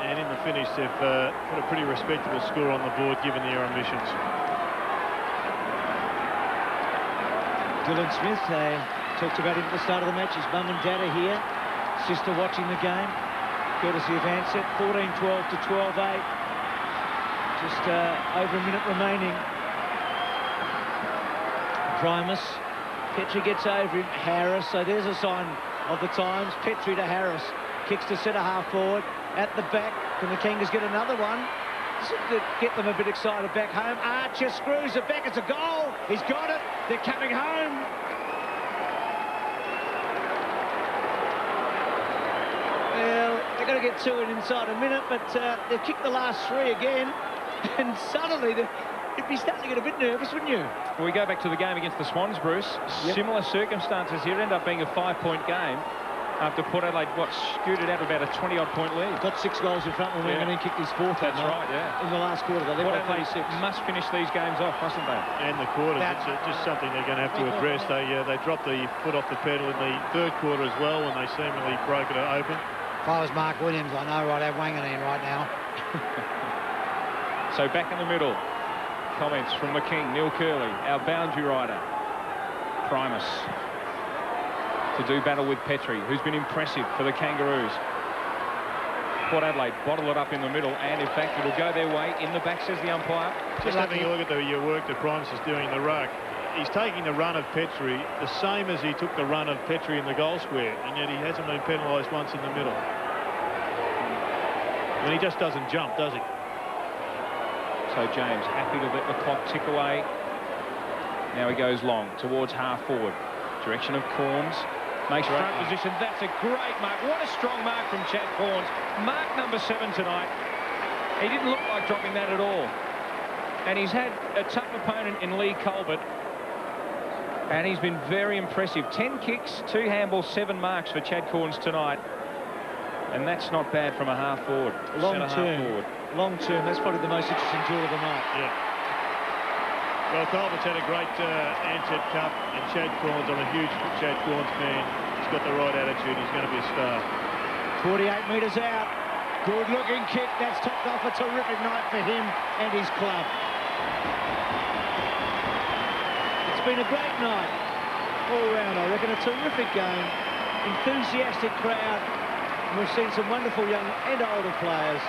And in the finish, they've put a pretty respectable score on the board, given their ambitions. Dylan Smith talked about him at the start of the match. His mum and dad are here. Sister watching the game, courtesy of Ansett. 14-12 to 12-8. Just over a minute remaining. Primus. Petrie gets over him. Harris. So there's a sign of the times. Petrie to Harris. Kicks to centre half forward. At the back. Can the Kangas get another one? To get them a bit excited back home. Archer screws it back. It's a goal. He's got it. They're coming home. Well, they're going to get to it inside a minute, but they've kicked the last three again. And suddenly you'd be starting to get a bit nervous, wouldn't you? Well, we go back to the game against the Swans, Bruce. Yep. Similar circumstances here. End up being a 5-point game after Port Adelaide, scooted out about a 20-odd point lead. Got 6 goals in front when and then kicked his fourth. That's right, yeah. In the last quarter, they Port led by 36. must finish these games off, mustn't they? And the quarters, it's just something they're going to have to address. They dropped the foot off the pedal in the third quarter as well, when they seemingly broke it open. If I was Mark Williams, I know I'd have Wanganeen right now. So back in the middle. Comments from the King, Neil Curley, our boundary rider. Primus to do battle with Petrie, who's been impressive for the Kangaroos. Port Adelaide bottle it up in the middle, and in fact it'll go their way. In the back, says the umpire. Just having a look at the work that Primus is doing in the ruck. He's taking the run of Petrie the same as he took the run of Petrie in the goal square, and yet he hasn't been penalised once in the middle. And he just doesn't jump, does he? So James happy to let the clock tick away. Now he goes long towards half forward. Direction of Corns. Makes front position. That's a great mark. What a strong mark from Chad Corns. Mark number 7 tonight. He didn't look like dropping that at all. And he's had a tough opponent in Lee Colbert. And he's been very impressive. 10 kicks, 2 handballs, 7 marks for Chad Corns tonight. And that's not bad from a half forward. Long term, that's probably the most interesting duel of the night. Yeah. Well, Colbert's had a great Ansett Cup, and Chad Corns, I'm a huge Chad Corns fan. He's got the right attitude. He's going to be a star. 48 metres out. Good-looking kick. That's topped off a terrific night for him and his club. It's been a great night all round, I reckon. A terrific game. Enthusiastic crowd. We've seen some wonderful young and older players.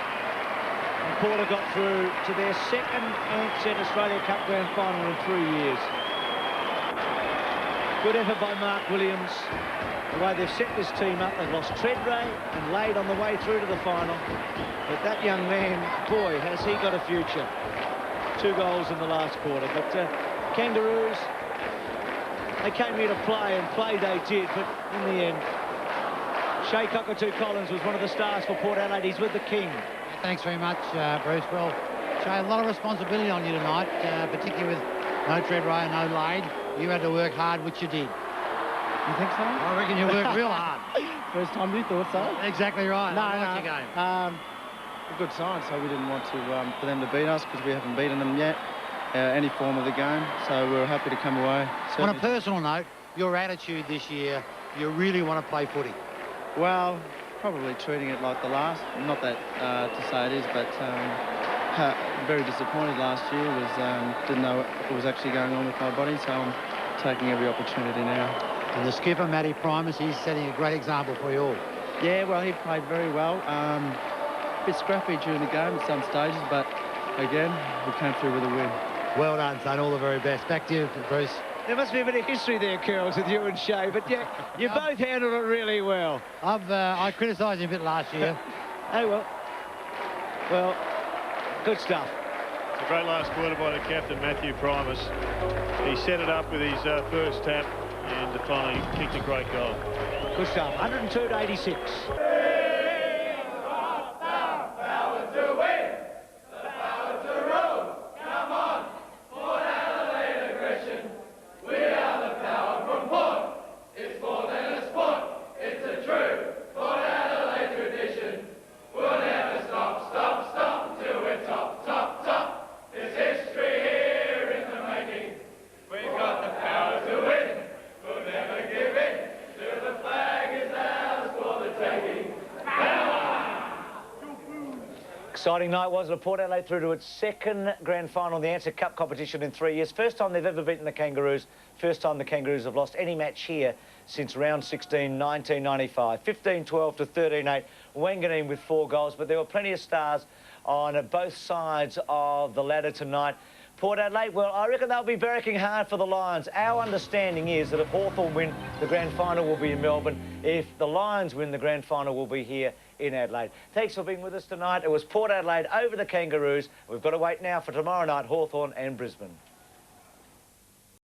And Porter got through to their second Ansett Australia Cup Grand Final in 3 years. Good effort by Mark Williams. The way they've set this team up, they've lost Treadray and Lade on the way through to the final. But that young man, boy, has he got a future. 2 goals in the last quarter. But Kangaroos, they came here to play, and play they did. But in the end, Shea Cockatoo Collins was one of the stars for Port Adelaide. He's with the King. Thanks very much, Bruce. Well, Shea, a lot of responsibility on you tonight, particularly with no Treadray and no Lade. You had to work hard, which you did. You think so? I reckon you worked real hard. First time you thought so? Exactly right. No, I liked your game. A good sign, so we didn't want to for them to beat us, because we haven't beaten them yet, any form of the game. So we were happy to come away. On a personal note, your attitude this year, you really want to play footy. Well, probably treating it like the last. Not that to say it is, but very disappointed last year. Didn't know what was actually going on with my body, so I'm taking every opportunity now. And the skipper, Matty Primus, he's setting a great example for you all. Yeah, well, he played very well. A bit scrappy during the game at some stages, but again, we came through with a win. Well done, son. All the very best. Back to you, Bruce. There must be a bit of history there, Curls, with you and Shea, but yeah, you both handled it really well. I criticised him a bit last year. Oh, well. Well, good stuff. It's a great last quarter by the captain, Matthew Primus. He set it up with his first tap and finally kicked a great goal. Good stuff. 102 to 86. Exciting night, wasn't it? Port Adelaide through to its second grand final in the Ansett Cup competition in 3 years. First time they've ever beaten the Kangaroos. First time the Kangaroos have lost any match here since round 16, 1995. 15-12 to 13-8. Wanganeen with 4 goals, but there were plenty of stars on both sides of the ladder tonight. Port Adelaide, well, I reckon they'll be barracking hard for the Lions. Our understanding is that if Hawthorn win, the grand final will be in Melbourne. If the Lions win, the grand final will be here in Adelaide. Thanks for being with us tonight. It was Port Adelaide over the Kangaroos. We've got to wait now for tomorrow night, Hawthorn and Brisbane.